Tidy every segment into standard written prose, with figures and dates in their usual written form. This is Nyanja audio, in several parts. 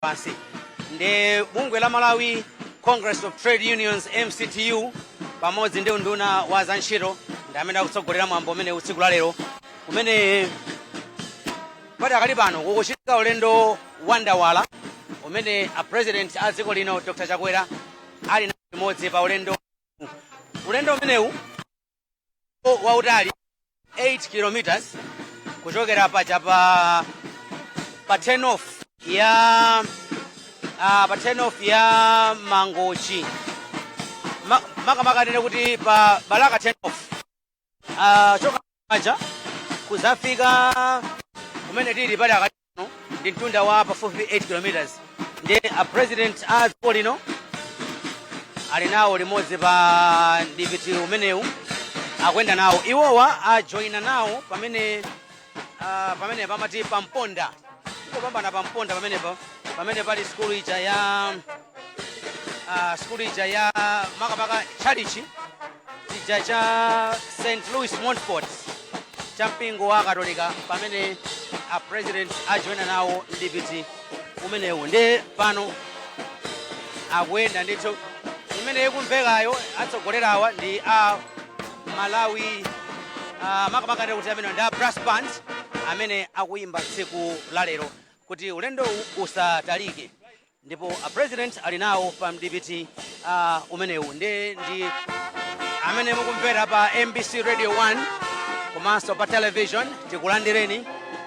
Pansi. Ndi bungwe la Malawi Congress of Trade Unions MCTU pamodzi ndi unduna wa zantchito ndi amene akutsogolera mwambo umene usiku la lero umene pati akali pano kukuchitika ulendo wa ndawala umene a president a dziko lino Dr. Chakwera ali na limodzi pa ulendo umenewu wautali 8 kilometers kuchokera paja pa 10 off ya pa 10 off ya Mangochi makamakatene kuti pa Balaka 10 off choka paja kuzafika umene tili pali akali pano ndi mtunda wa pafupi 8 kilometers ndi a president a dziko lino ali nawo limodzi pa ndipiti umenewu akwenda nawo iwowa ajoina nawo pamene pamati pamponda kupambana pamponda pamene pali skulu ija ya makamaka chalichi chija cha St. Louis Montfort cha mpingo wa Katolika pamene a president ajoina nawo ndipiti umenewu ndi pano akuyenda ndithu imene ikumvekayo atsogolerawa ndi a Malawi makamaka kuti amene ndi a brass band amene akuyimba tsiku la lero kuti ulendowu usatalike ndipo a president ali nawo pa mdipiti umenewu ndi amene mukumvera pa MBC Radio 1 komanso pa television tikulandireni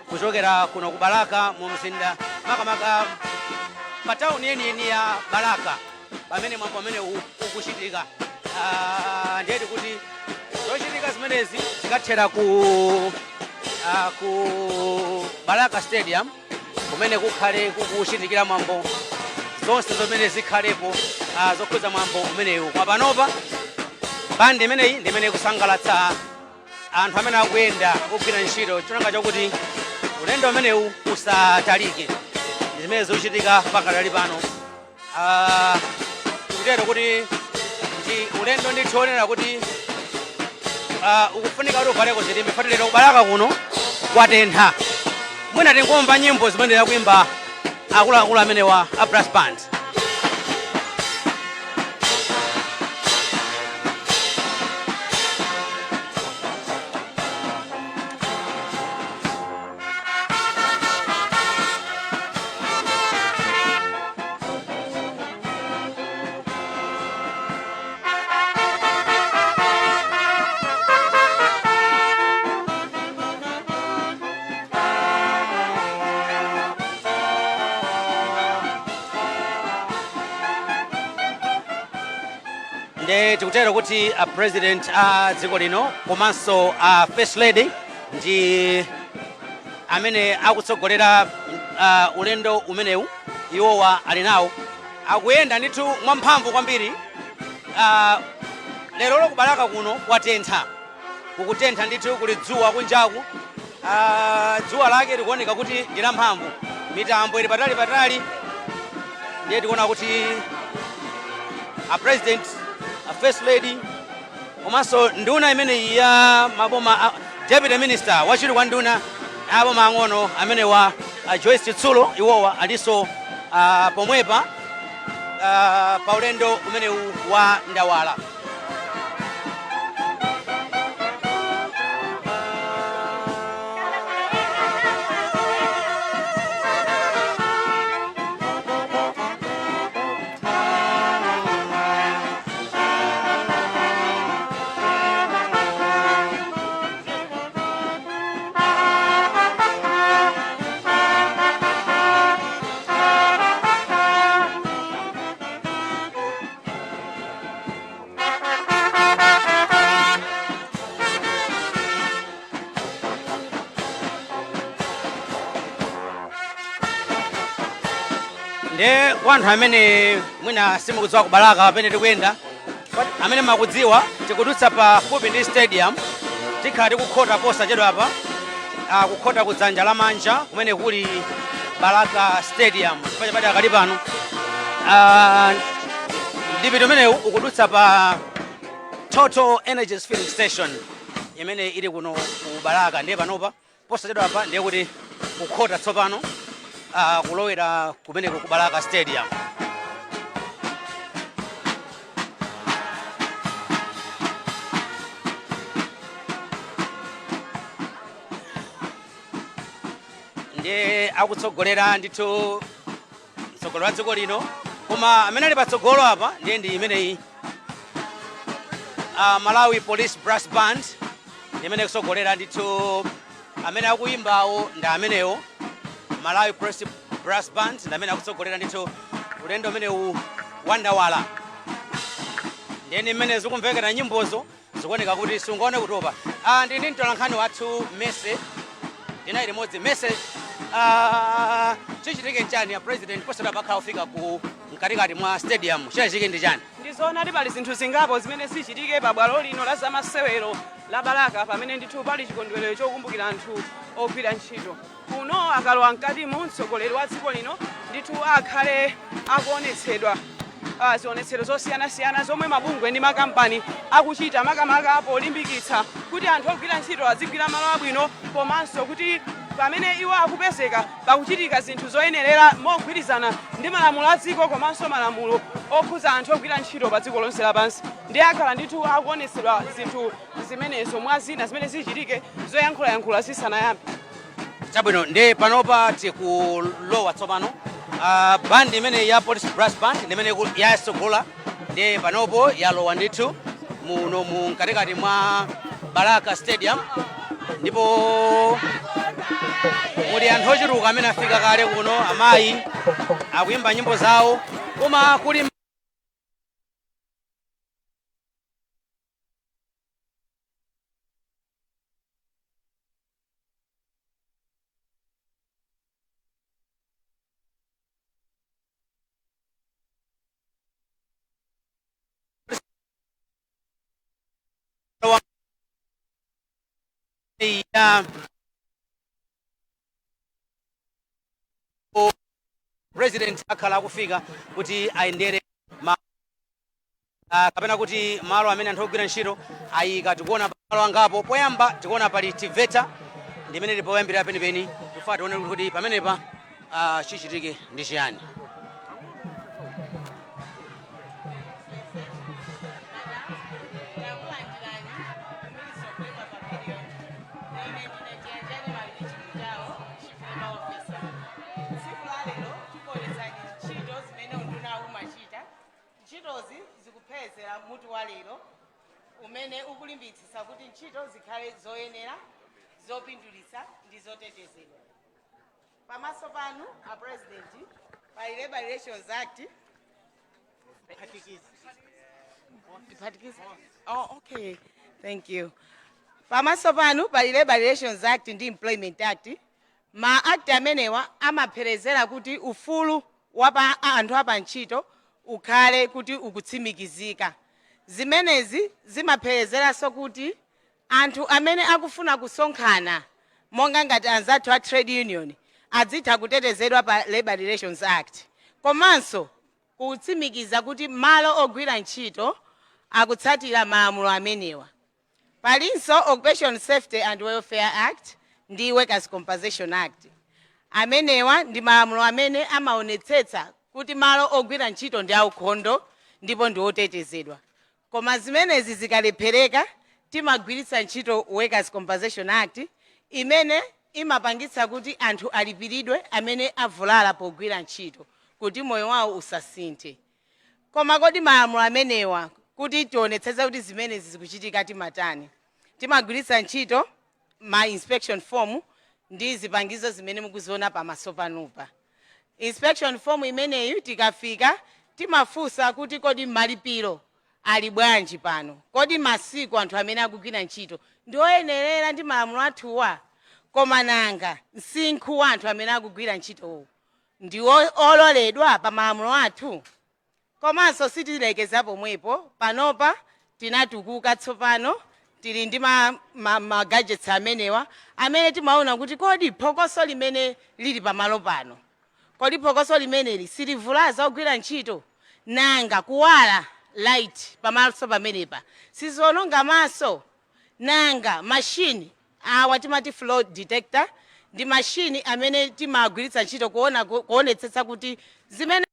kuchokera kuno ku Balaka mu mzinda makamaka pa tauni yeniyeni ya Balaka pamene mwambo amene ukuchitika ndiyeti kuti zochitika zimenezi zikathera ku Balaka Stadium kumene kukhale kukuchitikira mwambo zonse zomene zikhalepo zokhuza mwambo umenewu kwa panopa bandi imeneyi ndi imene kusangalatsa anthu amene akuyenda kugwira ntchito chonanga chokuti ulendo umenewu usatalike zimene zikuchitika pakadali pano tikutero kuti ndi ulendo ndithionera kuti ukufunika kuti uvaleko zilimbe fati lero kubalaka kuno kwatentha mwina tingomva nyimbo zimene zakuyimba akuluakulu amene wa a brass band ndi tikutero kuti a president a dziko lino komanso a first lady ndi amene akutsogolera ulendo umenewu iwowa ali nawo akuyenda ndithu mwamphamvu kwambiri lero kubalaka kuno kwatentha kukutentha ndithu kuli dzuwa kunjaku dzuwa lake likuoneka kuti ndi lamphamvu mitambo ili patali ndiye tikuona kuti a president a first lady komanso nduna imene ya maboma deputy minister wachiri kwa nduna aboma ang'ono amene wa Joyce Chitsulo iwowa aliso pomwepa pa ulendo umenewu wa ndawala nde wanthu amene mwina simukudziwa kubalaka pamene tikuyenda amene makudziwa tikudutsa pafupi ndi stadium tikhala tikukhota posachedwa apa kukhota kudzanja lamanja kumene kuli Balaka Stadium pachapati akali pano ndipiti umenewu ukudutsa pa Total Energies Filling Station imene ili kuno ku Balaka ndiye panopa posachedwa apa ndiye kuti kukhota tsopano kulowera kumeneko ku Balaka Stadium. Ndiye akutsogolera ndithu mtsogolo wa dziko lino, koma amene ali patsogolo apa ndiye ndi imeneyi Malawi Police Brass Band, imene kusogolera ndithu amene akuyimbawo ndi amenewo Malawi Police Brass Band, ndi amene akutsogolera ndithu ulendo umenewu wandawala. Ndiyeni mmene zikumvekera nyimbozo zikuoneka kuti sungaone kutopa. Ndi ndi mtolankhani wathu Mese ndinayi limodzi. Mese, chichitike nchani ya president posera bakhala ufika ku mkatikati mwa stadium, chichitike ndi chani? Ndizoona ndi pali zinthu zingapo zimene sichitike pa bwalo lino la zamasewero la Balaka, pamene ndithu pali chikondwerero chokumbukira anthu ogwira ntchito. Kuno akalowa mkatimo mtsogoleri wa dziko lino ndithu akhale akuonetsedwa zionetsero zosiyanasiyana zomwe mabungwe ndi makampani akuchita makamaka polimbikitsa kuti anthu ogwira ntchito azigwira malo abwino, komanso kuti pamene iwo akupezeka pakuchitika zinthu zoyenerera mogwirizana ndi malamulo a dziko komanso malamulo okhuza anthu ogwira ntchito pa dziko lonse lapansi. Ndiye akhala ndithu akuonetsedwa zinthu zimenezo mwa zina zimene zichitike zoyankhulayankhula zisanayambe. Chabwino, ndi panopa tikulowa tsopano bandi imene ya Police Brass Band imene yasogola ndi panopo yalowa ndithu muno mu mkatikati mwa Balaka Stadium, ndipo muli anthu ochuluka amene afika kale kuno, amayi akuyimba nyimbo zawo, koma kuli president akhala akufika kuti ayendere kapena kuti malo amene anthu ogwira ntchito ayika. Tikuona malo angapo, poyamba tikuona pali tiveta ndimene lipoyambira penipeni kufa tione kuti pamenepa chichitike ndi chiyani. Zikupezera mutu wa lero umene ukulimbikitsa kuti ntchito zikhale zoyenera, zopindulitsa ndi zotetezedwa. Pamaso panu a president pa Labor Relations Act. Oh, okay. Thank you. Pamaso panu pa Labor Relations Act ndi Employment Act, ma act amenewa amapherezera kuti ufulu wa anthu apa ntchito ukhale kuti ukutsimikizika. Zimenezi zimapherezeranso kuti anthu amene akufuna kusonkhana monga ngati anzathu a trade union adzitha kutetezedwa pa Labor Relations Act, komanso kutsimikiza kuti malo ogwira ntchito akutsatira malamulo amenewa. Palinso Occupation Safety and Welfare Act ndi Workers' Compensation Act. Amenewa ndi malamulo amene amaonetsetsa kuti malo ogwira ntchito ndi aukhondo ndipo ndi otetezedwa. Koma zimenezi zikalephereka timagwiritsa ntchito Workers' Compensation Act imene imapangitsa kuti anthu alipiridwe amene avulala pogwira ntchito kuti moyo wawo usasinthe. Koma kodi malamulo amenewa kuti tionetseze kuti zimenezi zikuchitika timatani? Timagwiritsa ntchito ma inspection form ndi zipangizo zimene mukuziona pamaso panupa. Inspection form imeneyu tikafika timafunsa kuti kodi malipiro ali bwanji pano, kodi masiku anthu amene akugwira ntchito ndi oyenerera ndi malamulo athuwa, koma nanga msinkhu wa anthu amene akugwira ntchitowo ndi ololedwa pa malamulo athu. Komanso sitilekeza pomwepo, panopa tinatukuka tsopano tili ndi ma gadgets amenewa amene timaona kuti kodi phokoso limene lili pamalo pano, kodi phokoso limeneli silivulaza ogwira ntchito, nanga kuwala light pamaso pamenepa sizononga maso, nanga machine awa timati flow detector ndi mashini amene timagwiritsa ntchito kuonetsetsa kuti zimene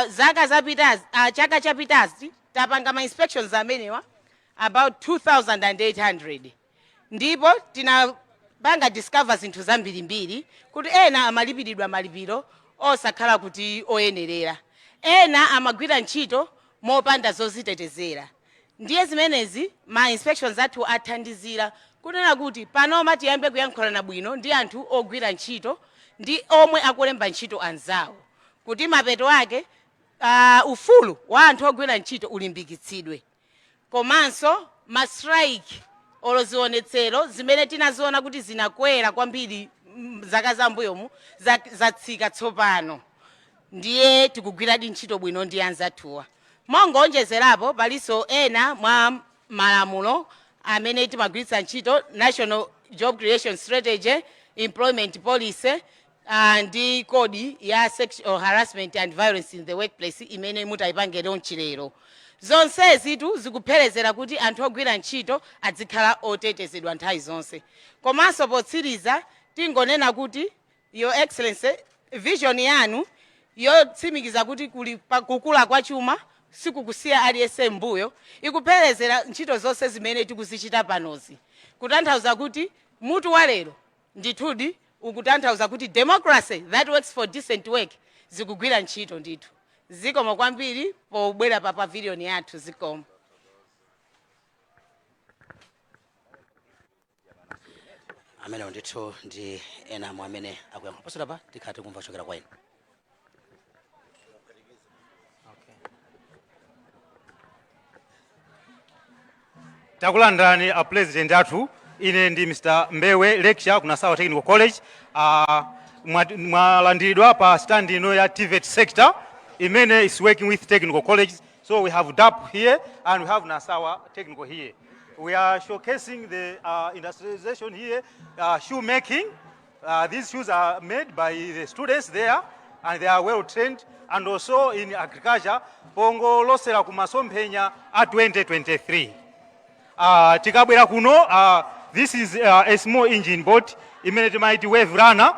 zaka zapitazi chaka chapitazi tapanga ma inspections amenewa about 2800 ndipo tinapanga discover zinthu zambirimbiri kuti ena amalipiridwa malipiro osakhala kuti oyenerera, ena amagwira ntchito mopanda zozitetezera. Ndiye zimenezi ma inspections athu athandizira kunena kuti panoma tiyambe kuyankhulana bwino ndi anthu ogwira ntchito ndi omwe akulemba ntchito anzawo kuti mapeto ake ufulu wa anthu ogwira ntchito ulimbikitsidwe. Komanso ma strike olozionetsero zimene tinaziona kuti zinakwera kwambiri zaka zambuyomu zatsika tsopano, ndiye tikugwiradi ntchito bwino ndi anzathuwa. Mongonjezerapo palinso ena mwa malamulo amene timagwiritsa ntchito National Job Creation Strategy, Employment Policy ndi kodi ya Sexual Harassment and Violence in the Workplace imene mutayipangire lero. Zonsezi tu zikupherezera kuti anthu ogwira ntchito adzikhala otetezedwa nthawi zonse. Komanso potsiriza tingonena kuti Your Excellency, vision yanu yotsimikiza kuti kukula kwa chuma sikukusiya aliyense mbuyo ikupherezera ntchito zonse zimene tikuzichita panozi, kutanthauza kuti mutu wa lero ndithudi ukutanthauza kuti democracy that works for decent work zikugwira ntchito ndithu. Zikomo kwambiri pobwera pa pavilion yathu. Zikomo. Amene ndithu ndi ena mwa amene akuyankha pasula pa tikhati kumva chokera kwa inu. Takulandani a president athu ine ndi Mr. Mbewe lecturer kuna Sawa Technical College. Mwalandiridwa pa stand ino ya TVET sector imene is working with technical colleges. So we have DAP here and we have Nasawa Technical here. We are showcasing the industrialization here, shoe making. These shoes are made by the students there and they are well trained, and also in agriculture pongo losera kumasomphenya a 2023. Tikabwera kuno, this is a small engine boat imene timaiti wave runner.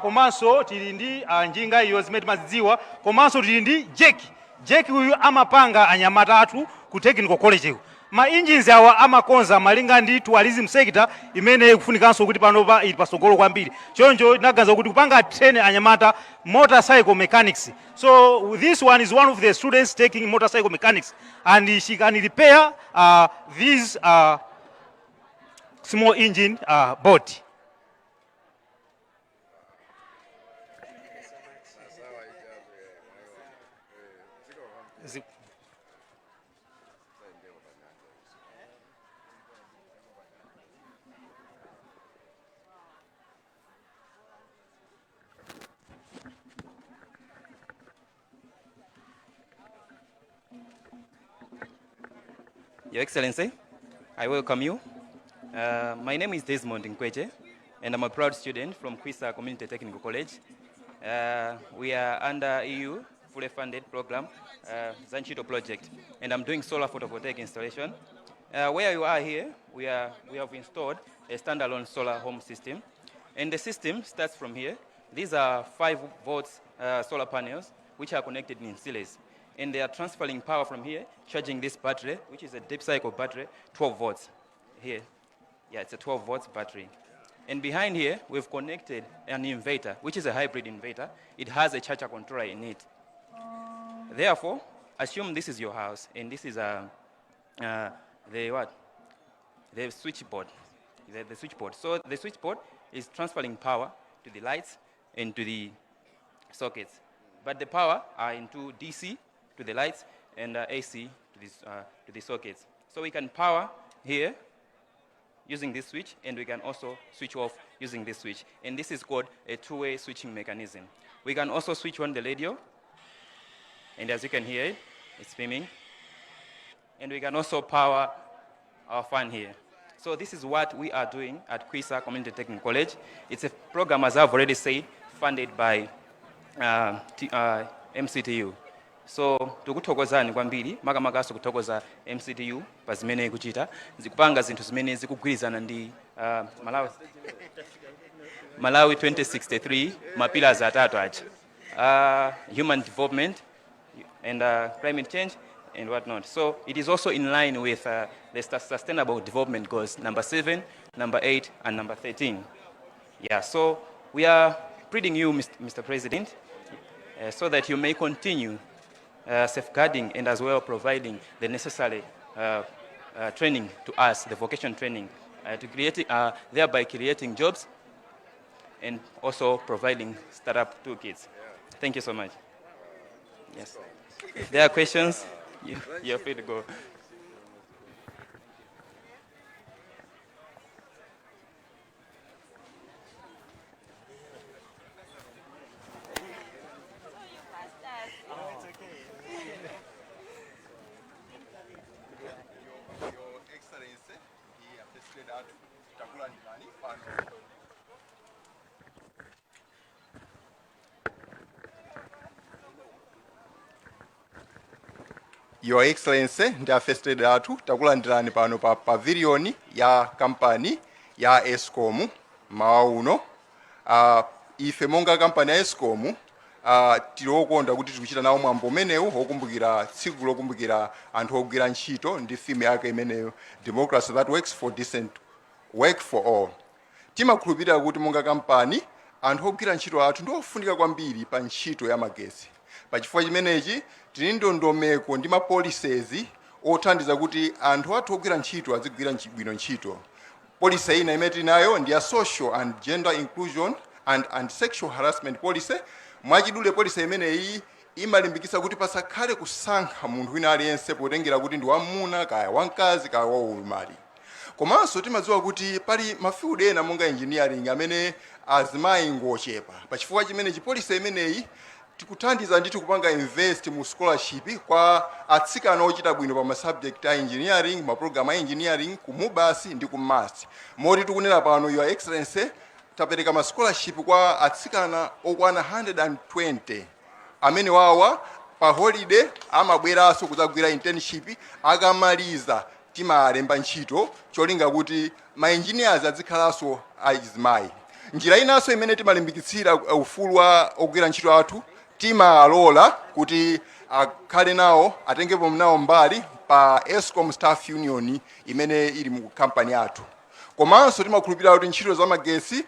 Komanso tili ndi njinga iyo zimene timazidziwa, komanso tili ndi jeki uyu amapanga anyamata athu ku technical college. Ma engines awa amakonza malinga ndi tourism sector imene ikufunikanso kuti panopa ili pasogolo kwambiri. Choncho tinaganiza kuti kupanga train anyamata motorcycle mechanics. So this one is one of the students taking motorcycle mechanics, and she can repair this small engine boat. Your Excellency, I welcome you. My name is Desmond Nkweche, and I'm a proud student from Kwisa Community Technical College. We are under EU fully funded program, Zanchito project, and I'm doing solar photovoltaic installation. Where you are here, we have installed a standalone solar home system, and the system starts from here. These are 5 volts solar panels, which are connected in series. And they are transferring power from here, charging this battery, which is a deep cycle battery, 12 volts here. Yeah, it's a 12 volts battery. And behind here, we've connected an inverter, which is a hybrid inverter. It has a charger controller in it. Therefore, assume this is your house, and this is the switchboard. The switchboard. So the switchboard is transferring power to the lights and to the sockets. But the power are into DC to the lights and AC to the sockets. So we can power here using this switch, and we can also switch off using this switch. And this is called a two-way switching mechanism. We can also switch on the radio, and as you can hear it, it's spinning. And we can also power our fan here. So this is what we are doing at Kwisa Community Technical College. It's a program, as I've already said, funded by MCTU. So tikuthokozani kwambiri makamakaso kuthokoza MCTU pa zimene ikuchita zikupanga zinthu zimene zikugwirizana ndi Malawi 2063 mapillars atatu aja, human development and climate change and whatnot. So it is also in line with the Sustainable Development Goals number 7, number 8, and number 13. Yeah, so we are pleading you, Mr. President, so that you may continue safeguarding and as well providing the necessary training to us, the vocation training, to create, thereby creating jobs and also providing startup toolkits. Thank you so much. Yes. If there are questions, you're free to go. Your Excellency, ndafested atu takulandirani pano pa pavilion ya kampani ya Eskom mauno. Ife monga kampani ya Eskom tilokonda kuti tikuchita nawo mwambo umenewu wokumbukira tsiku lokumbukira anthu ogwira ntchito ndi theme yake imeneyo, democracy that works for decent work for all. Timakhulupirira kuti monga kampani anthu ogwira ntchito athu ndi ofunika kwambiri pa ntchito ya magesi. Pachifukwa chimenechi tili ndondomeko ndi mapolicies othandiza kuti anthu athu ogwira ntchito azigwira bwino ntchito. Policy ina imene tinayo ndi ya social and gender inclusion and sexual harassment policy. Mwachidule policy imeneyi imalimbikitsa kuti pasakhale kusankha munthu wina aliyense potengera kuti ndi wamuna kaya wamkazi kaya waulumali. Komanso timadziwa kuti pali mafield ena monga engineering amene azimayi ngochepa. Pachifukwa chimenechi policy imeneyi tikuthandiza ndithu kupanga invest mu scholarship kwa atsikana ochita bwino pa ma subject a engineering, ma program a engineering, ku mubasi ndi ku maths. Moti tikunena pano Your Excellency tapereka ma scholarship kwa atsikana okwana 120 amene wawa pa holiday amabweranso kudzagwira internship, akamaliza timalemba ntchito cholinga kuti ma engineers azikhalanso azimayi. Njira inanso imene timalimbikitsira ufulu wa ogwira ntchito athu, timalola kuti akhale nawo atengepo nawo mbali pa Eskom Staff Union imene ili mu kampani yathu. Komanso timakhulupirira kuti ntchito za magesi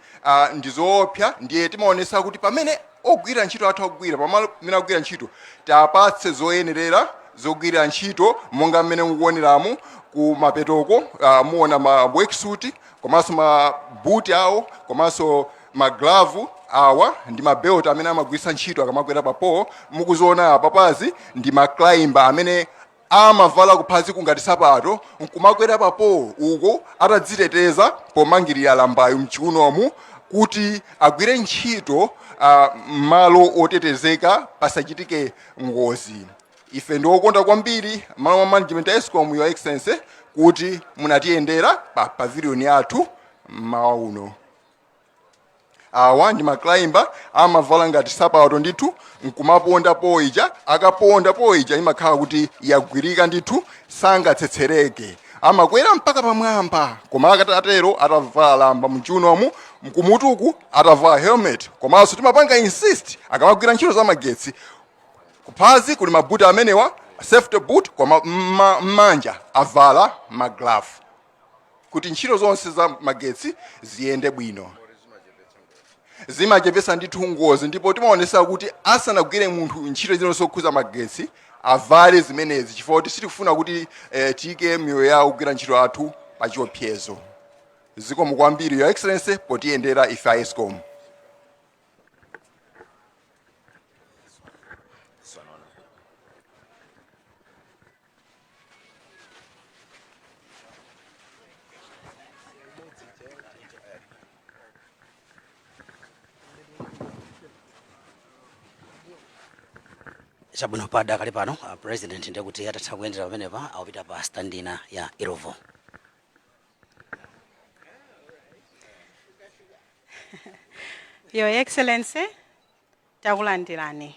ndizoopsa, ndiye timaonesa kuti pamene ogwira ntchito athu agwira pamene agwira ntchito tapatse zoyenerera zogwira ntchito monga mmene mukuoneramu ku mapetoko, muona ma worksuit komanso ma boot awo komanso ma glove awa ndi ma belt amene amagwisa ntchito akamagwera papo. Mukuziona apapazi ndi ma climber amene amavala kuphazi kungati sapato nkumakwera papo uko atadziteteza pomangirira lambayo mchiunomu kuti agwire ntchito malo otetezeka pasachitike ngozi. Ife ndiokonda kwambiri malo management ya Eskom Your Excellency kuti munatiyendera pa pavilion yathu mauno. Awa ndi maclimber amavala ngati sapato ndithu nkumaponda poija, akaponda poija imakhala kuti yagwirika ndithu sangatsetsereke. Amakwera mpaka pamwamba, koma akatatero atavala lamba mchiunomu, mkumutuku atavala helmet. Komanso timapanga insist akamagwira ntchito za magetsi kuphazi kuli mabuta amenewa safety boot, koma mmanja avala maglove kuti ntchito zonse za magetsi ziyende bwino. Zimachepesa ndithu ngozi, ndipo timaonesa kuti asanagwire munthu ntchito zino zokhuza magetsi avale zimenezi chifukwa kuti sitikufuna kuti tiyike miyoyo yawo kugwira ntchito athu pa chiopsezo. Zikomo kwambiri Your Excellency potiyendera ife a Eskom. Chabwino pada kali pano president ndiye kuti atatha kuyendera pamenepa akupita pa standina ya Irovo. Your Excellency, takulandirani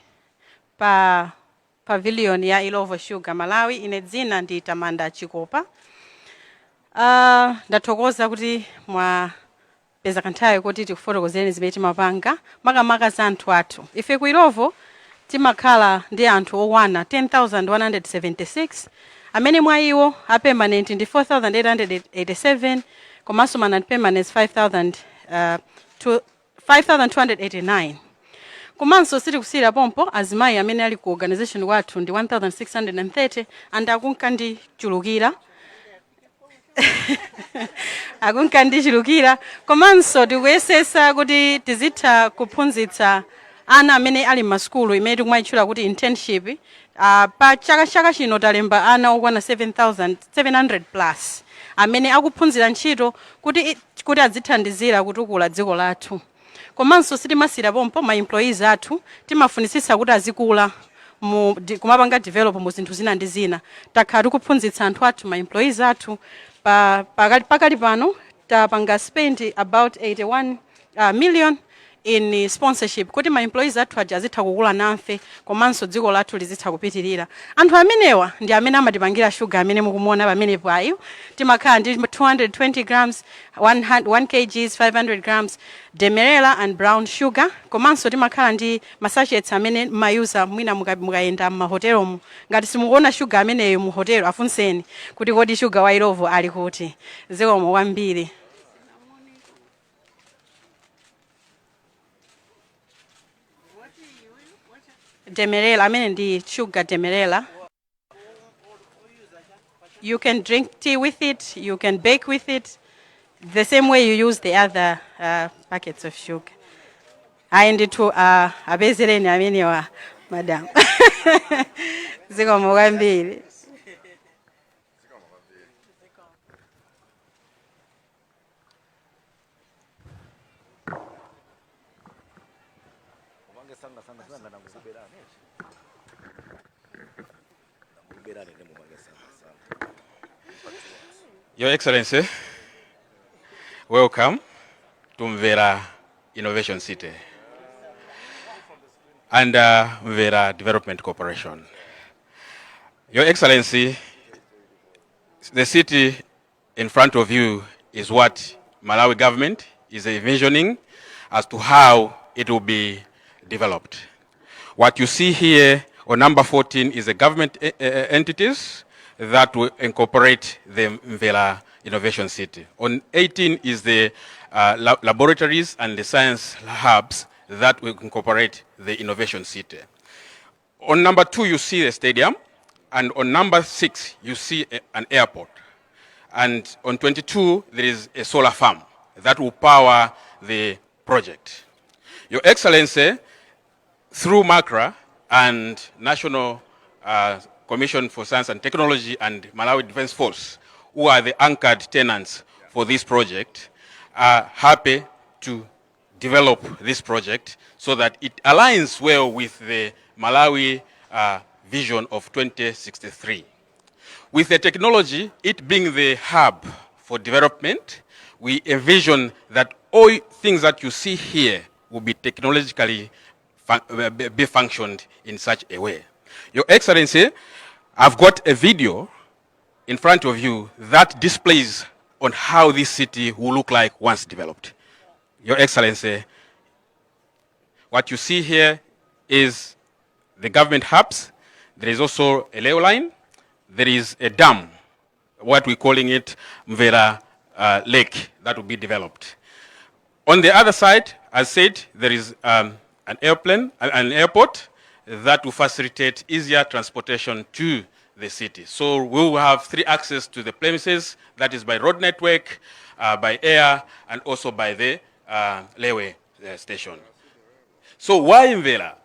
pa pavilion ya ILO Sugar Malawi. Ine dzina ndi Tamanda Chikopa. Ndathokoza kuti mwapeza kanthawi kuti tikufotokozereni zimene timapanga makamaka za anthu athu. Ife ku ILO timakhala ndi anthu okwana 10,176 amene mwa iwo apermanent ndi 4,887 komanso non-permanent 5,289. Komanso sitikusiyira pompo azimayi amene ali ku organization wathu ndi 1,630 and akunkandichulukira akunkandichulukira. Komanso tikuyesesa kuti tizitha kuphunzitsa ana amene ali m'masukulu imene tikumayitchula kuti internship. Pa chaka chino talemba ana okwana 7,700 plus amene akuphunzira ntchito kuti adzithandizira kutukula dziko lathu. Komanso sitimasiyira pompo ma employees athu timafunisisa kuti azikula kumapanga develop mu zinthu zina ndi zina. Takhala tikuphunzitsa anthu athu ma employees athu pakali pano tapanga spend about 81 million in sponsorship kuti ma employees athu aja azitha kukula nafe komanso dziko lathu lizitha kupitirira. Anthu amenewa ndi amene amatipangira sugar amene mukumuona pamene payo. Timakhala ndi 220 grams 1 kgs 500 grams demerela and brown sugar. Komanso timakhala ndi masachets amene mayuza mwina mukayenda m'mahotelomu ngati simukuona sugar ameneyo mu hotel afunseni kuti kodi sugar wa ILO ali kuti. Zikomo kwambiri. Demerela, amene ndi sugar demerela. You can drink tea with it, you can bake with it, the same way you use the other packets of sugar. Ayendi tu abezereni amene wa madam. Zikomo kwambiri. Your Excellency, welcome to Mvera Innovation City and Mvera Development Corporation. Your Excellency, the city in front of you is what Malawi government is envisioning as to how it will be developed. What you see here on number 14 is the government entities that will incorporate the Mvera Innovation City. On 18 is the laboratories and the science hubs that will incorporate the Innovation City. On number 2, you see the stadium, and on number 6, you see an airport. And on 22, there is a solar farm that will power the project. Your Excellency, through MACRA and National Commission for Science and Technology and Malawi Defense Force, who are the anchored tenants for this project, are happy to develop this project so that it aligns well with the Malawi vision of 2063. With the technology, it being the hub for development, we envision that all things that you see here will be technologically be functioned in such a way. Your Excellency, I've got a video in front of you that displays on how this city will look like once developed. Your Excellency, what you see here is the government hubs. There is also a ley line. There is a dam, what we're calling it Mvera Lake, that will be developed. On the other side, as said, there is an airport that will facilitate easier transportation to the city. So we will have 3 access to the premises, that is by road network, by air, and also by the railway station. So why Mvera?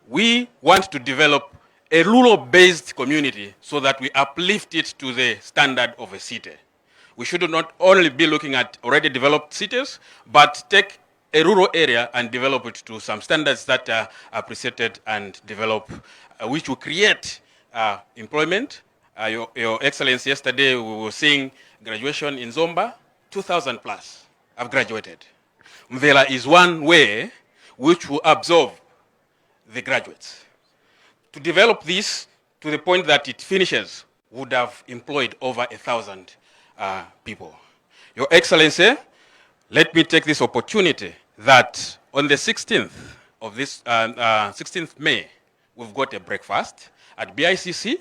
We want to develop a rural-based community so that we uplift it to the standard of a city. We should not only be looking at already developed cities, but take a rural area and develop it to some standards that are appreciated and develop, which will create employment. Your Excellency, yesterday we were seeing graduation in Zomba, 2,000 plus have graduated. Mvera is one way which will absorb the graduates. to develop this to the point that it finishes would have employed over 1,000 people. Your Excellency, let me take this opportunity that on the 16th of this, 16th May, we've got a breakfast at BICC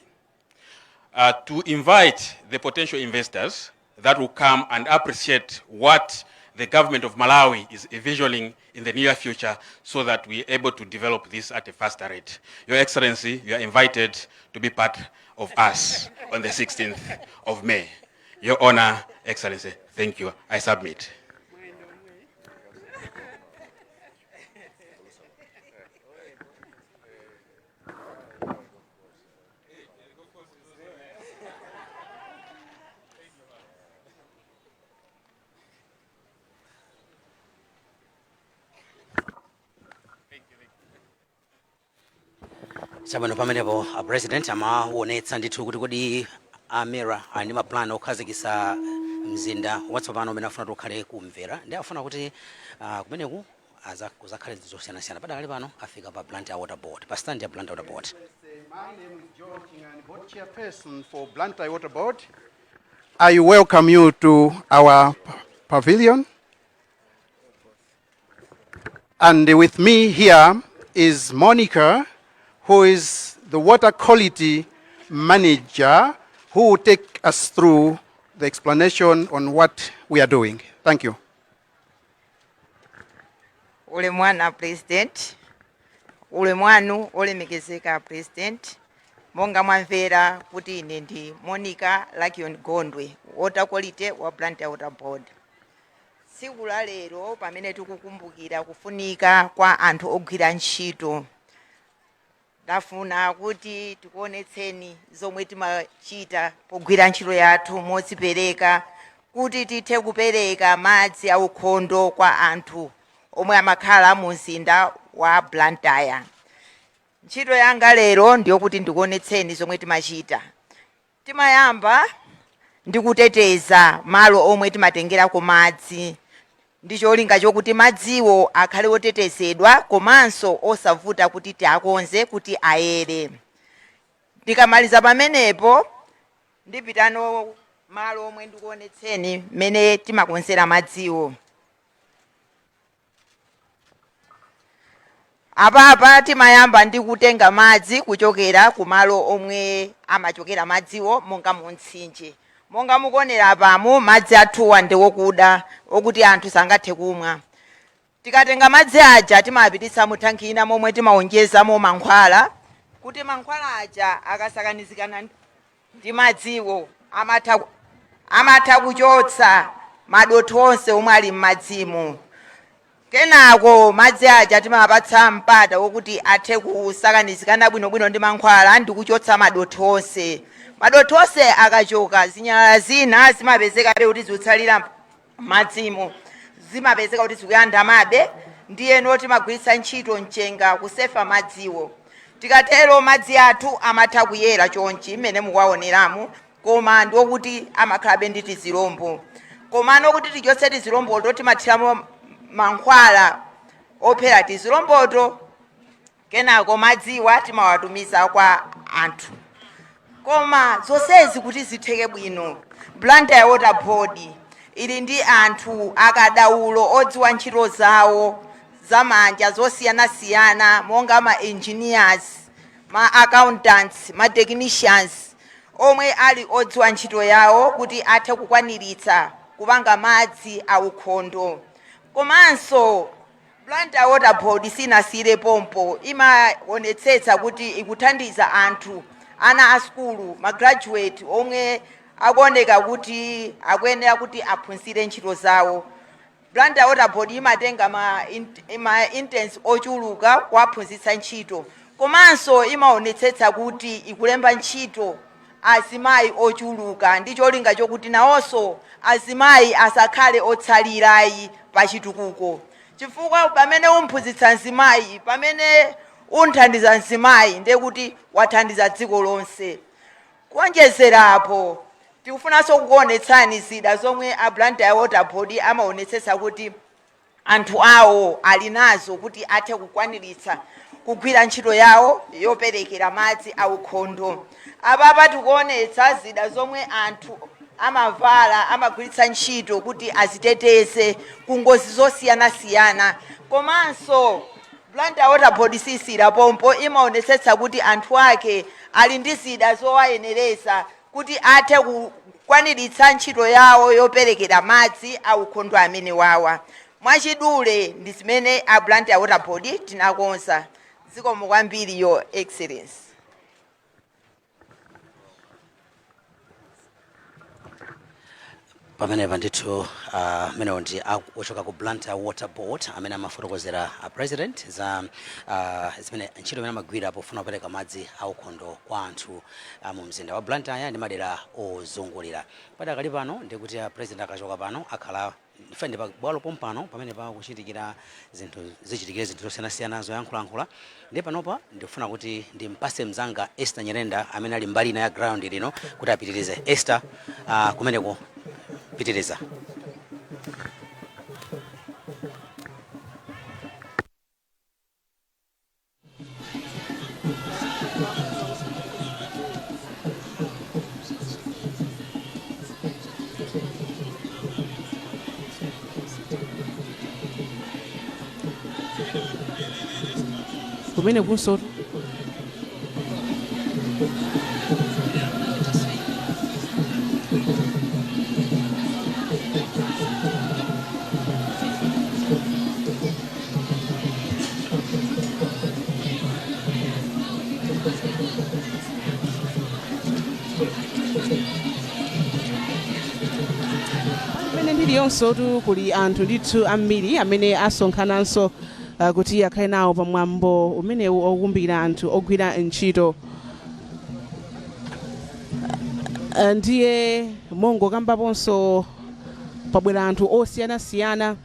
to invite the potential investors that will come and appreciate what the government of Malawi is envisioning in the near future so that we're able to develop this at a faster rate. Your Excellency, you are invited to be part of us on the 16th of May. Your Honor, Excellency, thank you. I submit. Chabwino pamenepo president amaonetsa ndithu kuti kodi amera ali ndi mapulani okhazikitsa mzinda watsopano umene afuna kuti ukhale kumvera ndi afuna kuti kumeneku kuzakhale zosiyanasiyana padakali pano afika pa Blantyre Water Board, pa stand ya Blantyre Water Board. My name is George Chingani, board chairperson for Blantyre Water Board. I welcome you to our pavilion. And with me here is Monica, who is the water quality manager, who will take us through the explanation on what we are doing. Thank you. Ule mwana president, ule mwanu olemekezeka president, monga mwamvera kuti ine ndi Monica Lakion Gondwe, water quality wa Blantyre Water Board. Tsiku la lero pamene tikukumbukira kufunika kwa anthu ogwira ntchito, ndafuna kuti tikuonetseni zomwe timachita pogwira ntchito yathu modzipereka kuti tithe kupereka madzi aukhondo kwa anthu omwe amakhala mu mzinda wa Blantyre. Ntchito yanga lero ndiyo kuti ndikuonetseni zomwe timachita. Timayamba ndi kuteteza malo omwe timatengerako madzi, ndi cholinga chokuti madziwo akhale otetezedwa komanso osavuta kuti tiakonze kuti ayere. Ndikamaliza pamenepo ndipitano malo omwe ndikuonetseni mene timakonzera madziwo. Apapa timayamba ndi kutenga madzi kuchokera ku malo omwe amachokera madziwo monga mu mtsinje. Monga mukuonera pamo madzi athuwa ndi wokuda okuti anthu sangathe kumwa. Tikatenga madzi aja timapititsa mu thanki ina momwe timaonjezamo mankhwala kuti mankhwala aja akasakanizikana ndi madziwo amatha kuchotsa madothi onse omwe ali m'madzimo. Kenako madzi aja timapatsa mpata wokuti athe kusakanizikana bwinobwino ndi mankhwala ndi kuchotsa madothi onse. Madothi onse akachoka zinyalala zina zimapezeka kuti ziutsalira madzimo, zimapezeka kuti zikuyandamabe, ndiyeno timagwiritsa ntchito mchenga kusefa madziwo. Tikatero madzi athu amatha kuyera chonchi mmene mukuwaoneramo, koma ndiokuti amakhalabe ndi tizilombo. Komano kuti tichotse tizilomboto timathiramo mankhwala ophera tizilomboto, kenako madziwa timawatumiza kwa anthu. Koma zonsezi kuti zitheke bwino, Blantyre Water Board ili ndi anthu akadaulo odziwa ntchito zawo zamanja zosiyanasiyana monga ma engineers, ma accountants, ma technicians omwe ali odziwa ntchito yawo kuti athe kukwaniritsa kupanga madzi aukhondo. Komanso Blantyre Water Board sinasire pompo, imaonetsetsa kuti ikuthandiza anthu ana a skulu, ma graduate omwe akuoneka kuti akuyenera kuti aphunzire ntchito zawo. Blantyre Water Board imatenga ma interns ochuluka kuwaphunzitsa ntchito. Komanso imaonetsetsa kuti ikulemba ntchito azimayi ochuluka ndi cholinga chokuti nawonso azimayi asakhale otsalirayi pa chitukuko. Chifukwa pamene umphunzitsa nzimayi, pamene unthandiza nzimayi ndiye kuti wathandiza dziko lonse. Kuonjezerapo tikufunanso kukuonetsani zida zomwe a Blantyre Water Board amaonetsetsa kuti anthu awo ali nazo kuti athe kukwaniritsa. kugwira ntchito yawo yoperekera madzi aukhondo. Apapa tikuonetsa zida zomwe anthu amavala amagwiritsa ntchito kuti aziteteze ku ngozi zosiyanasiyana. Komanso Blantyre Water Board sisira pompo imaonetsetsa kuti anthu ake ali ndi zida zowayenereza kuti athe kukwaniritsa ntchito yawo yoperekera madzi aukhondo amene wawa. Mwachidule ndi zimene a Blantyre Water Board tinakonza. Zikomo kwambiri Your Excellency. pamenepa ndithu amenewo ndi ochoka ku Blantyre Water Board amene amafotokozera president za zimene ntchito imene amagwira pofuna kupereka madzi aukhondo kwa anthu mu mzinda wa Blantyre ndi madera ozungulira. Padakali pano ndikuti president akachoka pano akhala ndi pa bwalo pompano pamene pakuchitikira zinthu zosiyanasiyana zoyankhulayankhula. Ndi panopa ndikufuna kuti ndimpase mzanga Esther Nyerenda amene ali mbali ina ya ground lino kuti apitirize. Esther, kumeneko pitiriza. Kumene kunso ndiliyonso tu kuli anthu ndithu ambiri amene asonkhananso kuti akhale nawo pamwambo umenewu okumbukira anthu ogwira ntchito. Ndiye mongokambaponso pabwera anthu osiyanasiyana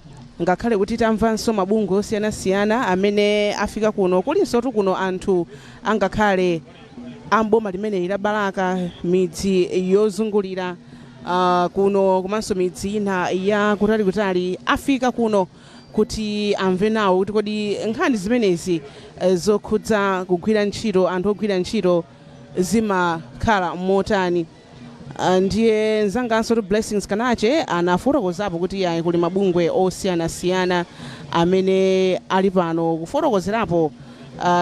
ngakhale kuti tamvanso mabungwe osiyanasiyana amene afika kuno. Kulinso tu kuno anthu angakhale amboma limene la Balaka, midzi yozungulira kuno komanso midzi ina ya kutali afika kuno kuti amve nawo kuti kodi nkhani zimenezi zokhudza kugwira ntchito anthu ogwira ntchito zimakhala motani. Ndiye nzanganso tu Blessings Kanache anafotokozapo kuti ayi kuli mabungwe osiyanasiyana amene ali pano kufotokozerapo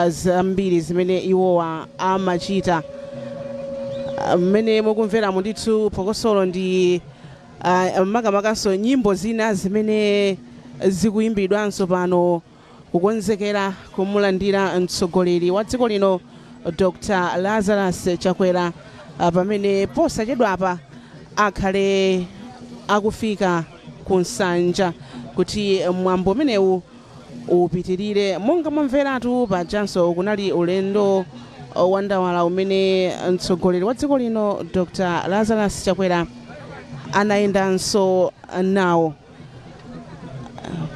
zambiri zimene iwowa amachita. Mmene mukumveramo ndithu phokosolo ndi makamakanso nyimbo zina zimene zikuyimbidwanso pano kukonzekera kumulandira mtsogoleri wa dziko lino Dr. Lazarus Chakwera pamene posachedwa apa akhale akufika ku nsanja kuti mwambo umenewu upitirire. Monga mwamveratu pajanso kunali ulendo wandawala umene mtsogoleri wa dziko lino Dr. Lazarus Chakwera anayendanso nawo.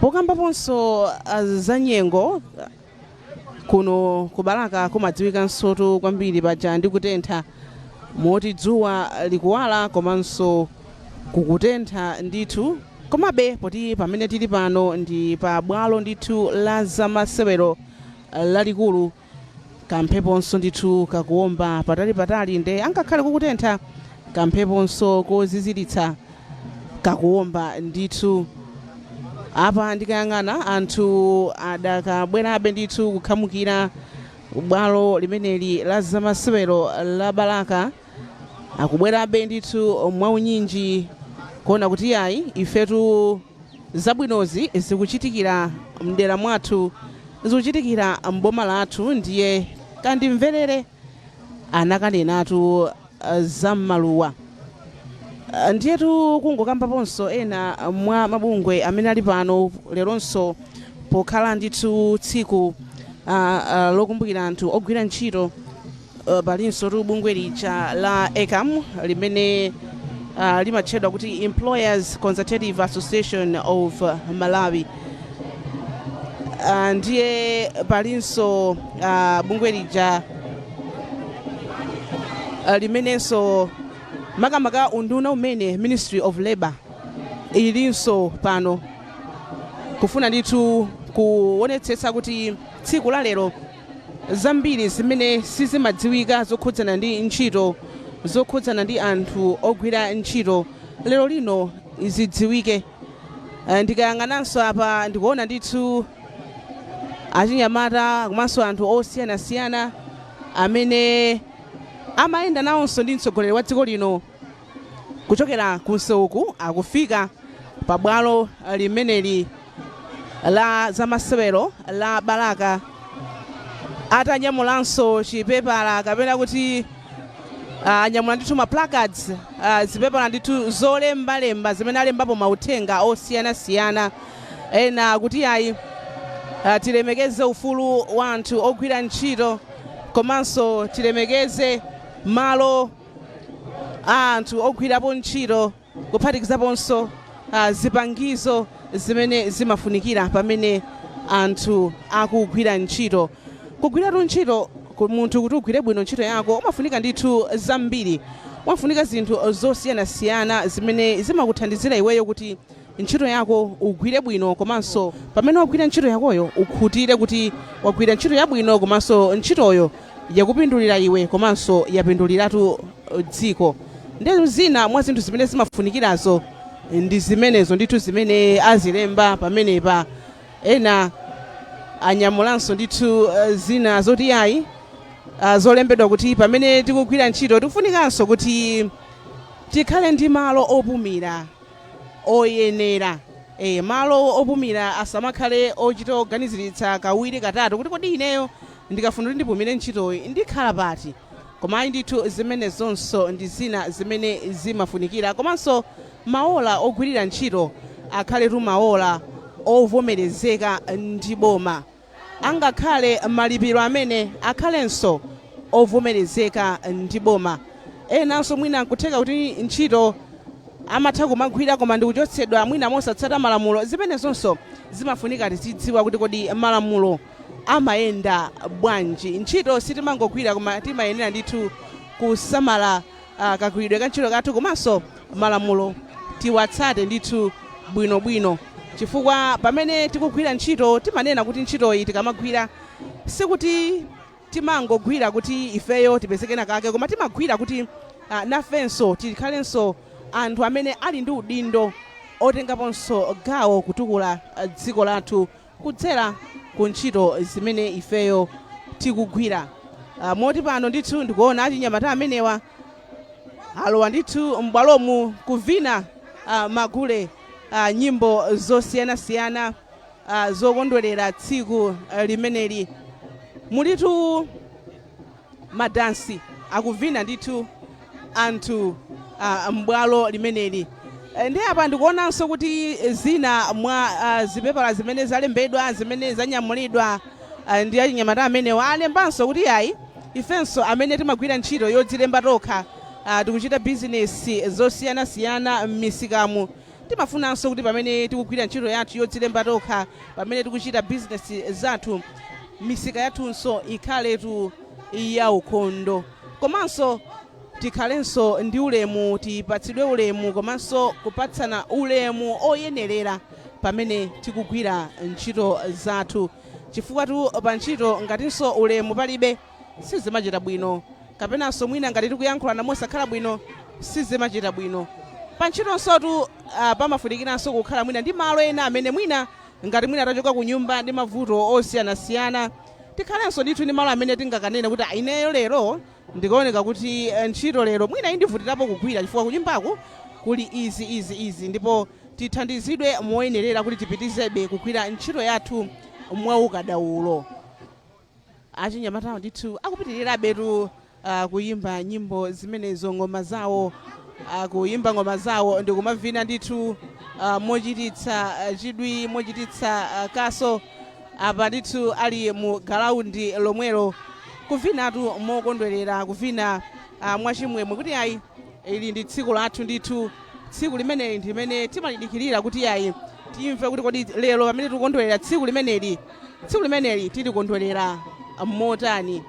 Pokambaponso za nyengo kuno ku Balaka kumadziwikanso tu kwambiri paja ndi kutentha moti dzuwa likuwala komanso kukutentha ndithu. Komabe poti pamene tili pano ndi pa bwalo ndithu la zamasewero lalikulu, kampheponso ndithu kakuomba patali nde angakhale kukutentha kampheponso koziziritsa kakuomba ndithu. Apa ndikayang'ana anthu adakabwerabe ndithu kukhamukira bwalo limeneli la zamasewero la Balaka, akubwerabe ndithu mwaunyinji kuona kuti yayi ifetu zabwinozi zikuchitikira mdera mwathu, zikuchitikira mboma lathu. Ndiye kandimverere anakanenatu zam'maluwa. Ndiyetu kungokambaponso ena mwa mabungwe amene ali pano leronso pokhala ndithu tsiku lokumbukira anthu ogwira ntchito. Palinso tu bungwe lija la ECAM limene limatchedwa kuti Employers Consultative Association of Malawi. Ndiye palinso bungwe lija limenenso makamaka unduna umene Ministry of Labor ilinso pano kufuna ndithu kuonetsetsa kuti tsiku la lero zambiri zimene sizimadziwika zokhudzana ndi ntchito zokhudzana ndi anthu ogwira ntchito lero lino zidziwike. Ndikayang'ananso apa ndikuona ndithu achinyamata komanso anthu osiyanasiyana amene amayenda nawonso ndi mtsogoleri wa dziko lino kuchokera kunseuku akufika pa bwalo limeneli la zamasewero la Balaka atanyamulanso chipepala kapena kuti anyamula ndithu ma placards zipepala ndithu zolembalemba zimene alembapo mauthenga osiyanasiyana ena kuti ayi tilemekeze ufulu wa anthu ogwira ntchito komanso tilemekeze malo a anthu ogwirapo ntchito kuphatikizaponso zipangizo zimene zimafunikira pamene anthu akugwira ntchito. Kugwiratu ntchito munthu kuti ugwire bwino ntchito yako umafunika ndithu zambiri, umafunika zinthu zosiyanasiyana zimene zimakuthandizira iweyo kuti ntchito yako ugwire bwino komanso pamene wagwira ntchito yakoyo ukhutire kuti wagwira ntchito yabwino komanso ntchitoyo yakupindulira iwe komanso yapinduliratu dziko. Ndi zina mwa zinthu zimene zimafunikirazo ndi zimenezo ndithu zimene azilemba pamenepa. Ena anyamulanso ndithu zina zoti ayi zolembedwa kuti pamene tikugwira ntchito tikufunikanso kuti tikhale ndi malo opumira oyenera. Malo opumira asamakhale ochita oganiziritsa kawiri katatu kuti kodi ineyo ndikafuna kuti ndipumire ntchitoyi ndikhala pati. Koma ayi ndithu zimenezonso ndi zina zimene zimafunikira komanso maola ogwirira ntchito akhaletu maola ovomerezeka ndi boma, angakhale malipiro amene akhalenso ovomerezeka ndi boma. Enanso mwina nkutheka kuti ntchito amatha kumagwira koma ndikuchotsedwa mwina mosatsata malamulo. Zimenezonso zimafunika tizidziwa kuti kodi malamulo amayenda bwanji. Ntchito sitimangogwira koma timayenera ndithu kusamala kagwiridwe ka ntchito kathu komanso malamulo tiwatsate ndithu bwinobwino, chifukwa pamene tikugwira ntchito timanena kuti ntchitoyi tikamagwira sikuti timangogwira kuti ifeyo tipezekena kake koma timagwira kuti nafenso tikhalenso anthu amene ali ndi udindo otengaponso gawo kutukula dziko lathu kudzera ku ntchito zimene ifeyo tikugwira. Moti pano ndithu ndikuona achinyamata amenewa alowa ndithu m'bwalomu kuvina magule nyimbo zosiyanasiyana zokondwerera tsiku limeneli. Mulitu madansi akuvina ndithu anthu m'bwalo limeneli. Ndi apa ndikuonanso kuti zina mwa zipepala zimene zalembedwa zimene zanyamulidwa ndi achinyamata amenewa alembanso kuti ayi ifenso amene timagwira ntchito yodzilemba tokha tikuchita bizinesi zosiyanasiyana m'misikamu timafunanso kuti pamene tikugwira ntchito yathu yodzilemba tokha pamene tikuchita bizinesi zathu misika yathunso ikhaletu yaukhondo komanso tikhalenso ndi ulemu, tipatsidwe ulemu komanso kupatsana ulemu oyenerera pamene tikugwira ntchito zathu, chifukwa tu pa ntchito ngatinso ulemu palibe sizimachita bwino kapenanso mwina ngati tikuyankhulana mosakhala bwino sizimachita bwino. Pa ntchitonso tu pamafunikiranso kukhala mwina ndi malo ena amene mwina ngati mwina atachoka ku nyumba ndi mavuto osiyanasiyana tikhalenso ndithu ndi malo amene tingakanene kuti ineyo lero ndikuoneka kuti ntchito lero mwina indivutirapo kugwira chifukwa kunyumbaku kuli izi ndipo tithandizidwe moyenerera kuti tipitizebe kugwira ntchito yathu mwaukadaulo. Achinyamatawo ndithu akupitirirabetu kuyimba nyimbo zimenezo, ngoma zawo kuyimba ngoma zawo ndikumavina ndithu mochititsa chidwi mochititsa kaso. Apa ndithu ali mu galaundi lomwelo kuvinatu mokondwerera kuvina mwachimwemwe kuti ayi ili ndi tsiku lathu ndithu, tsiku limeneli ndimene timalidikirira kuti ayi timve kuti kodi lero pamene tikukondwerera tsiku limeneli tilikondwerera motani.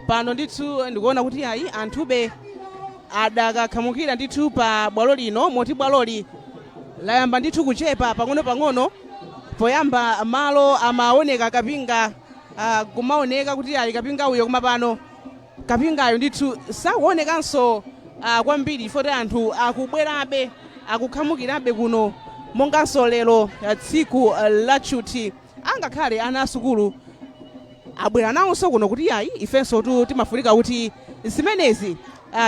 Pano ndithu ndikuona kuti ayi anthube adakakhamukira ndithu pa bwalo lino, moti bwaloli layamba ndithu kuchepa pang'ono-pang'ono. Poyamba malo amaoneka kapinga kumaoneka kuti ali kapinga uyo koma pano kapingayo ndithu sakuonekanso kwambiri foti anthu akubwerabe akukhamukirabe kuno monganso lero tsiku lachuti angakhale ana asukulu abwera nawonso kuno kuti yayi ifenso timafunika kuti zimenezi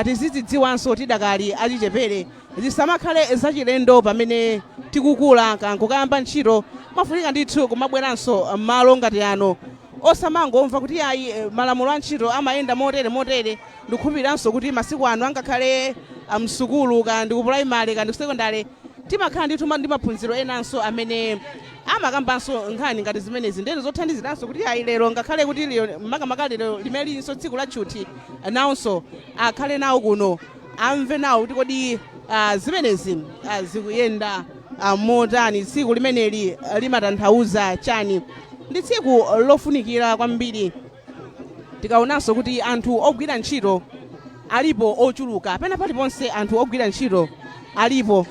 tizidziwanso tidakali achichepere zisamakhale zachilendo pamene tikukula kukayamba ntchito mafunika ndithu kumabweranso malo ngati ano osamangomva kuti yayi malamulo a ntchito amayenda motere ndikhupiranso kuti masiku ano angakhale msukulu kandi ku primary kandi ku secondary timakhala ndithu ndi maphunziro enanso amene amakambanso nkhani ngati zimenezi ndene zothandiziranso kuti yayi lero ngakhale kuti makamaka lero limene lilinso tsiku lachuti nawonso akhale nawo kuno amve nawo kuti kodi zimenezi zikuyenda motani tsiku limeneli limatanthauza chani ndi tsiku lofunikira kwambiri tikaonanso kuti anthu ogwira ntchito alipo ochuluka pena paliponse anthu ogwira ntchito alipo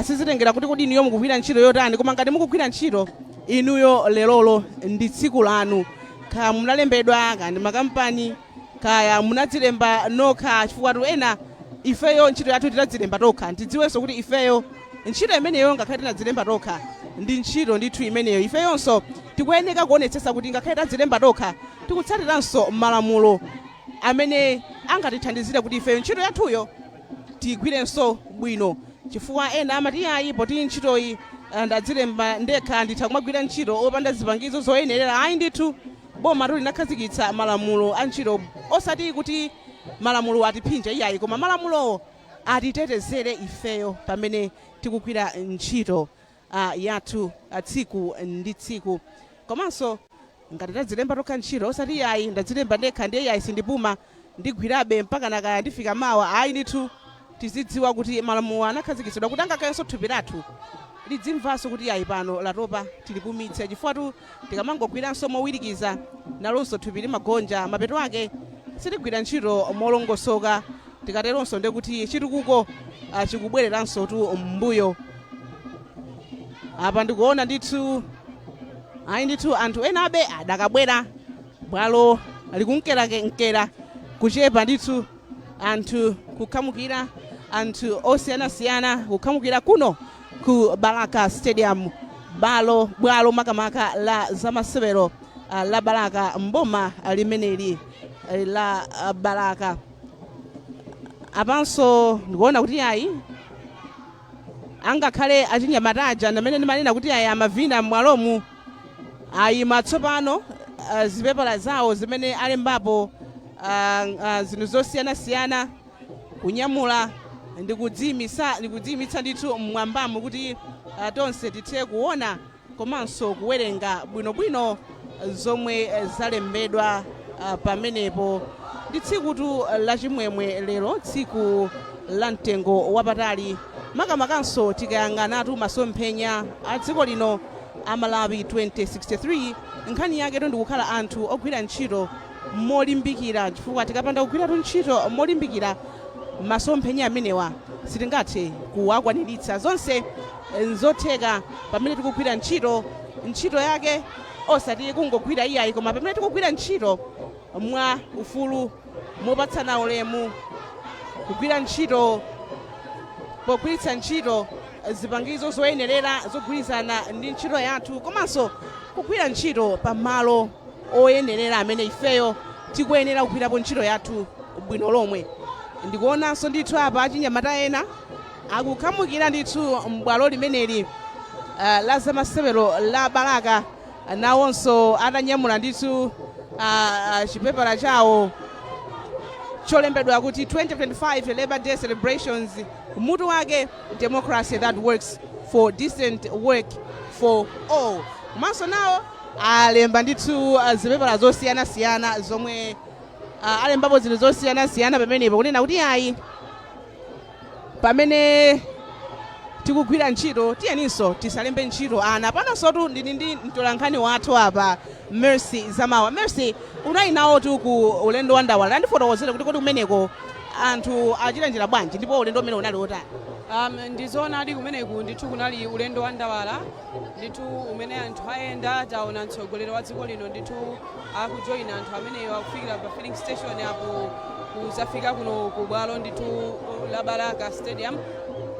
sizitengera kuti kodi inuyo mukugwira ntchito yotani koma ngati mukugwira ntchito inuyo lerolo ndi tsiku lanu kaya munalembedwa kandi makampani kaya munadzilemba nokha chifukwa ena ifeyo ntchito yathu tinadzilemba tokha tidziwenso kuti ifeyo ntchito imeneyo ngakhale tinadzilemba tokha ndi ntchito ndithu imeneyo ifeyonso tikuyeneka kuonetsetsa kuti ngakhale tadzilemba tokha tikutsatiranso malamulo amene angatithandizire kuti ifeyo ntchito yathuyo tigwirenso bwino chifukwa ena amati ayi poti ntchitoyi ndadzilemba ndekha nditha kumagwira ntchito opanda zipangizo zoyenerera ayi ndithu boma linakhazikitsa malamulo a ntchito osati kuti malamulo atiphinje iyayi koma malamulowo atitetezere ifeyo pamene tikugwira ntchito yathu tsiku ndi tsiku komanso ngati tadzilemba tokha ntchito osati iyayi ndadzilemba ndekha ndiye iyayi sindipuma ndigwirabe mpaka nakaya ndifika mawa ayi ndithu tizidziwa kuti malamulo anakhazikitsidwa kuti angakhalenso thupi lathu lidzimvanso kuti yayi pano latopa tilipumitse chifukwa tikamangogwiranso mowirikiza nalonso thupi limagonja mapeto ake sitigwira ntchito molongosoka tikateronso nde kuti chitukuko chikubwereranso mbuyo apa ndikuona ndithu ayi ndithu anthu enabe adakabwera bwalo likunkera kuchepa ndithu anthu kukhamukira anthu osiyanasiyana kukhamukira kuno ku Balaka Stadium bwalo makamaka la zamasewero la Balaka mboma limeneli la Balaka apanso ndikuona kuti yayi angakhale achinyamataja ndamene ndimanena kuti yayi amavina m'mwalomu ayi matsopano zipepala zawo zimene alembapo zinthu zosiyanasiyana kunyamula ndikudzimitsa ndithu mmwambamo kuti tonse tithe kuona komanso kuwerenga bwinobwino zomwe zalembedwa pamenepo ndi tsikutu lachimwemwe lero tsiku la mtengo wapatali makamakanso tikayang'anatu masomphenya a dziko lino a Malawi 2063 nkhani yake ndikukhala anthu ogwira ntchito molimbikira chifukwa tikapanda kugwiratu ntchito molimbikira masomphenya amenewa sitingathe kuwakwaniritsa zonse nzotheka pamene tikugwira ntchito yake osati kungogwira iyayi koma pamene tikugwira ntchito mwa ufulu mopatsana ulemu kugwira ntchito pogwiritsa ntchito zipangizo zoyenerera zogwirizana ndi ntchito yathu komanso kugwira ntchito pamalo oyenerera amene ifeyo tikuyenera kugwirapo ntchito yathu bwino lomwe ndikuonanso ndithu apa achinyamata ena akukhamukira ndithu m'bwalo limeneli la zamasewero la Balaka nawonso atanyamula ndithu chipepala chawo cholembedwa kuti 2025 Labor Day celebrations mutu wake democracy that works for decent work for all komanso nawo alemba ndithu zipepala zosiyanasiyana zomwe alembapo zinthu zosiyanasiyana pamenepo kunena kuti ayi pamene tikugwira ntchito tiyeninso tisalembe ntchito ana panonso ndili ndi mtolankhani wathu apa Mercy Zamawa. Mercy unali nawo ku ulendo wa ndawala ndifotokozere kuti kodi kumeneko anthu achita njira bwanji ndipo ulendo umene unali otani Ndizoona adi kumeneku ndithu kunali ulendo wa ndawala ndithu umene anthu ayenda taona mtsogoleri wa dziko lino ndithu akujoyina anthu ameneyo akufikira pa filling station apo kuzafika kuno ku bwalo ndithu la Balaka Stadium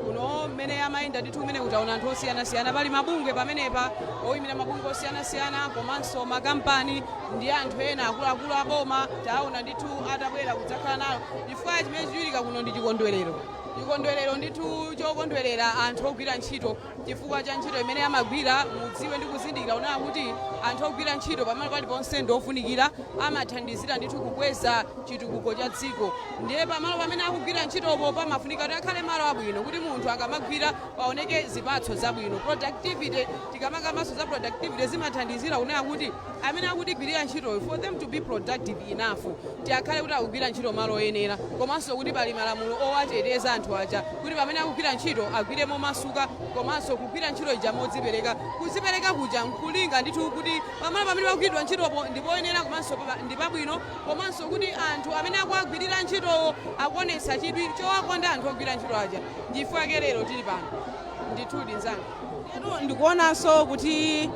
kuno mmene amayenda ndithu kumene kutaona anthu osiyanasiyana pali mabungwe pamenepa oyimira mabungwe osiyanasiyana komanso makampani ndi anthu ena akuluakulu aboma taona ndithu atabwera kudzakhala nayo chifukwa chimene chichitika kuno ndi chikondwerero ndithu chokondwerera anthu ogwira ntchito chifukwa cha ntchito imene amagwira mudziwe ndi kuzindikira unaona kuti anthu ogwira ntchito pamene paliponse ndi ofunikira amathandizira ndithu kukweza chitukuko cha dziko ndiye pamalo pamene akugwira ntchitopo pamafunika kuti akhale malo abwino kuti munthu akamagwira paoneke zipatso zabwino productivity tikamakamanso za productivity zimathandizira unaona kuti amene akutigwirira ntchitoyo for them to be productive enough tiakhale kuti akugwira ntchito malo oyenera komanso kuti pali malamulo owateteza anthu aja kuti pamene akugwira ntchito agwire momasuka komanso kugwira ntchito ija modzipereka kuzipereka kuja nkulinga ndithu kuti pamene pakugwiridwa ntchitopo ndipoyenera komanso ndi pabwino komanso kuti anthu amene akuagwirira ntchitowo akuonetsa chidwi chowakonda anthu ogwira ntchito aja ndifukwa lero tili pano ndithu ndinzanga ndikuonanso kuti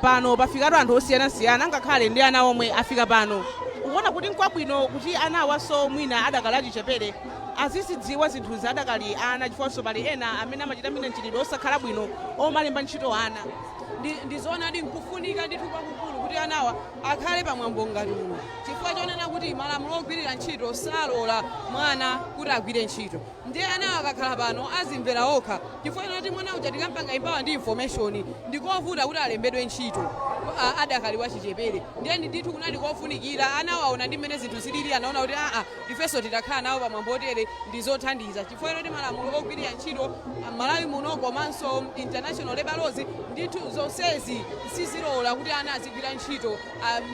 pano pafikatu anthu osiyanasiyana ngakhale ndi ana omwe afika pano ukuona kuti nkwabwino kuti ana awaso mwina adakali achichepere azisidziwa zinthu zadakali ana chifukwanso pali ena amene amachita mwina mchitidwe osakhala bwino omalemba ntchito ana ndizoona ndi nkufunika ndithu kwakukulu kuti anawa akhale pamwambo ngati uno chifukwa chonena kuti malamulo ogwirira ntchito salola mwana kuti agwire ntchito ndiye anawa akakhala pano azimvera okha chifukwa chonena kuti mwana uja tikampanga impawa ndi information ndikovuta kuti alembedwe ntchito adakali wachichepere ndiye ndithu kunali kofunikira anawaona ndi mmene zinthu zilili anaona kuti ifenso titakhala nawo pamwambo otere ndizothandiza chifukwa chonena kuti malamulo ogwirira ntchito Malawi muno komanso international labor laws ndithu zonsezi sizilola kuti ana azigwira ntchito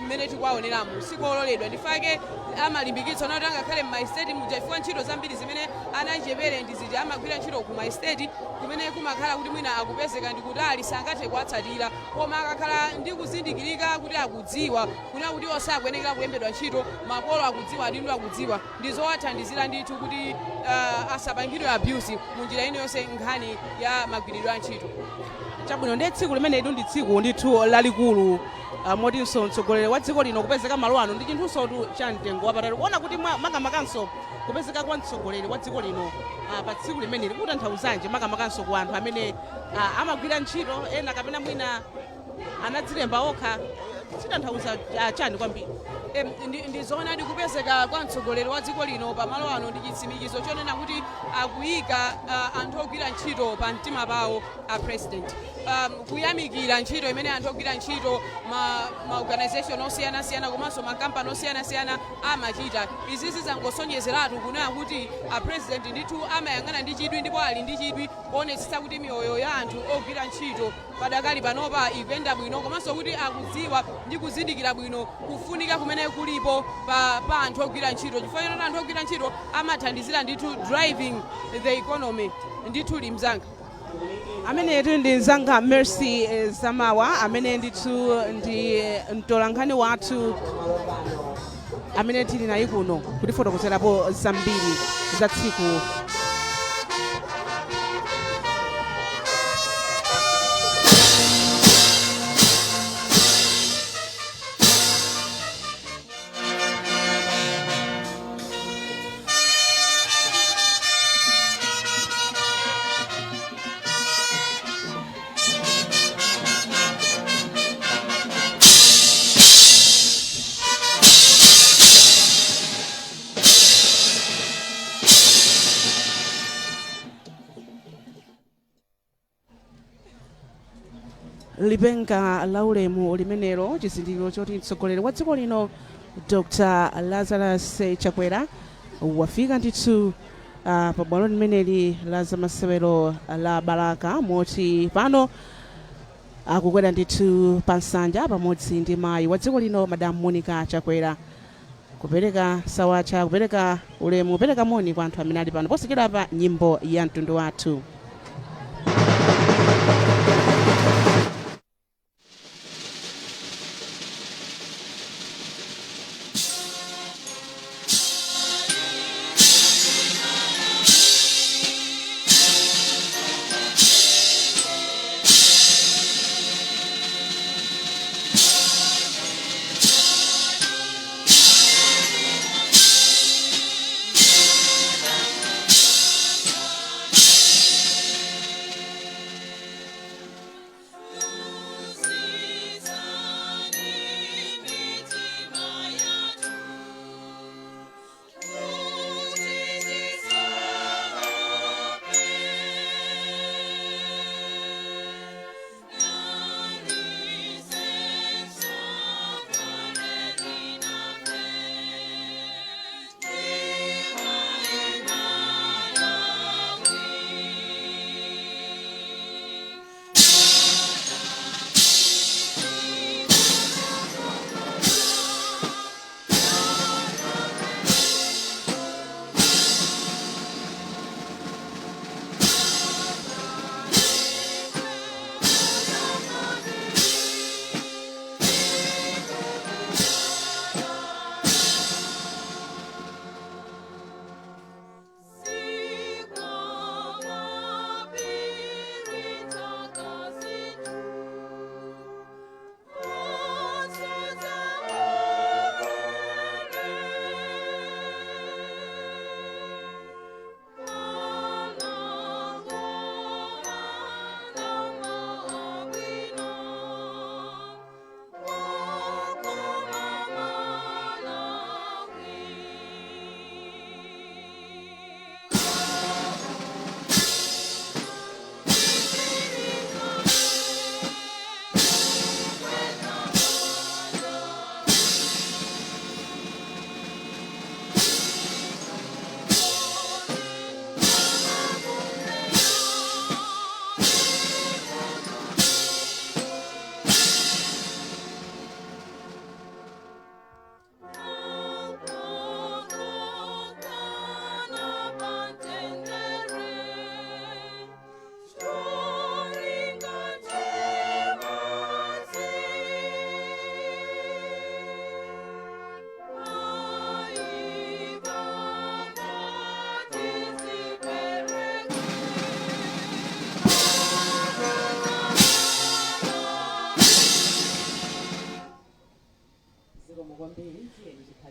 mmene tikwaoneramu sikololedwa ndifake amalimbikitsa ona kuti angakhale m'maestate muja chifukwa ntchito zambiri zimene ana achichepere ndiziti amagwira ntchito ku maestate kumene kumakhala kuti mwina akupezeka ndikutali sangathe kuwatsatira koma akakhala ndi kuzindikirika kuti akudziwa kuna kuti osakuyenekera kulembedwa ntchito makolo akudziwa adindo akudziwa ndizowathandizira ndithu kuti asapangidwe abuse munjira ino yonse nkhani ya magwiridwe a ntchito chabwino ndi tsiku limene ndi tsiku ndithu lalikulu motinso mtsogoleri wa dziko lino kupezeka malo ano ndi chinthunso cha mtengo wapatali kuona kuti makamakanso kupezeka kwa mtsogoleri wa dziko lino pa tsiku limene likutanthauzanje makamakanso ku anthu amene amagwira ntchito ena kapena mwina anadzilemba okha zitanthauza chani kwambiri ndizoona kupezeka kwa mtsogoleri wa dziko lino pamalo ano ndi chitsimikizo chonena kuti akuyika anthu ogwira ntchito pa mtima pawo a president kuyamikira ntchito imene anthu ogwira ntchito ma organization osiyanasiyana komanso makampani osiyanasiyana amachita izi zizangosonyezeratu kunena kuti a president ndithu amayang'ana ndi chidwi ndipo ali ndi chidwi kuonetsetsa kuti miyoyo ya anthu ogwira ntchito padakali panopa ikuyenda bwino komanso kuti akudziwa ndi kuzindikira bwino kufunika kumene kulipo pa anthu ogwira ntchito chifukwa chonena anthu ogwira ntchito amathandizira ndithu driving the economy ndithu limzanga amene ndi mzanga Mercy Zamawa amene ndithu ndi mtolankhani wathu amene tili naye kuno kutifotokozerapo zambiri za tsiku lipenga la ulemu limenelo chizindikiro choti mtsogoleri wa dziko lino Dr. Lazarus Chakwera wafika ndithu pa bwalo limeneli la zamasewero la Balaka moti pano akukwera ndithu pa nsanja pamodzi ndi mayi wa dziko lino Madam Monica Chakwera kupereka sawacha kupereka ulemu kupereka moni kwa anthu amene ali pano posikira pa nyimbo ya mtundu wathu.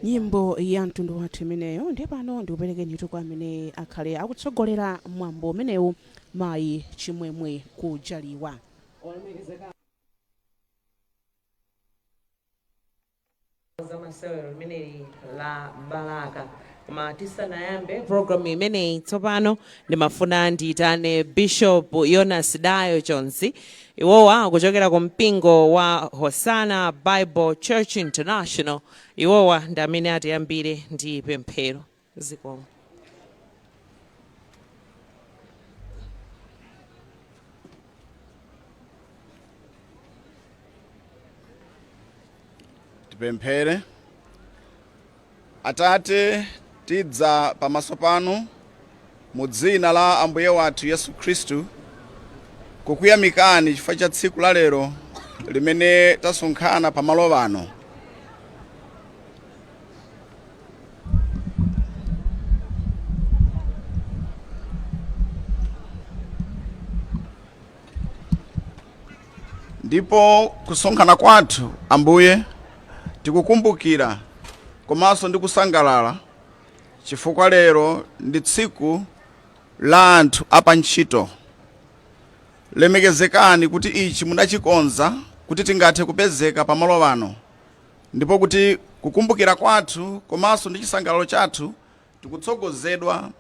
nyimbo ya mtundu wathu imeneyo ndiye pano ndikuperekeni tu kwa amene akhale akutsogolera mwambo umenewu mayi chimwemwe kujaliwa. Zamasewero limeneli la Balaka koma tisanayambe program imeneyi tsopano ndimafuna ndiyitane Bishop Jonas Dayo Chonsi. Iwowa akuchokera ku mpingo wa Hosanna Bible Church International. Iwowa ndi amene atiyambire ndi pemphero zikomo. Tipemphere. Atate, tidza pamaso panu mu dzina la Ambuye wathu Yesu Khristu kukuyamikani chifukwa cha tsiku la lero limene tasonkhana pamalo pano. Ndipo kusonkhana kwathu Ambuye tikukumbukira komanso ndi kusangalala chifukwa lero ndi tsiku la anthu apantchito. Lemekezekani kuti ichi munachikonza kuti tingathe kupezeka pamalo pano, ndipo kuti kukumbukira kwathu komanso ndi chisangalalo chathu tikutsogozedwa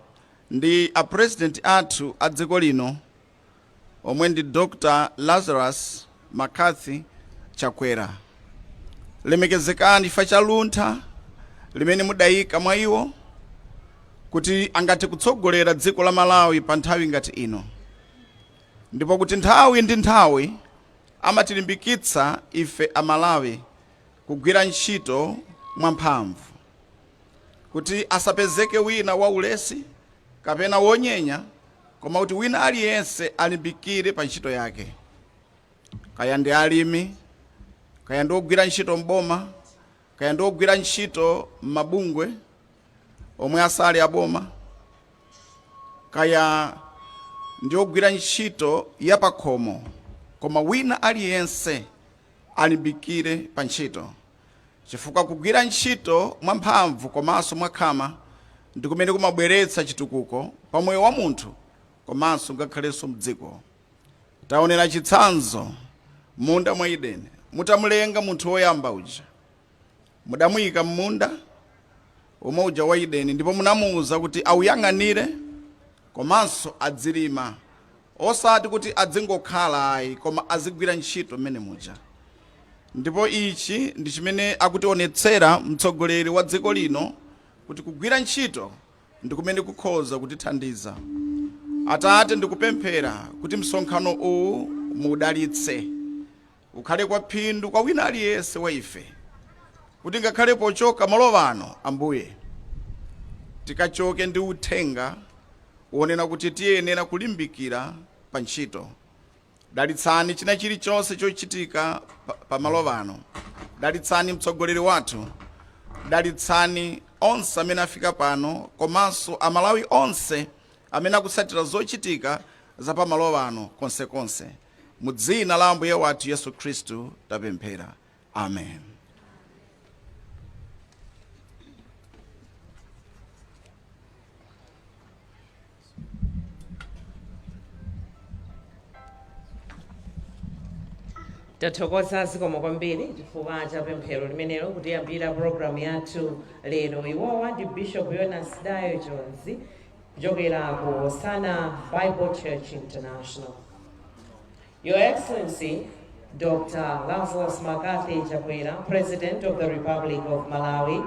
ndi a president athu a dziko lino omwe ndi Dr. Lazarus McCarthy Chakwera. Lemekezekani chifukwa cha luntha limene mudayika mwa iwo kuti angathe kutsogolera dziko la Malawi pa nthawi ngati ino, ndipo kuti nthawi ndi nthawi amatilimbikitsa ife a Malawi kugwira ntchito mwamphamvu, kuti asapezeke wina waulesi kapena wonyenya, koma kuti wina aliyense alimbikire pa ntchito yake, kaya ndi alimi, kaya ndi ogwira ntchito mboma, kaya ndi ogwira ntchito mabungwe omwe asali aboma, kaya ndi ogwira ntchito ya pakhomo, koma wina aliyense alimbikire pa ntchito, chifukwa kugwira ntchito mwamphamvu komanso mwakhama ndi kumene kumabweretsa chitukuko pa moyo wa munthu komanso ngakhalenso mdziko. Taonera chitsanzo munda mwa Edeni, mutamulenga munthu woyamba uja, mudamuyika m'munda omwe uja wa Edeni, ndipo munamuwuza kuti awuyang'anire komanso adzilima, osati kuti adzingokhala ayi, koma azigwira ntchito mmene muja. Ndipo ichi ndi chimene akutionetsera mtsogoleri wa dziko lino kuti kugwira ntchito ndi kumene kukhoza kutithandiza. Atate, ndikupemphera kuti msonkhano uwu mudalitse, ukhale kwa phindu kwa wina aliyense wa ife, kuti ngakhale pochoka malo pano Ambuye tikachoke ndi uthenga wonena kuti tiyenera kulimbikira pa ntchito. Dalitsani china chilichonse chochitika pa malo pano. Dalitsani mtsogoleri wathu, dalitsani onse amene afika pano, komanso Amalawi onse amene akutsatira zochitika za pa malo pano konsekonse. Mu dzina la Ambuye wathu Yesu Khristu tapemphera. Amen. Tathokoza zikomo kwambiri chifukwa cha pemphero limenelo kutiyambira program yathu lero. Iwowa ndi Bishop Jonas Dayo Chonsi kuchokera ku Hosanna Bible Church International. Your Excellency Dr. Lazarus McCarthy Chakwera, President of the Republic of Malawi.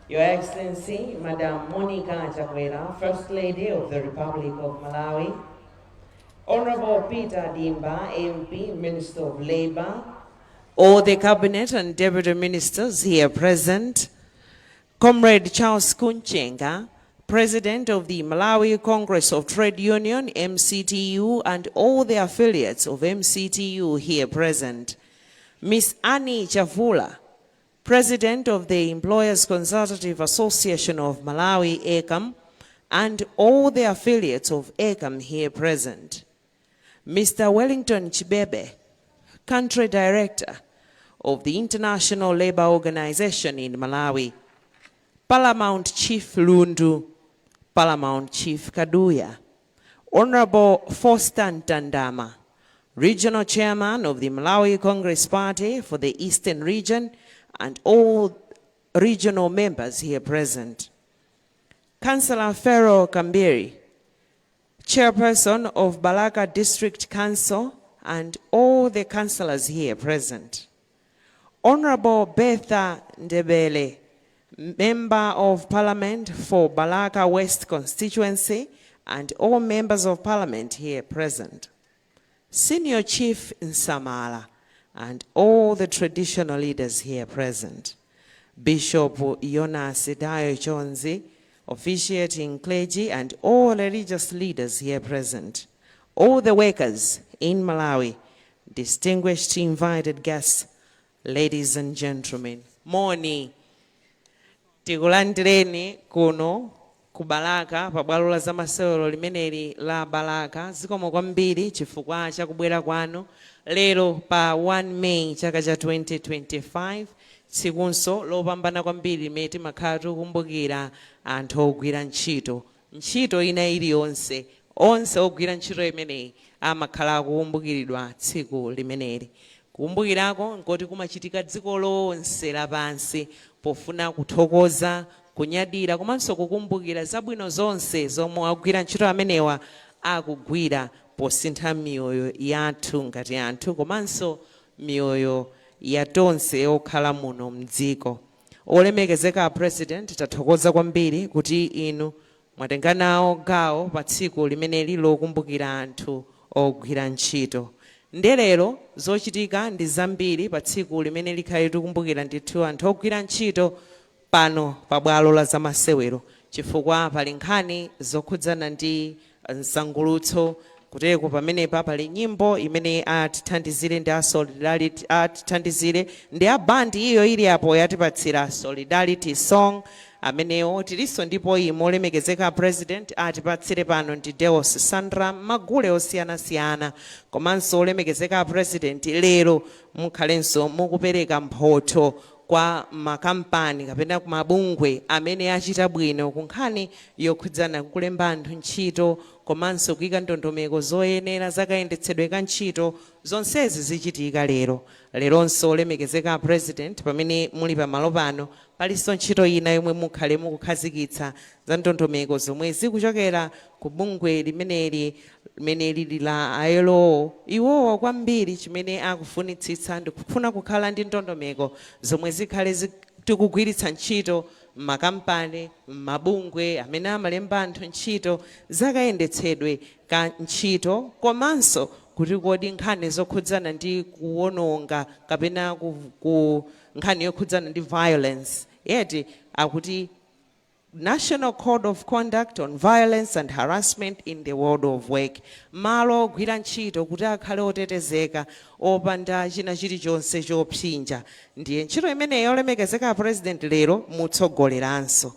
Your Excellency Madam Monica Chakwera, First Lady of the Republic of Malawi. Honorable Peter Dimba, MP, Minister of Labour, all the Cabinet and Deputy Ministers here present, Comrade Charles Kunchenga, President of the Malawi Congress of Trade Union, MCTU, and all the affiliates of MCTU here present, Miss Annie Chavula, President of the Employers Consultative Association of Malawi, ECAM, and all the affiliates of ECAM here present, Mr. Wellington Chibebe, Country Director of the International Labour Organization in Malawi, Paramount Chief Lundu, Paramount Chief Kaduya, Honorable Foster Ntandama, Regional Chairman of the Malawi Congress Party for the Eastern Region, and all regional members here present. Councillor Pharaoh Kambiri, Chairperson of Balaka District Council, and all the councillors here present. Honorable Betha Ndebele, Member of Parliament for Balaka West Constituency, and all members of Parliament here present. Senior Chief Nsamala, and all the traditional leaders here present. Bishop Jonas Dayo Chonzi, officiating clergy, and all religious leaders here present. All the workers in Malawi, distinguished invited guests, ladies and gentlemen, morning. Tikulandireni kuno ku Balaka pa bwalo la zamasewero limeneli la Balaka. Zikomo kwambiri chifukwa cha kubwera kwanu lero pa 1 May chaka cha 2025, tsikunso lopambana kwambiri limene timakhala tikukumbukira anthu ogwira ntchito ina iliyonse. Onse ogwira ntchito imeneyi amakhala akukumbukiridwa tsiku limeneli. Kukumbukirako nkoti kumachitika dziko lonse lapansi pofuna kuthokoza, kunyadira, komanso kukumbukira zabwino zonse zomwe agwira ntchito amenewa akugwira posintha miyoyo yathu ngati anthu, komanso miyoyo yatonse okhala muno mdziko. Olemekezeka President, tathokoza kwambiri kuti inu mwatenga nawo gawo pa tsiku limeneli lokumbukira anthu ogwira ntchito. Ndelero zochitika ndi zambiri pa tsiku limene likhale tikumbukira ndithu anthu ogwira ntchito pano pa bwalo la zamasewero, chifukwa pali nkhani zokhudzana ndi msangulutso. Kuteko pamenepa pali nyimbo imene atithandizire ndi Solidarity, atithandizire ndi a bandi iyo ili apo yatipatsira Solidarity Song amenewo tiliso ndipo imo olemekezeka President atipatsire pano ndi Deos Sandra magule osiyanasiyana, komanso olemekezeka President lero mukhalenso mukupereka mphotho kwa makampani kapena kumabungwe amene achita bwino ku nkhani yokhudzana kulemba anthu ntchito, komanso kuyika ndondomeko zoyenera zakayendetsedwe ka ntchito. Zonsezi zichitika leronso olemekezeka President pamene muli pamalo pano palinso ntchito ina yomwe mukhale mukukhazikitsa za ndondomeko zomwe zikuchokera ku bungwe limeneli la ILO. Iwowa kwambiri chimene akufunitsitsa ndikufuna kukhala ndi ndondomeko zomwe zikhale tikugwiritsa ntchito makampani, mabungwe amene amalemba anthu ntchito, zakayendetsedwe ka ntchito, komanso kuti kodi nkhani zokhudzana ndi kuwononga kapena ku nkhani yokhudzana ndi violence yeti akuti National Code of Conduct on Violence and Harassment in the World of Work. Malo ogwira ntchito kuti akhale otetezeka opanda china chilichonse chopsinja. Ndiye ntchito imeneyo olemekezeka President lero mutsogoleranso.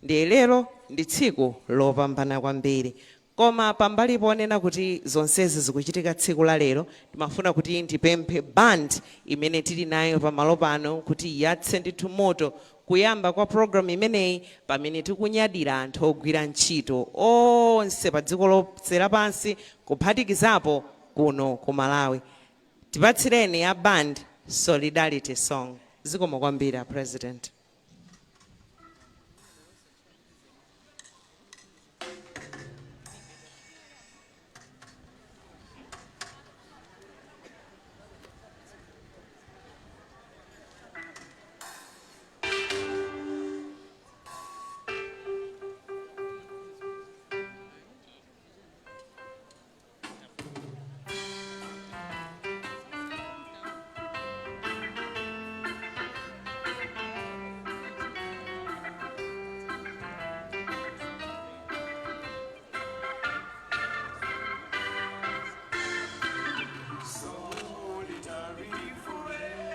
Ndiye lero ndi tsiku lopambana kwambiri. Koma pambali ponena kuti zonsezi zikuchitika tsiku la lero, timafuna kuti ndipemphe band imene tili nayo pamalo pano kuti yatse ndithu moto kuyamba kwa program imeneyi pamene tikunyadira anthu ogwira ntchito onse pa dziko lonse lapansi kuphatikizapo kuno ku Malawi. Tipatsireni ya band Solidarity Song. Zikomo kwambiri President. Solidarity forever.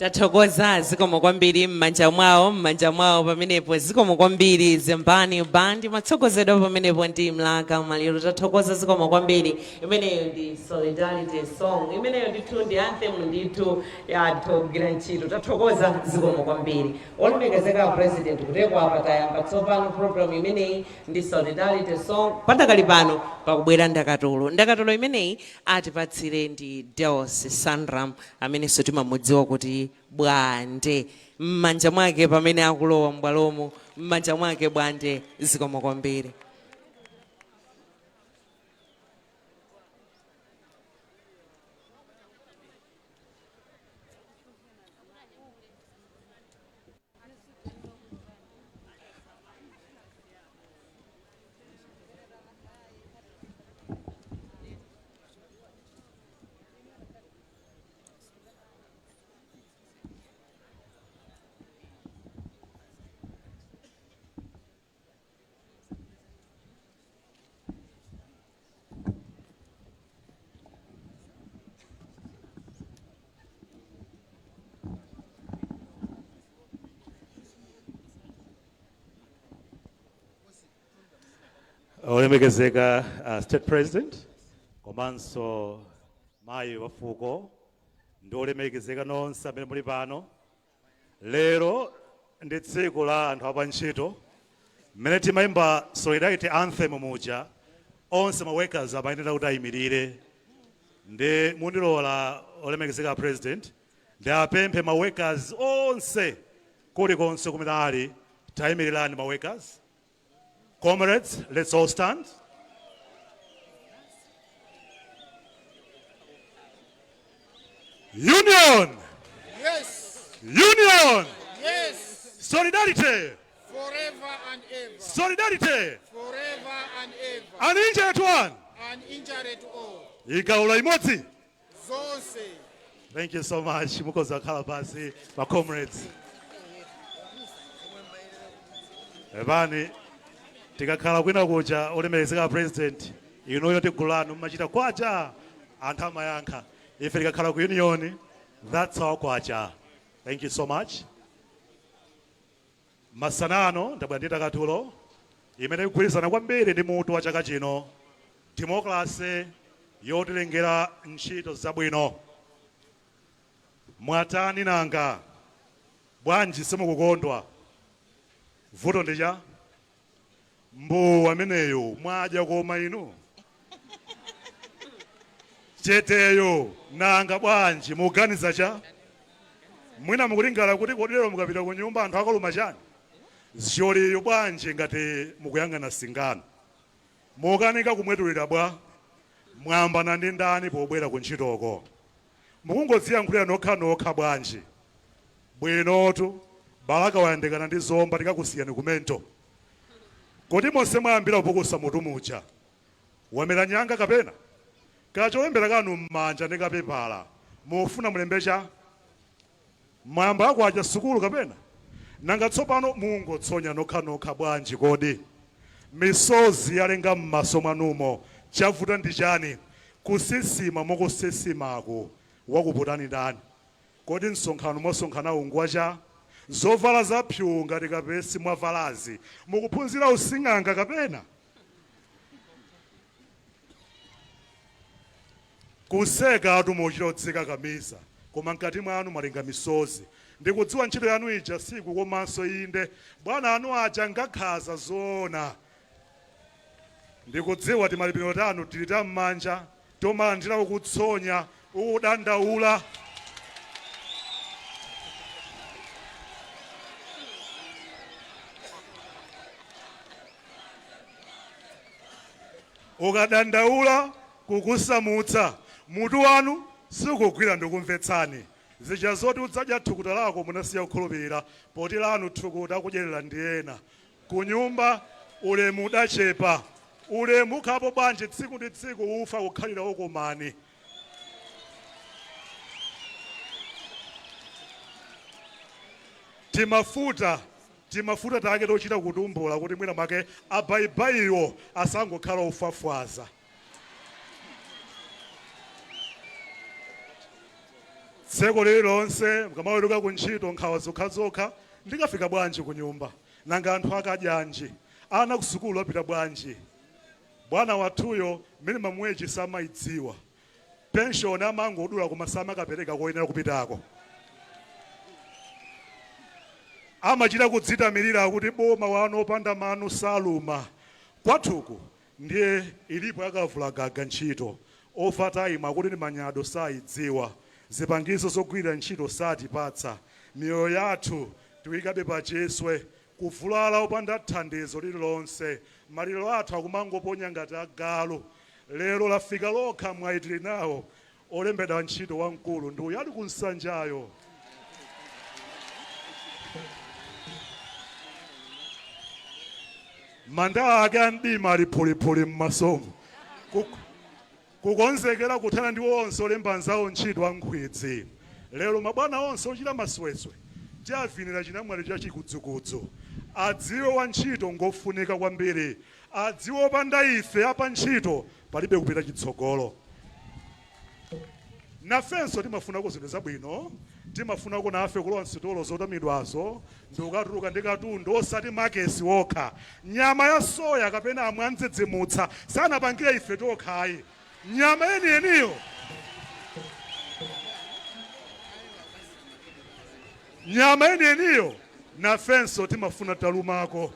tathokoza zikomo kwambiri m'manja mwawo pamenepo zikomo kwambiri Zembani Band matsogozedwa pamenepo ndi Mlaka Maliro. Tathokoza zikomo kwambiri. Imeneyo ndi solidarity song, imeneyo ndithu ndi anthem ndithu yatogwira ntchito. Tathokoza zikomo kwambiri. Olemekezeka president kutekwa apa tayamba tsopano program imeneyi ndi solidarity song. Patakali pano pakubwera ndakatulo imeneyi atipatsire ndi Deus Sanram amenenso timamudziwa kuti Bwande. M'manja mwake pamene akulowa m'bwalomo, m'manja mwake Bwande. Zikomo kwambiri. Olemekezeka State President, komanso mayi wafuko, ndi olemekezeka nonse amene muli pano. Lero ndi tsiku la anthu apantchito, mmene timayimba solidarity anthem muja, onse ma workers amayenera kuti ayimirire. Ndi mundilola olemekezeka President, ndi apemphe ma workers onse kulikonse kumene ali, tayimirirani ma workers. Comrades, let's all stand. Union! Yes! Union! Yes! Solidarity! Forever and ever! Solidarity! Forever and ever! Uninjured one! Uninjured all! Ikaula imodzi! Zonse! Thank you so much. Mukoza Kalabasi, my comrades. Ebani, tikakhala kwina kuja olemekezeka President, inoyo tigulano machita kwacha anthu amayankha. Ife tikakhala ku union, that's our kwacha. Thank you so much. Masanano ndabwera ndi ndakatulo imene ikugwirizana kwambiri ndi mutu wa chaka chino, democracy yotilengera ntchito zabwino. Mwatani nanga bwanji simukukondwa vuto ndija mbu ameneyo mwadya koma inu cheteyo nanga bwanji muganiza cha mwina mukulingala kuti kodero mukapita ku nyumba anthu akaluma chani ziyoliyo bwanji ngati mukuyang'ana singano mukanika kumwetulira bwa mwambana ndi ndani pobwera ku ntchitoko mukungodziyankhulira nokha bwanji bwinotu Balaka wayandikana ndi zomba tikakusiyani kumento kodi monse mwayambira upukusa mutu muja wamera nyanga kapena kacholembera kanu m'manja ndi kapepala mufuna mulembecha mwamba akwacha sukulu kapena nanga tsopano mungotsonya nokha bwanji kodi misozi yalenga m'maso mwanumo chavuta ndi chani kusisima mokusisimako wakuputani ndani kodi msonkhano mosonkhana ungwa cha zovala zapyu ngati kapesi mwavalazi mukuphunzira using'anga kapena kuseka atu muchirodzeka kamisa koma mkati mwanu malinga misozi ndikudziwa ntchito yanu ija siku komanso inde bwana anu aja ngakhaza zoona ndikudziwa timalipiro tanu tili tam'manja tomalandira ukutsonya ukudandaula ukadandaula kukusamutsa mutu wanu sikugwira ndikumvetsani zija zoti udzadya thukuta lako munasiya kukhulupirira poti lanu thukuta kudyerera ndi ena ku nyumba ulemu udachepa ulemu ukhapo bwanji tsiku ndi tsiku ufa kukhalira okomani timafuta take tochita kutumbula kuti mwina make abayibayiwo asangokhala ufafwaza Tseko lililonse mukamaweruka ku ntchito nkhawa zokhazokha ndikafika bwanji ku nyumba nanga anthu akadyanji ana ku sukulu apita bwanji. Bwana wathuyo minimum wage samaidziwa. Pension amangodula koma samakapereka koyenera kupitako. Amachita kudzitamirira kuti boma wano opanda manu saluma. Kwathuku ndiye ilipo yakavulagaga ntchito. Overtime kuti ndi manyado saidziwa. Zipangizo zogwira ntchito satipatsa. Miyoyo yathu tiwikabe pachiswe. Kuvulala opanda thandizo lililonse. Maliro athu akumangoponya ngati agalu. Lero lafika lokha mwaitiri nawo. Olembedwa ntchito wamkulu ndi uyo ali ku nsanjayo. Manda ake amdima ali phulipuli m'masomo. Kukonzekera kuthana ndi onse olemba nzawo ntchito ankhwidzi. Lero mabwana onse ochita masweswe chavinira chinamwali cha chikudzukudzu. Adziwe wa ntchito ngofunika kwambiri. Adziwe opanda ife apa ntchito palibe kupita chitsogolo. Nafenso timafuna zinthu zabwino. Timafuna nafe kulowa nsitolo zotamidwazo ndikatuluka ndi katundu osati makesi wokha. Nyama ya soya kapena amwe amdzedzemutsa sanapangire ife tokhayi. Nyama yeniyeniyo. Nyama yeniyeniyo nafenso timafuna talumako.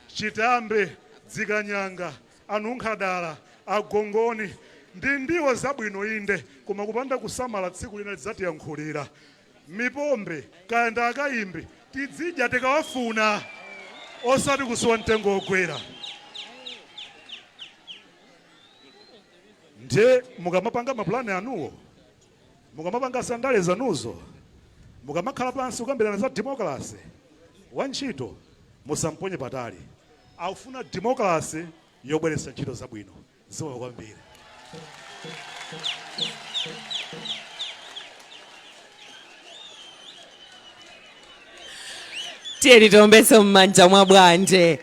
Chitambe, dzikanyanga, anunkhadala, agongoni ndiwo zabwino inde koma kupanda kusamala tsiku lina lidzatiyankhulira. Mipombe kayanda akayimbi tidzidya tikawafuna osati kusuwa mtengo ogwera. Ndiye mukamapanga mapulani anuwo, mukamapanga sandale zanuzo, mukamakhala pansi kukambirana za democracy wa ntchito musamponye patali. Aufuna democracy yobweretsa ntchito zabwino. Zikomo kwambiri. Tiyeni tiombetse m'manja mwa bwanje.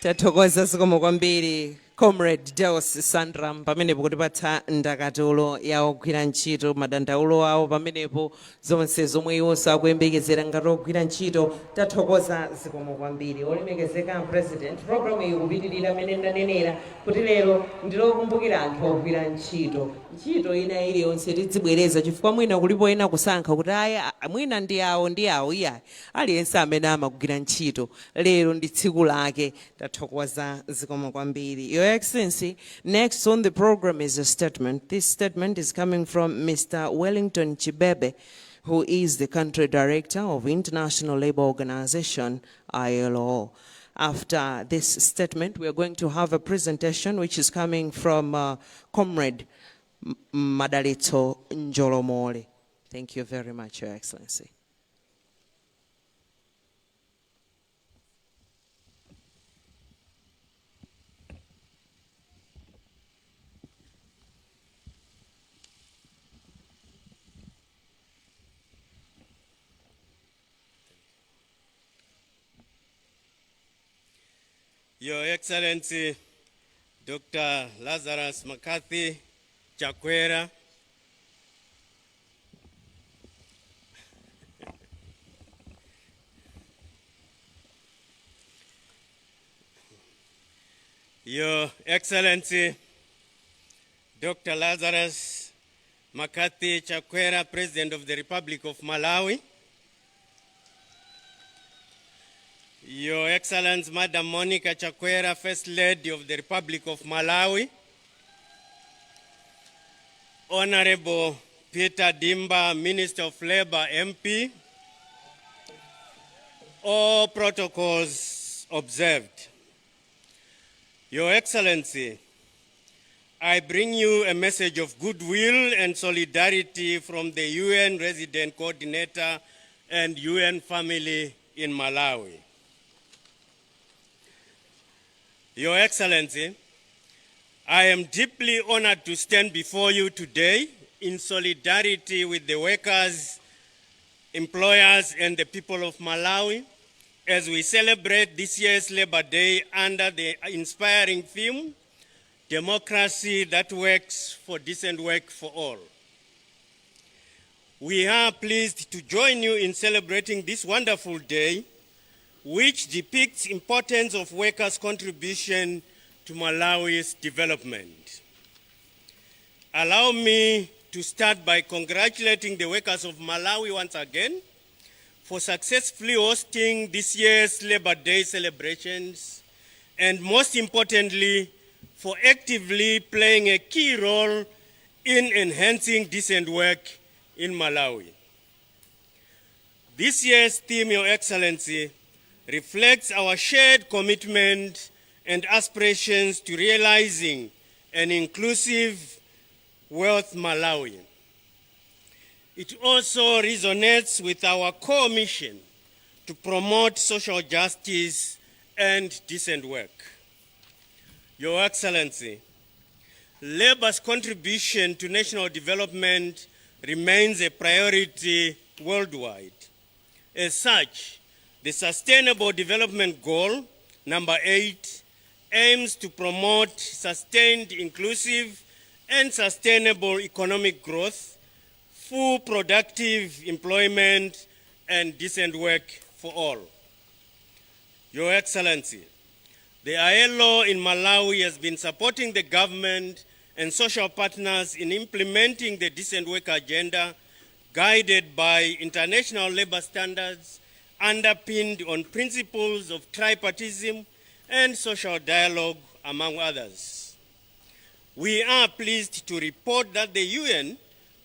Tathokoza zikomo kwambiri Comrade Deus Sandram pamenepo kutipatsa ndakatulo ya ogwira ntchito madandaulo awo pamenepo zonse zomwe iwo akuyembekezera ngati ogwira ntchito. Tathokoza zikomo kwambiri olemekezeka President. Program iyi kupitirira amene ndanenera kuti lero ndilokumbukira anthu ogwira ntchito. Ntchito ina iliyonse tidzibwereza chifukwa mwina kulipo ena kusankha kuti aya mwina ndi awo iya aliyense amene amagwira ntchito. Lero ndi tsiku lake. Tathokoza zikomo kwambiri. Your Excellency, next on the program is a statement. This statement is coming from Mr. Wellington Chibebe, who is the country director of International Labour Organization, ILO. After this statement, we are going to have a presentation which is coming from Comrade Madalito Njolomole. Thank you very much, Your Excellency. Your Excellency, Dr. Lazarus McCarthy Chakwera, Your Excellency, Dr. Lazarus McCarthy Chakwera, President of the Republic of Malawi, Your Excellency, Madam Monica Chakwera, First Lady of the Republic of Malawi, Honorable Peter Dimba, Minister of Labor, MP, all protocols observed. Your Excellency, I bring you a message of goodwill and solidarity from the UN Resident Coordinator and UN family in Malawi. Your Excellency, I am deeply honored to stand before you today in solidarity with the workers, employers, and the people of Malawi as we celebrate this year's Labor Day under the inspiring theme, Democracy that works for decent work for all. we are pleased to join you in celebrating this wonderful day, which depicts importance of workers' contribution to Malawi's development. Allow me to start by congratulating the workers of Malawi once again for successfully hosting this year's Labor Day celebrations, and most importantly, for actively playing a key role in enhancing decent work in Malawi. This year's theme, Your Excellency, reflects our shared commitment and aspirations to realizing an inclusive wealth Malawi. It also resonates with our core mission to promote social justice and decent work. Your Excellency, labor's contribution to national development remains a priority worldwide. As such, the Sustainable Development Goal, number 8, aims to promote sustained, inclusive, and sustainable economic growth, full productive employment, and decent work for all. Your Excellency, the ILO in Malawi has been supporting the government and social partners in implementing the decent work agenda, guided by international labor standards, underpinned on principles of tripartism and social dialogue, among others. We are pleased to report that the UN,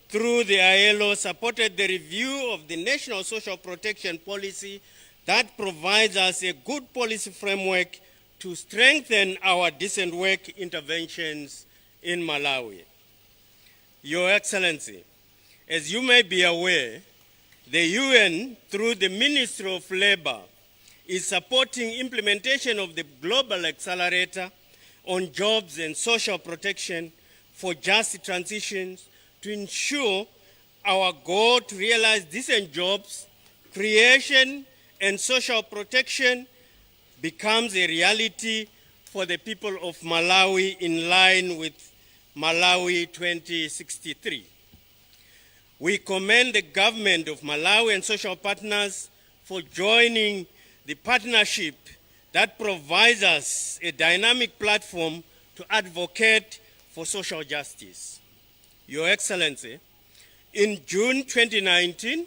through the ILO, supported the review of the National Social Protection Policy that provides us a good policy framework to strengthen our decent work interventions in Malawi. Your Excellency, as you may be aware, the UN, through the Ministry of Labor, is supporting implementation of the Global Accelerator on Jobs and Social Protection for Just Transitions to ensure our goal to realize decent jobs, creation, and social protection becomes a reality for the people of Malawi in line with Malawi 2063. We commend the government of Malawi and social partners for joining the partnership that provides us a dynamic platform to advocate for social justice. Your Excellency, in June 2019,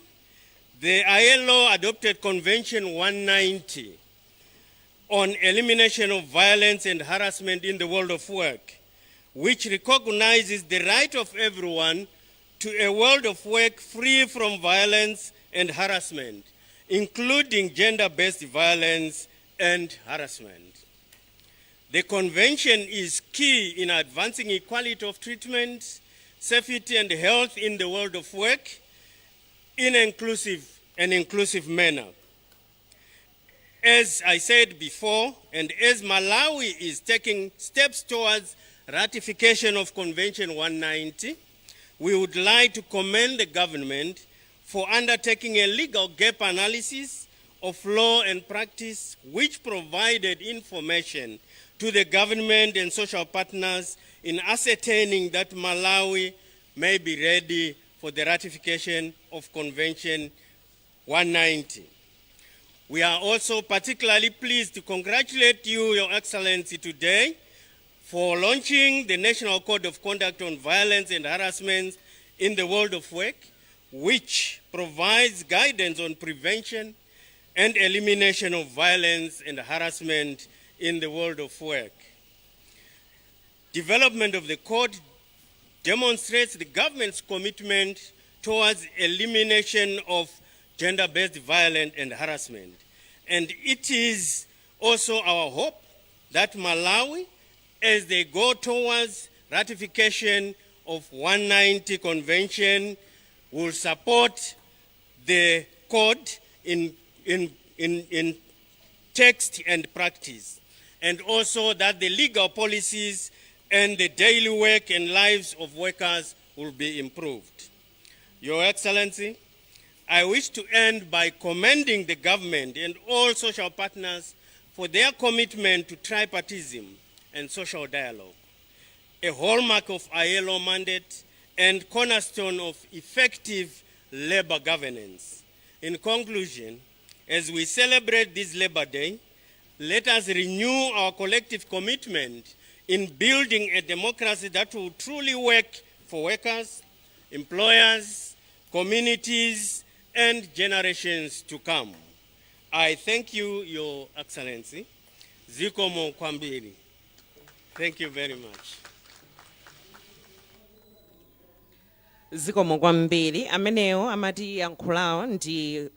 the ILO adopted Convention 190 on elimination of violence and harassment in the world of work, which recognizes the right of everyone to a world of work free from violence and harassment, including gender-based violence and harassment. The convention is key in advancing equality of treatment, safety and health in the world of work in an inclusive manner. As I said before, and as Malawi is taking steps towards ratification of Convention 190, we would like to commend the government for undertaking a legal gap analysis of law and practice, which provided information to the government and social partners in ascertaining that Malawi may be ready for the ratification of Convention 190. We are also particularly pleased to congratulate you, Your Excellency, today for launching the National Code of Conduct on Violence and Harassment in the world of work, which provides guidance on prevention and elimination of violence and harassment in the world of work. Development of the code demonstrates the government's commitment towards elimination of gender-based violence and harassment. And it is also our hope that Malawi, as they go towards ratification of 190 Convention, will support the code in text and practice, and also that the legal policies and the daily work and lives of workers will be improved. Your Excellency, I wish to end by commending the government and all social partners for their commitment to tripartism and social dialogue, a hallmark of ILO mandate and cornerstone of effective labor governance. In conclusion, as we celebrate this Labor Day, let us renew our collective commitment in building a democracy that will truly work for workers, employers, communities, and generations to come. I thank you, Your Excellency. Zikomo kwambiri. Thank you very much. Zikomo kwambiri. Amenewo amati yankhulawo ndi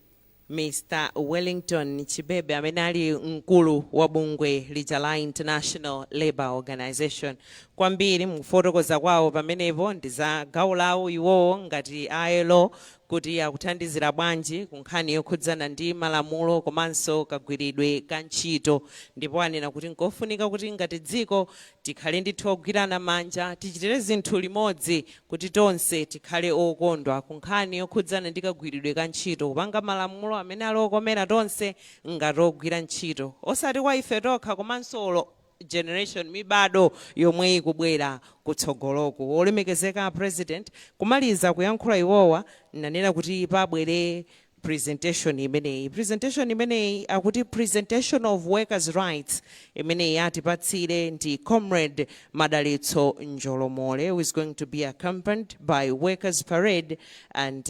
Mr. Wellington Chibebe amene ali mkulu wa bungwe lija la International Labour Organization. Kwambiri mukufotokoza kwawo pamenepo ndi za gawo lawo iwowo ngati ILO kuti akuthandizira bwanji ku nkhani yokhudzana ndi malamulo komanso kagwiridwe ka ntchito, ndipo anena kuti nkofunika kuti ngati dziko tikhale ndithu ogwirana manja tichitire zinthu limodzi kuti tonse tikhale okondwa ku nkhani yokhudzana ndi kagwiridwe ka ntchito, kupanga malamulo amene ali okomera tonse ngati ogwira ntchito, osati kwa ife tokha komanso generation mibado yomwe ikubwera kutsogoloko. Olemekezeka president kumaliza kuyankhula iwowa nanena kuti pabwere presentation imeneyi akuti presentation of workers' rights imeneyi atipatsire ndi Comrade Madalitso Njolomole, who is going to be accompanied by workers parade and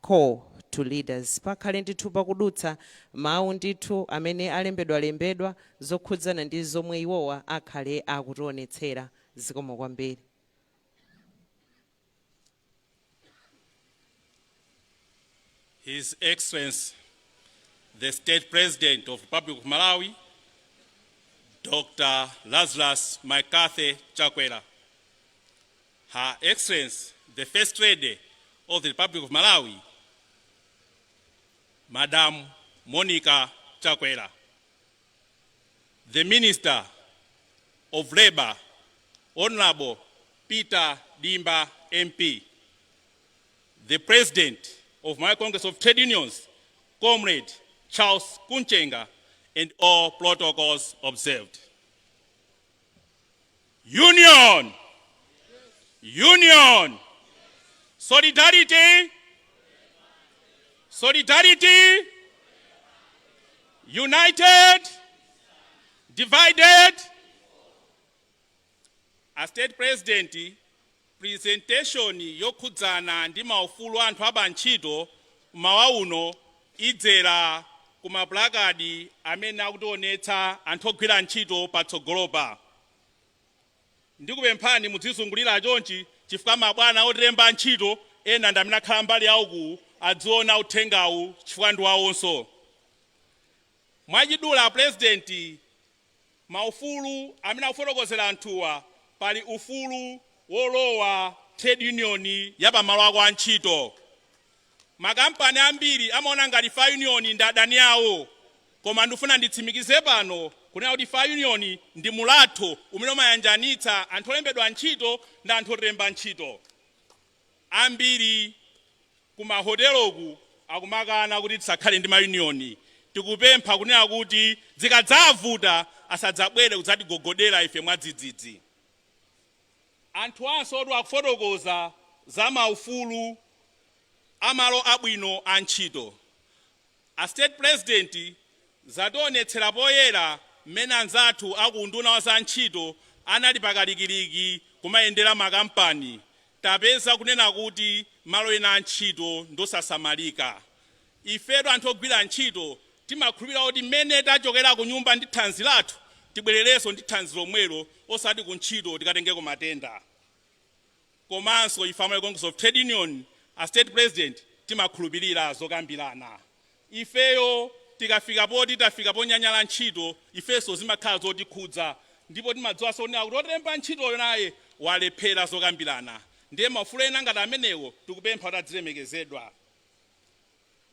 call to leaders. Pakhale ndithu pakudutsa mawu ndithu amene alembedwa zokhudzana ndi zomwe iwowa akhale akutionetsera. Zikomo kwambiri. His Excellency, the State President of the Republic of Malawi, Dr. Lazarus McCarthy Chakwera. Her Excellency, the First Lady of the Republic of Malawi, Madam Monica Chakwera. The Minister of Labour, Honorable Peter Dimba MP. The President of my Congress of Trade Unions, Comrade Charles Kunchenga, and all protocols observed. Union! Union! Solidarity! Solidarity! United! Divided! As State President, presentation yokhudzana ndi maufulu anthu abantchito mawa uno idzera kumapulakadi amene akutionetsa anthu ogwira ntchito patsogolopa. Ndikupemphani mudzizungulira chonchi chifukwa mabwana otilemba ntchito ena ndi amene akhala mbali yauku adziona uthengawu chifukwa ndi wawonso. Mwachidula President, maufulu amene akufotokozera anthuwa pali ufulu wolowa trade union yapamalo ako antchito. Makampani ambiri amaona ngati fa union ndi adani awo, koma ndifuna nditsimikize pano kunena kuti fa union ndi mulatho umene umayanjanitsa anthu olembedwa ntchito ndi anthu otilemba ntchito. Ambiri kumahoteloku akumakana kuti tisakhale ndi ma union. Tikupempha kunena kuti zikadzavuta asadzabwere kudzatigogodera ife mwadzidzidzi. Anthu anso odwa kufotokoza za maufulu amalo abwino a ntchito. A State President zationetsera poyera mmene anzathu akunduna wa za ntchito anali pakalikiliki kumayendera makampani. Tapeza kunena kuti malo ena a ntchito ndosasamalika. Ifeto anthu ogwira ntchito timakhulupirira kuti mmene tachokera ku nyumba ndi thanzi lathu tibwererenso ndi thanzi lomwelo osati ku ntchito tikatengeko matenda. Komanso ifamily Congress of Trade Union, a State President, timakhulupirira zokambirana. Ifeyo tikafika poti tafika ponyanyala ntchito, ifeso zimakhala zotikhudza, ndipo timadziwa sonena kuti otilemba ntchito naye walephera zokambirana. Ndiye maufulu ena ngati amenewo tikupempha kuti adzilemekezedwa.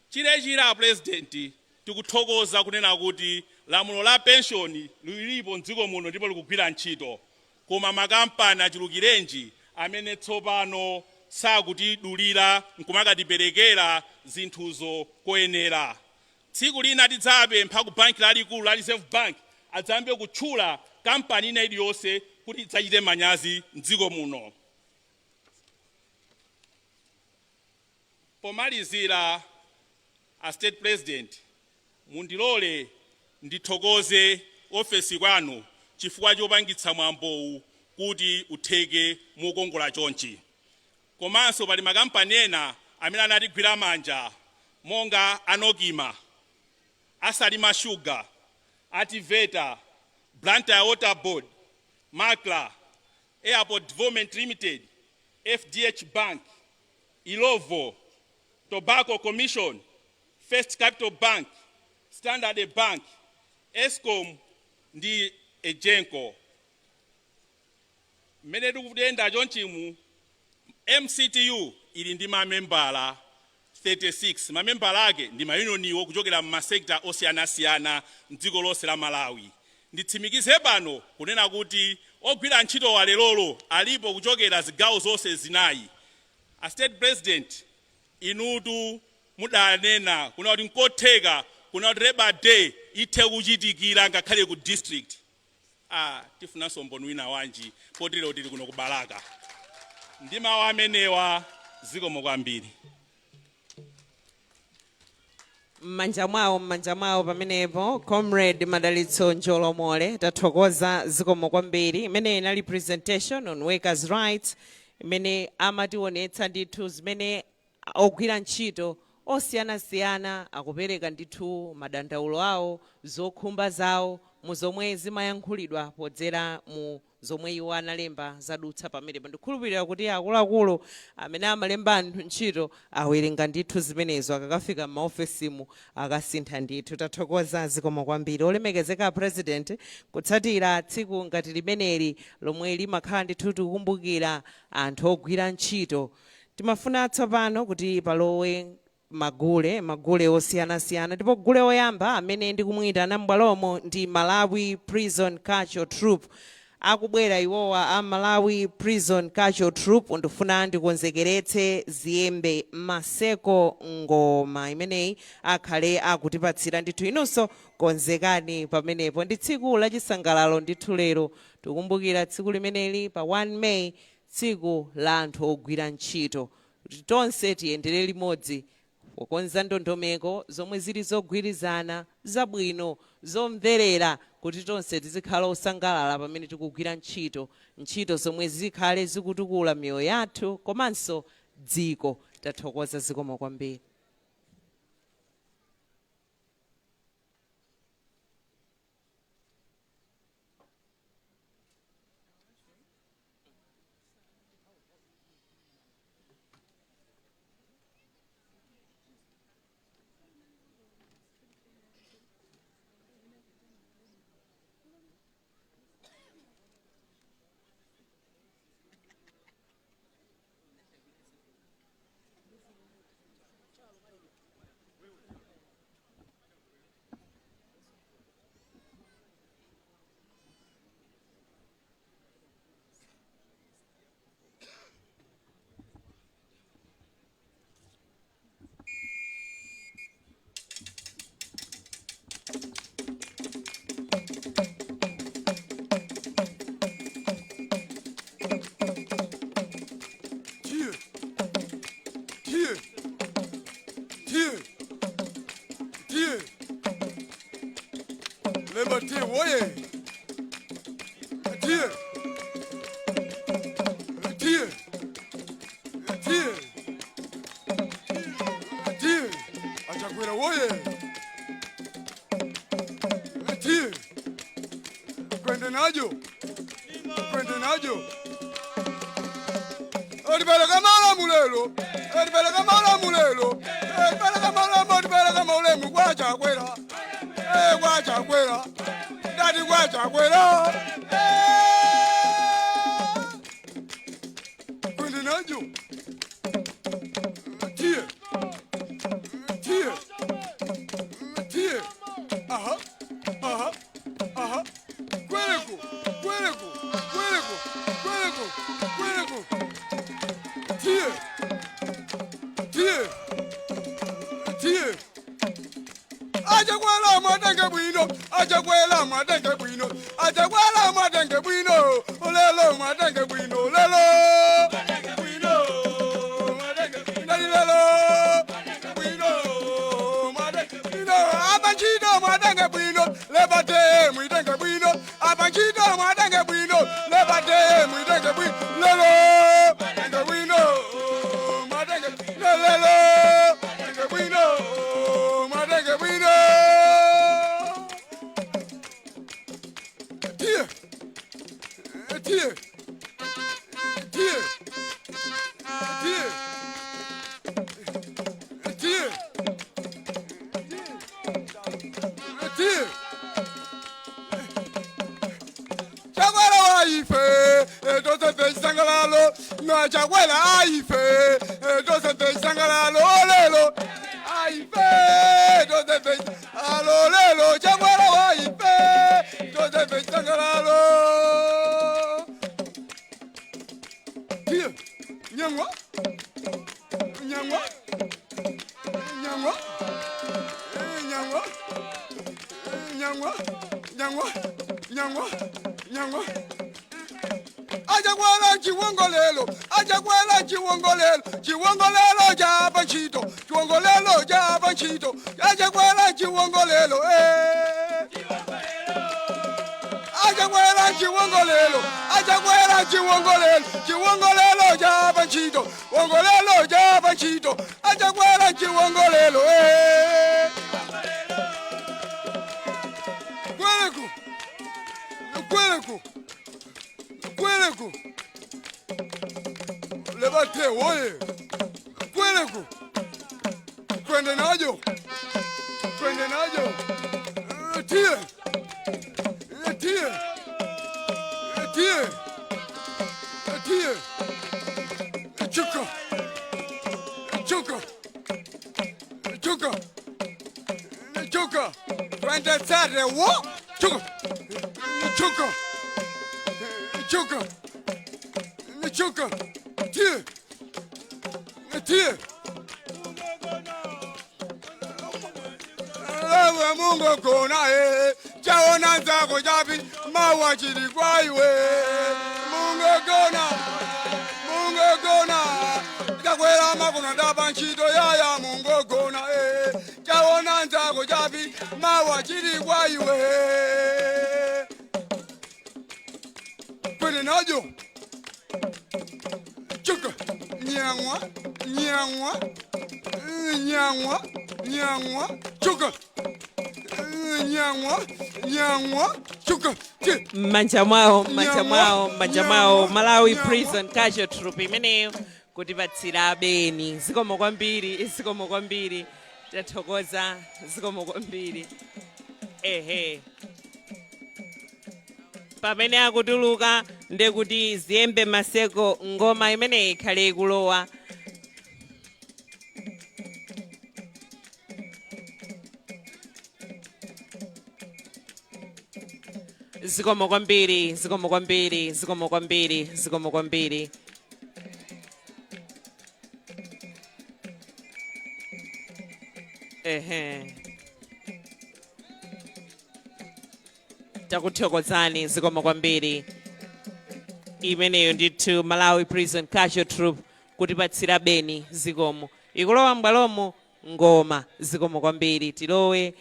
Chilechira President, tikuthokoza kunena kuti lamulo la pension lilipo m'dziko muno ndipo likugwira ntchito, koma makampani achulukirenji amene tsopano sakutidulira nkumakatiperekera zinthuzo koyenera. Tsiku lina tidzapempha ku banki lalikulu la Reserve Bank adzambe kutchula kampani ina iliyonse kuti idzachite manyazi m'dziko muno. pomalizira a state president mundilole ndithokoze ofesi kwanu chifukwa chopangitsa mwambowu kuti utheke mukongola chonchi. Komanso pali makampani ena amene anatigwira manja monga Anokima, Asalima Sugar, Ativeta, Blantyre Water Board, Makla, Airport Development Limited, FDH Bank, Ilovo, Tobacco Commission, First Capital Bank, Standard Bank, Eskom ndi Ejenko. Mmene tikuyenda chonchimu MCTU ili ndi mamembala 36. Mamembala ake ndi mayunioniwo kuchokera m'masekta osiyanasiyana m'dziko lonse la Malawi. Nditsimikize pano kunena kuti ogwira ntchito wa lelolo alipo kuchokera zigawo zonse zinayi. A state president inutu mudanena kuna kuti nkotheka kuna kuti Labor Day ithe kuchitikira ngakhale ku district. Tifunanso mboni wina wanji potero tili kuno ku Balaka. Ndi mawu amenewa zikomo kwambiri. Mmanja mwawo pamenepo Comrade Madalitso Njolomole tathokoza zikomo kwambiri. Imene inali presentation on workers' rights imene amationetsa ndithu zimene ogwira ntchito osiyanasiyana akupereka ndithu madandaulo awo, zokhumba zawo muzomwe zimayankhulidwa podzera mu zomwe iwo analemba zadutsa pamenepo. Ndikhulupirira kuti akuluakulu amene amalemba anthu ntchito awerenga ndithu zimenezo akakafika m'maofesimu akasintha ndithu. Tathokoza zikomo kwambiri. Olemekezeka president, kutsatira tsiku ngati limeneli lomwe limakhala ndithu tikukumbukira anthu ogwira ntchito, timafuna tsopano kuti palowe magule osiyanasiyana. Ndipo gule oyamba amene ndikumuyitana m'bwalomo ndi Malawi Prison Cultural Troupe. Akubwera iwowa a Malawi Prison Cultural Troupe ndifuna ndikonzekeretse ziyembe maseko ngoma imeneyi akhale akutipatsira ndithu. Inunso konzekani pamenepo. Ndi tsiku la chisangalalo ndithu lero tikukumbukira tsiku limeneli pa 1 May, tsiku la anthu ogwira ntchito. Kuti tonse tiyendere limodzi kukonza ndondomeko zomwe zili zogwirizana zabwino zomverera kuti tonse tizikhala osangalala pamene tikugwira ntchito zomwe zikhale zikutukula miyoyo yathu komanso dziko. Tathokoza zikomo kwambiri. Chakwera woye. Kwende najo. Balaka mala mulelo. Balaka mala mulelo. Balaka mala balaka mulemu kwa Chakwera. Kwa Chakwera. Dadi kwa Chakwera. Kwende najo. Lelo. Tie. Tie. Tie. Tie. Tie. Chakwera waife, doze pesangalalo, na chakwera aife, doze pesangalalo, lelo. Aife, doze pesangalalo, lelo, chakwera waife, doze pesangalalo. Tie, nyangwa, nyangwa, nyangwa, nyangwa, nyangwa, nyangwa, nyangwa, nyangwa. Ajakwera chiwongolelo, ajakwera chiwongolelo, chiwongolelo japa nchito, chiwongolelo japa nchito, ajakwera chiwongolelo, ajakwera chiwongolelo, ajakwera chiwongolelo, chiwongolelo japa nchito, wongolelo japa nchito, ajakwera chiwongolelo, Kweleku, kweleku. Kweleku. Levante, oye. Kweleku. Kwende najo. Kwende najo. Tie. Tie. Tie. Tie. Chuka. Chuka. Chuka. Chuka. Kwende tsare wo. Chuka. Chuka. Chuka. Chuka. Tie. Tie. Ewe Mungu kona chaona nzako jabi mawa chiri kwa iwe. Mungu kona chakwera makuna daba nchito yaya Mungu kona chaona nzako jabi mawa chiri kwa iwe. Kwende najo. Chuka. Nyangwa. Nyangwa. Nyangwa. Nyangwa. Chuka. Nyangwa. Nyangwa. Chuka. Manja mwao Malawi Prison Casual Troop imeneyo kutipatsira beni. Zikomo kwambiri. Tathokoza zikomo kwambiri. Pamene akutuluka ndekuti ziyembe maseko ngoma imene ikhale kulowa. Zikomo kwambiri. Takuthokozani zikomo kwambiri. Imeneyo ndithu Malawi Prison Casual Troop kutipatsira beni zikomo. Ikulowa mbwalomo ngoma zikomo kwambiri. Tilowe.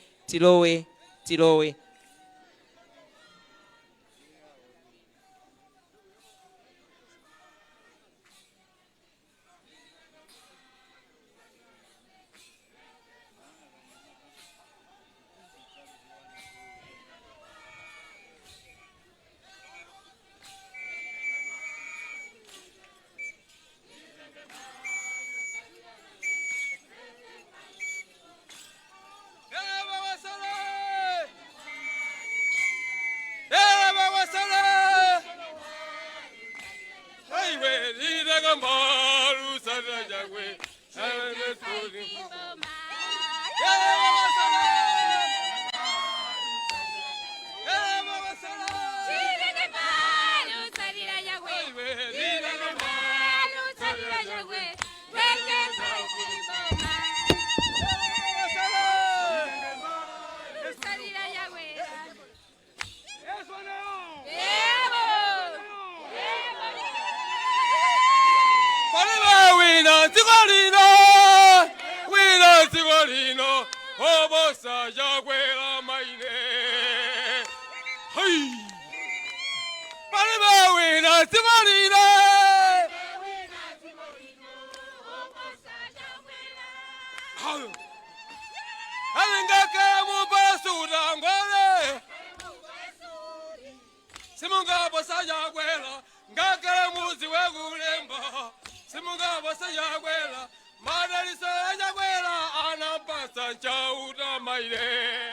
Simunga bosa Chakwera, ngakhala muzi wekulemba. Simungabo Chakwera, madaliso ya Chakwera anapasa chauta maile.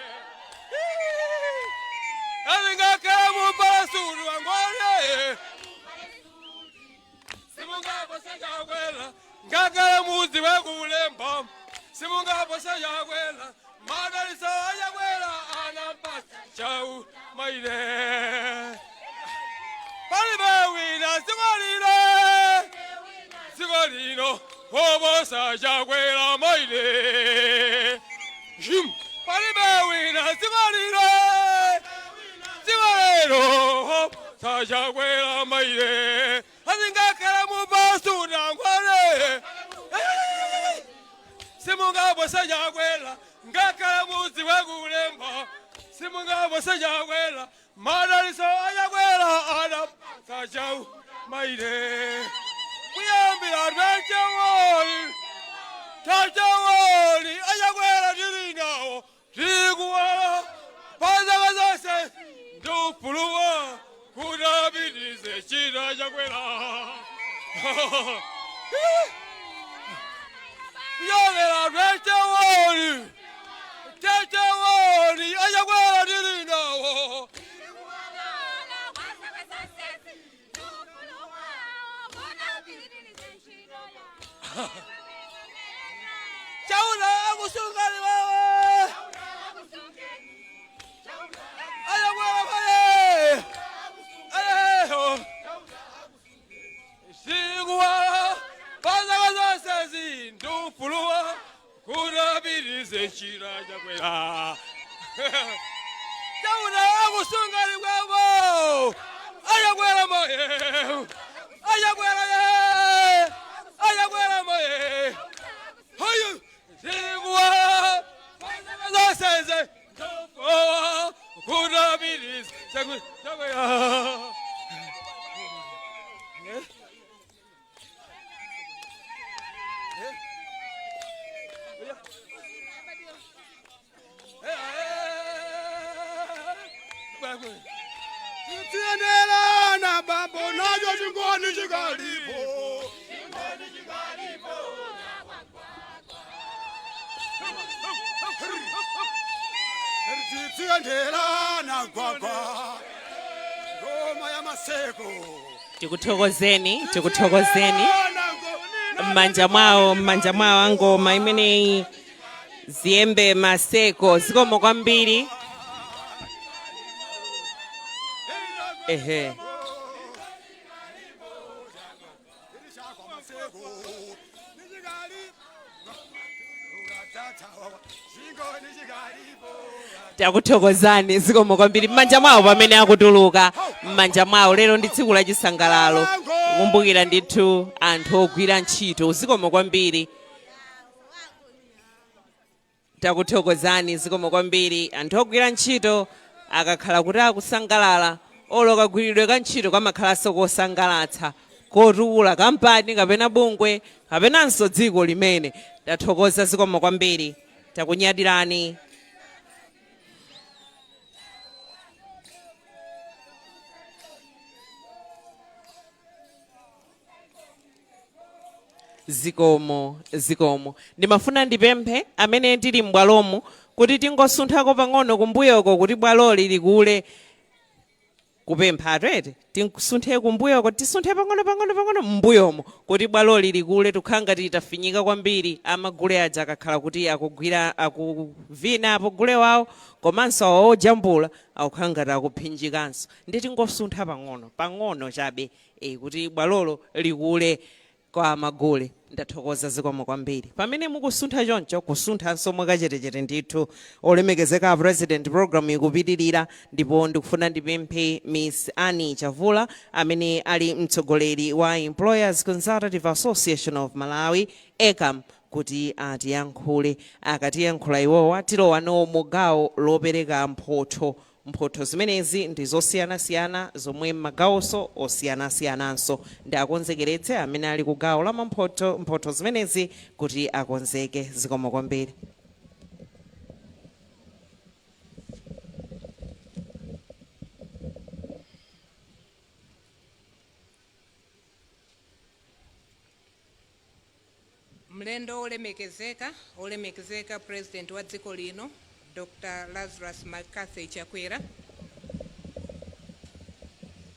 Ngakhala mupasulu wangole. Simungabo Chakwera, ngakhala muzi wekulemba. Simungabo Chakwera, madaliso ya Chakwera anapasa chauta maile. Palibawina Sigolino, Hobosa Chakwera maile. Palibawina Sigolino, Chakwera maile. Ngakhala mupasulu ngwale. Simungabo Chakwera, ngakhala muzi wekulemba. Simungabo Chakwera, madaliso Chakwera anapasa chau maile. Kuyambira rwechewoli, tachewoli, Chakwera tilinawo, tikuwala, pazaka zonse, ndufuluwa, kudabirize chita Chakwera. Kuyambira rwechewoli, tachewoli, Chakwera tilinawo. Chaula akusungani wewe. Ayakwera maye. Ayeho. Siguwa. Pazaka zonse zindufuluwa. Kudabirize chita Chakwera. Chaula akusungani wewe. Ayakwera maye. Ayakwera ye. Ayakwera maye. Hayu. Siguwa. Pazaka zonse zindufuluwa. Kudabirize Chakwera. Tiendela na bambo najo chingoni chikalipo. Tiendela na gwagwa. Ngoma ya maseko. tikuthokozeni m'manja mwawo ngoma imeneyi ziyembe maseko zikomo kwambiri. Ehe. Takuthokozani zikomo kwambiri m'manja mwawo pamene akutuluka m'manja mwawo. Lero ndi tsiku la chisangalalo kukumbukira ndithu anthu ogwira ntchito. Zikomo kwambiri. Takuthokozani zikomo kwambiri. Anthu ogwira ntchito akakhala kuti akusangalala oloka kagwiridwe ka ntchito kamakhalanso kosangalatsa kotukula kampani kapena bungwe kapenanso dziko limene. Tathokoza zikomo kwambiri. Takunyadirani. Zikomo ndimafuna ndipemphe amene tili m'bwalomo kuti tingosunthako pang'ono kumbuyoko kuti bwaloli likule. Kupempha atete tisunthe kumbuyoko tisunthe pang'ono m'mbuyomo kuti bwaloli likule. Tukhanga titafinyika kwambiri amagule aja akakhala kuti akugwira akuvina apo gule wawo komanso awo ojambula akukhanga takuphinjikanso. Ndi tingosuntha pang'ono chabe kuti bwalolo likule kwa magule. Ndathokoza zikomo kwambiri. Pamene mukusuntha choncho kusunthanso mwakachetechete ndithu olemekezeka president program ikupitirira. Ndipo ndikufuna ndipemphe Miss Annie Chavula amene ali mtsogoleri wa Employers Consultative Association of Malawi ECAM kuti atiyankhule. Akatiyankhula iwowa tilowa nawo mugawo lopereka mphotho zimenezi ndi zosiyanasiyana zomwe m'magawonso osiyanasiyananso. Ndi akonzekeretse amene ali ku gawo la mphotho zimenezi kuti akonzeke. Zikomo kwambiri. Mlendo olemekezeka President wa dziko lino Dr. Lazarus McCarthy Chakwera.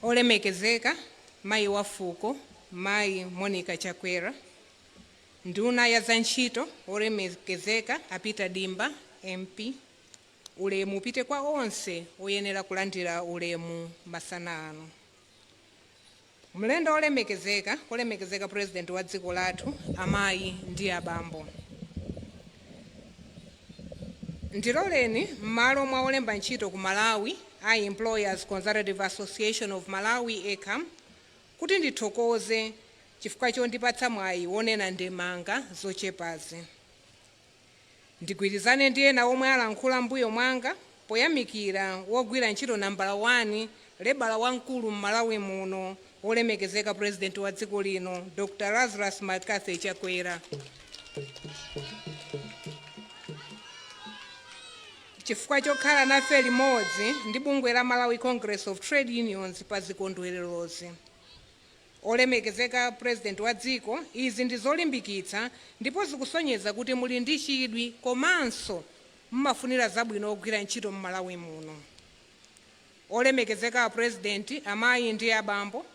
Olemekezeka mai wa fuko mai Monica Chakwera. Nduna ya Zanchito olemekezeka apita Dimba MP. Ulemu upite kwa onse oyenera kulandira ulemu masanano. Mlendo olemekezeka President wa dziko lathu amayi ndi abambo. Ndiloleni m'malo mwa olemba ntchito ku Malawi Employers Consultative Association of Malawi ECAM kuti ndithokoze chifukwa chondipatsa mwayi wonena ndemanga zochepazi. Ndigwirizane ndi ena omwe alankhula mbuyo mwanga poyamikira wogwira ntchito nambala 1 lebala wamkulu m'Malawi muno olemekezeka President wa dziko lino Dr. Lazarus McCarthy Chakwera. Chifukwa chokhala nafe limodzi ndi bungwe la Malawi Congress of Trade Unions pa zikondwererozi. Olemekezeka President wa dziko, izi ndi zolimbikitsa ndipo zikusonyeza kuti muli ndi chidwi komanso mmafunira zabwino ogwira ntchito m'Malawi muno. Olemekezeka President amayi ndi abambo,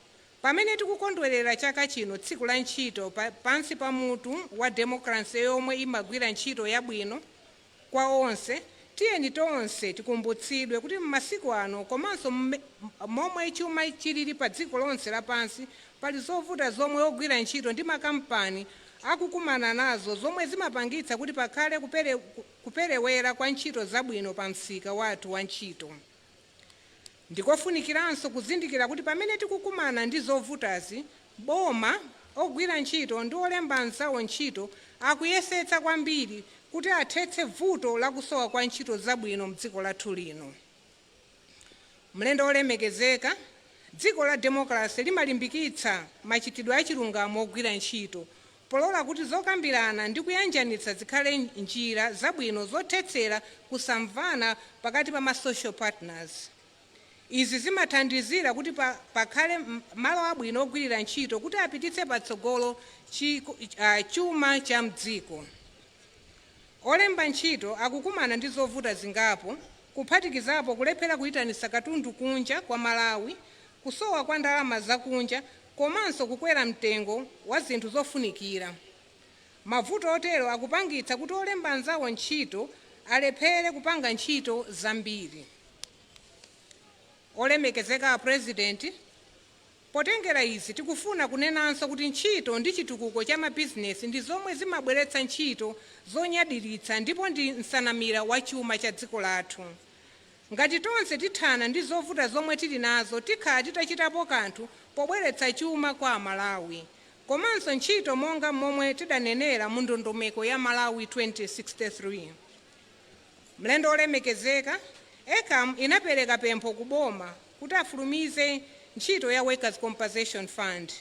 pamene tikukondwerera chaka chino tsiku la ntchito pansi pa mutu wa democracy yomwe imagwira ntchito yabwino kwa onse, tiyeni tonse tikumbutsidwe kuti m'masiku ano komanso momwe chuma chilili pa dziko lonse lapansi pali zovuta zomwe ogwira ntchito ndi makampani akukumana nazo zomwe zimapangitsa kuti pakhale kuperewera kwa ntchito zabwino pa msika wathu wa ntchito. Ndikofunikiranso kuzindikira kuti pamene tikukumana ndi zovutazi, boma ogwira ntchito ndi olemba anzawo ntchito akuyesetsa kwambiri kuti athetse vuto lakusowa kwa ntchito zabwino mdziko lathu lino. Mlendo olemekezeka, dziko la democracy limalimbikitsa machitidwe achilungamo ogwira ntchito, polola kuti zokambirana ndi kuyanjanitsa zikhale njira zabwino zothetsera kusamvana pakati pa social partners. Izi zimathandizira kuti pakhale malo abwino ogwirira ntchito kuti apititse patsogolo chuma cha mdziko. Olemba ntchito akukumana ndi zovuta zingapo, kuphatikizapo kulephera kuyitanitsa katundu kunja kwa Malawi, kusowa kwa ndalama zakunja, komanso kukwera mtengo wa zinthu zofunikira. Mavuto otero akupangitsa kuti olemba anzawo ntchito alephere kupanga ntchito zambiri. Olemekezeka President, potengera izi tikufuna kunenanso kuti ntchito ndi chitukuko cha mabizinesi ndi zomwe zimabweretsa ntchito zonyadiritsa ndipo ndi nsanamira wa chuma cha dziko lathu. Ngati tonse tithana ndi zovuta zomwe tili nazo, tikhala titachitapo kanthu pobweretsa chuma kwa Malawi. Komanso ntchito monga momwe tidanenera mu ndondomeko ya Malawi 2063. Mlendo olemekezeka, ECAM inapereka pempho kuboma kuti afulumize ntchito ya Workers' Compensation Fund,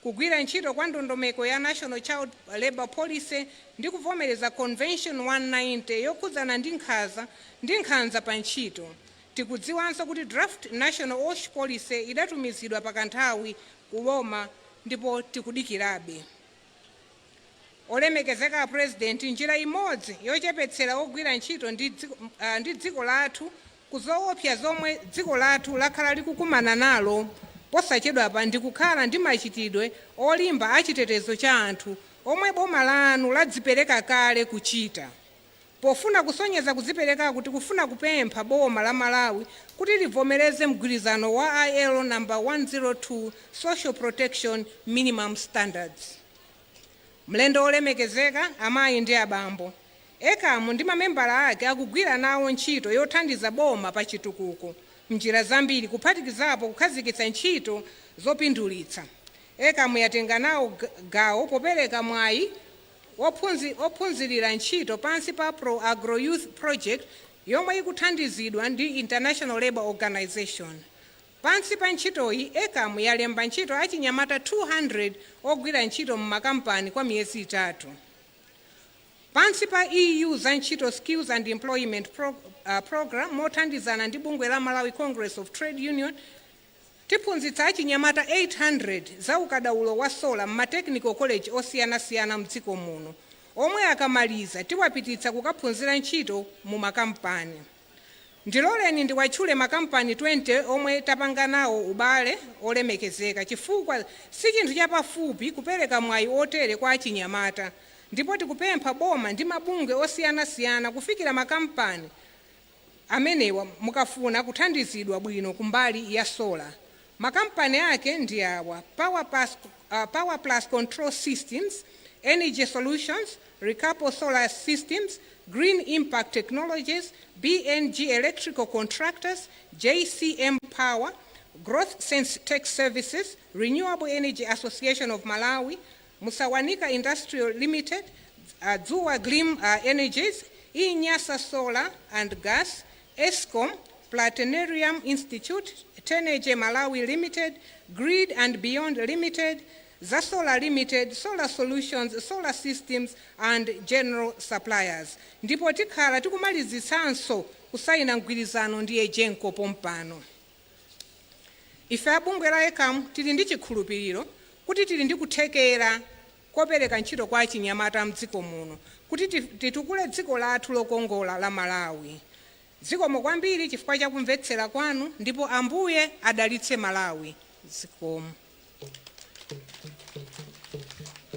kugwira ntchito kwa ndondomeko ya National Child Labor Policy ndi kuvomereza Convention 190 yokhudzana ndi nkhanza pa ntchito. Tikudziwanso kuti Draft National OSH Policy idatumizidwa pakanthawi kuboma ndipo tikudikirabe. Olemekezeka President, njira imodzi yochepetsera ogwira ntchito ndi dziko lathu kuzoopsa zomwe dziko lathu lakhala likukumana nalo posachedwapa ndi kukhala ndi machitidwe olimba achitetezo cha anthu omwe boma lanu ladzipereka kale kuchita. Pofuna kusonyeza kudzipereka kuti kufuna kupempha boma la Malawi kuti livomereze mgwirizano wa ILO number 102 Social Protection Minimum Standards. Mlendo olemekezeka, amayi ndi abambo, ECAM ndi mamembala ake akugwira nawo ntchito yothandiza boma pa chitukuko mnjira zambiri, kuphatikizapo kukhazikitsa ntchito zopindulitsa. ECAM yatenga nawo gawo popereka mwayi ophunzirira ntchito pansi pa Pro Agro Youth Project yomwe ikuthandizidwa ndi International Labour Organization. Pansi pa ntchitoyi, ECAM yalemba ntchito achinyamata 200 ogwira ntchito m'makampani kwa miyezi 3. Pansi pa EU za ntchito Skills and Employment Program mothandizana ndi bungwe la Malawi Congress of Trade Union, tiphunzitsa achinyamata 800 za ukadaulo wa sola m'matechnical college osiyanasiyana mdziko muno, omwe akamaliza tiwapititsa kukaphunzira ntchito mu makampani. Ndiloleni ndiwatchule makampani 20 omwe tapanga nawo ubale olemekezeka chifukwa si chinthu chapafupi kupereka mwayi otere kwa achinyamata, ndipo tikupempha boma ndi mabungwe osiyanasiyana kufikira makampani amenewa mukafuna kuthandizidwa bwino kumbali ya sola. Makampani ake ndi awa: Power Plus Control Systems, Energy Solutions, Recouple Solar Systems, Green Impact Technologies, BNG Electrical Contractors, JCM Power, Growth Sense Tech Services, Renewable Energy Association of Malawi, Musawanika Industrial Limited, Zuwa Glim Energies, Inyasa Solar and Gas, ESCOM, Platinarium Institute, Teneje Malawi Limited, Grid and Beyond Limited, Zasola Limited, Solar Solutions, Solar Systems, and General Suppliers. Ndipo tikhala tikumalizisanso kusaina mgwirizano ndi Ejenko pompano. Ife abungwe la ECAM tili ndi chikhulupiriro kuti tili ndi kuthekera kopereka ntchito kwa achinyamata mdziko muno kuti titukule dziko lathu lokongola la Malawi. Zikomo kwambiri chifukwa cha kumvetsera kwanu, ndipo Ambuye adalitse Malawi. Zikomo.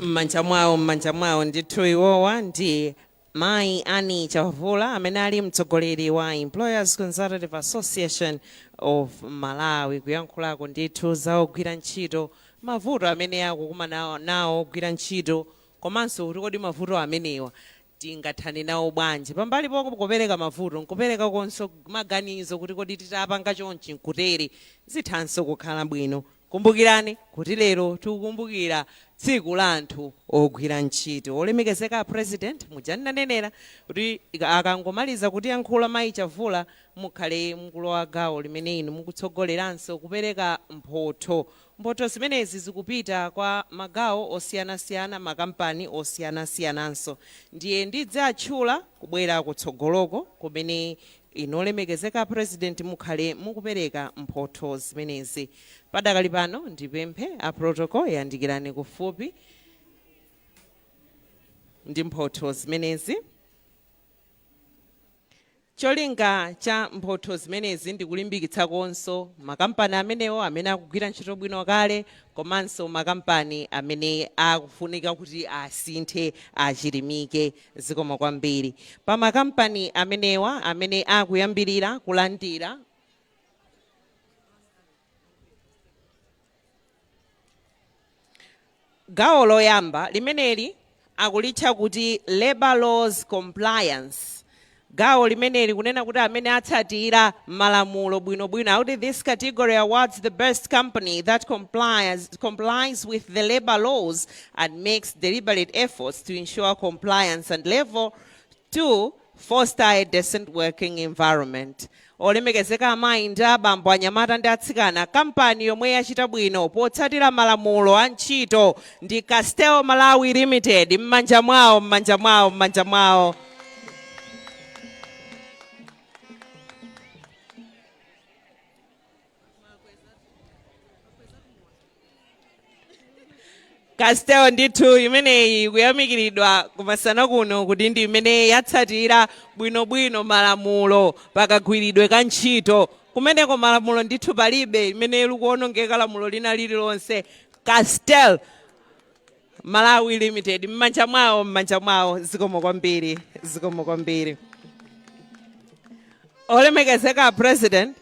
Mmanja mwawo ndithu iwowa ndi Mai Ani Chavula amene ali mtsogoleri wa Employers Consultative Association of Malawi, kuyankhulako ndithu za ogwira ntchito, mavuto amene akukumana nawo ogwira ntchito, komanso kuti kodi mavuto amenewa tingathane nawo bwanji. Pambali pokupereka mavuto nkupereka konso maganizo kuti kodi titapanga chonchi nkutere zithanso kukhala bwino. Kumbukirani kuti lero tikukumbukira tsiku la anthu ogwira ntchito. Olemekezeka President mujananenera kuti akangomaliza kuti yankhula Mai Chavula mukhale mkulowa gawo limene inu mukutsogoleranso kupereka mphotho. Mphotho zimenezi zikupita kwa magawo osiyanasiyana, makampani osiyanasiyananso. Ndiye ndidze atchula kubwera kutsogoloko kumene inolemekezeka President mukhale mukupereka mphotho zimenezi. Padakali pano ndipemphe a protocol yandikirani kufupi ndi mphotho zimenezi. Cholinga cha mphotho zimenezi ndikulimbikitsa konso makampani amenewo amene akugwira ntchito bwino kale, komanso makampani amene akufunika kuti asinthe achirimike. Zikomo kwambiri. Pa makampani amenewa amene akuyambirira kulandira gawo loyamba limeneli akulitcha kuti Labor Laws Compliance. Gawo limeneli kunena kuti amene atsatira malamulo bwinobwino akuti this category awards the best company that complies with the labor laws and makes deliberate efforts to ensure compliance, and level 2 foster a decent working environment. Olemekezeka amayi ndi abambo, anyamata ndi atsikana, kampani yomwe yachita bwino potsatira malamulo a ntchito ndi Castel Malawi Limited. Mmanja mwawo, mmanja mwawo, mmanja mwawo. Castel ndithu imeneyi kuyamikiridwa kumasana kuno kuti ndi imene yatsatira bwinobwino malamulo pakagwiridwe ka ntchito. Kumeneko malamulo ndithu palibe imene likuonongeka lamulo lina lililonse. Castel Malawi Limited, mmanja mwawo, mmanja mwawo. Zikomo kwambiri, zikomo kwambiri. Olemekezeka President,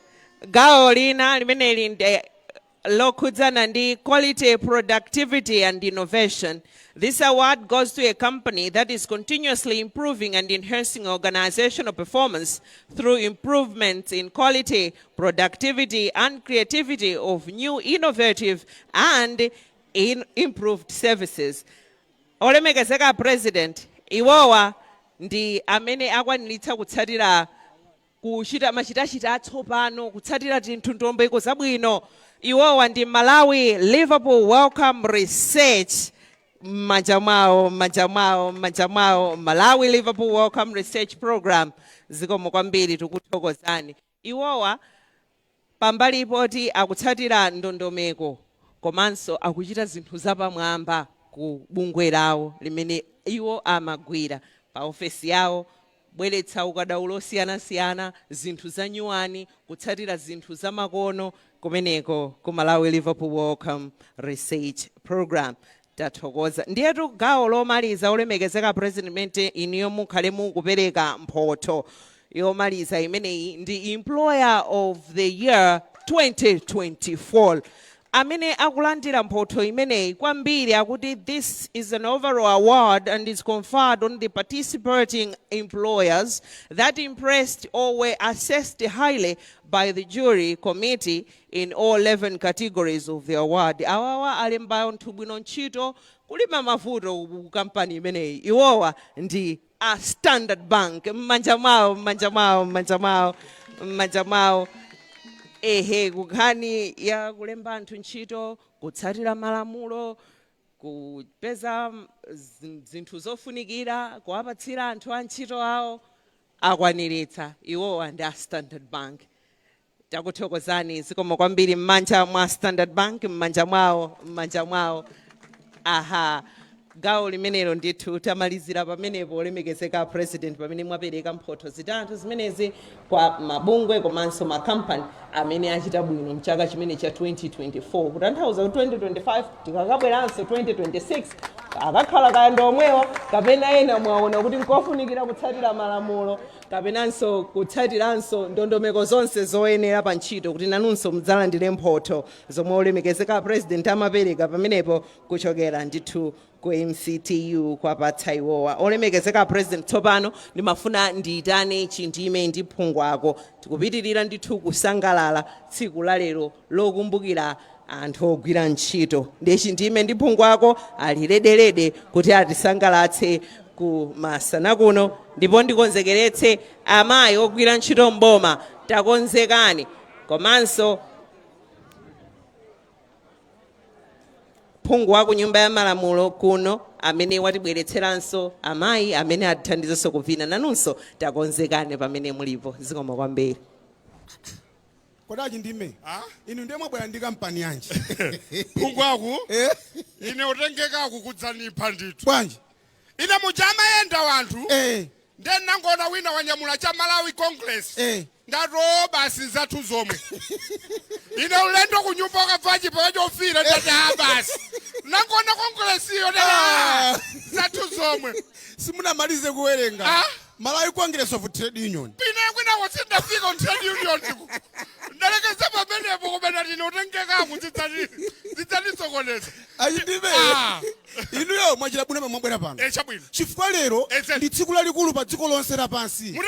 gawo lina limeneli ndi lokhudzana ndi quality, productivity and innovation. This award goes to a company that is continuously improving and enhancing organizational performance through improvements in quality, productivity and creativity of new, innovative and improved services. Olemekezeka President, iwowa ndi amene akwaniritsa kutsatira kuchita machitachita atsopano, kutsatira tinthundombo zabwino. Iwowa ndi Malawi Liverpool Welcome Research. Mmanja mwawo, mmanja mwawo, mmanja mwawo. Malawi Liverpool Welcome Research Program. Zikomo kwambiri tikuthokozani. Iwowa pambali poti akutsatira ndondomeko komanso akuchita zinthu zapamwamba ku bungwe lawo limene iwo amagwira pa ofesi yawo, bweretsa ukadaulo osiyanasiyana, zinthu za nyuwani, kutsatira zinthu za makono kumeneko ku Malawi Liverpool Welcome Research Program. Tathokoza. Ndiyetu gawo lomaliza olemekezeka president iniyo mukhale mukupereka mphotho yomaliza imeneyi ndi Employer of the Year 2024. Amene akulandira mphotho imeneyi kwambiri akuti this is an overall award and is conferred on the participating employers that impressed or were assessed highly by the jury committee in all 11 categories of the award. Awawa alemba nthu bwino ntchito kulima mavuto ku kampani imeneyi. Iwowa ndi a Standard Bank. M'manja mwawo. Ehe, kukhani ya kulemba anthu ntchito, kutsatira malamulo, kupeza zinthu zofunikira, kuwapatsira anthu a ntchito awo, akwaniritsa. Iwowa ndi a Standard Bank. Takuthokozani zikomo kwambiri m'manja mwa Standard Bank, m'manja mwawo. Aha. Gawo limenelo ndithu tamalizira pamenepo olemekezeka president pamene mwapereka mphotho zitatu zimenezi kwa mabungwe komanso makampani amene achita bwino mchaka chimene cha 2024. Kutanthauza ku 2025 tikakabweranso 2026 akakhala kayando omwewo kapena ena mwaona kuti nkofunikira kutsatira malamulo kapenanso kutsatiranso ndondomeko zonse zoyenera pa ntchito kuti nanunso mudzalandire mphotho zomwe olemekezeka president amapereka pamenepo kuchokera ndithu ku MCTU kwa patsaiwowa. Olemekezeka president tsopano ndimafuna ndiyitane chindime ndi phungu ako tikupitirira ndithu kusangalala tsiku la lero lokumbukira anthu ogwira ntchito. Ndi chindime ndi phungu ako aliledelede kuti atisangalatse ku masana kuno ndipo ndikonzekeretse amayi ogwira ntchito mboma takonzekani komanso phungu wa ku nyumba ya malamulo kuno amene watibweretseranso amayi amene atithandizanso kuvina nanunso takonzekane pamene mulipo. Zikomo kwambiri. Kodaji ndime inu ndiye mwabwera ndi kampani yanji phungu aku ine utengeka kukudzanipha ndithu bwanji ine mujama yenda wanthu then nangona wina wanyamula cha Malawi Congress ndatoba basi zathu zomwe ine ulendo kunyumba ukabvachi pawachofira ndati basi nangona Congress iyo zathu zomwe simunamalize kuwerenga Malawi Congress of Trade Union pine kwina wotsindafika on trade union ndalekeza pamenepo kumena tine utengeka kudzitsokoneza achindime inuyo mwachita bwino mwabwera pano chabwino chifukwa lero ndi tsiku lalikulu pa dziko lonse lapansi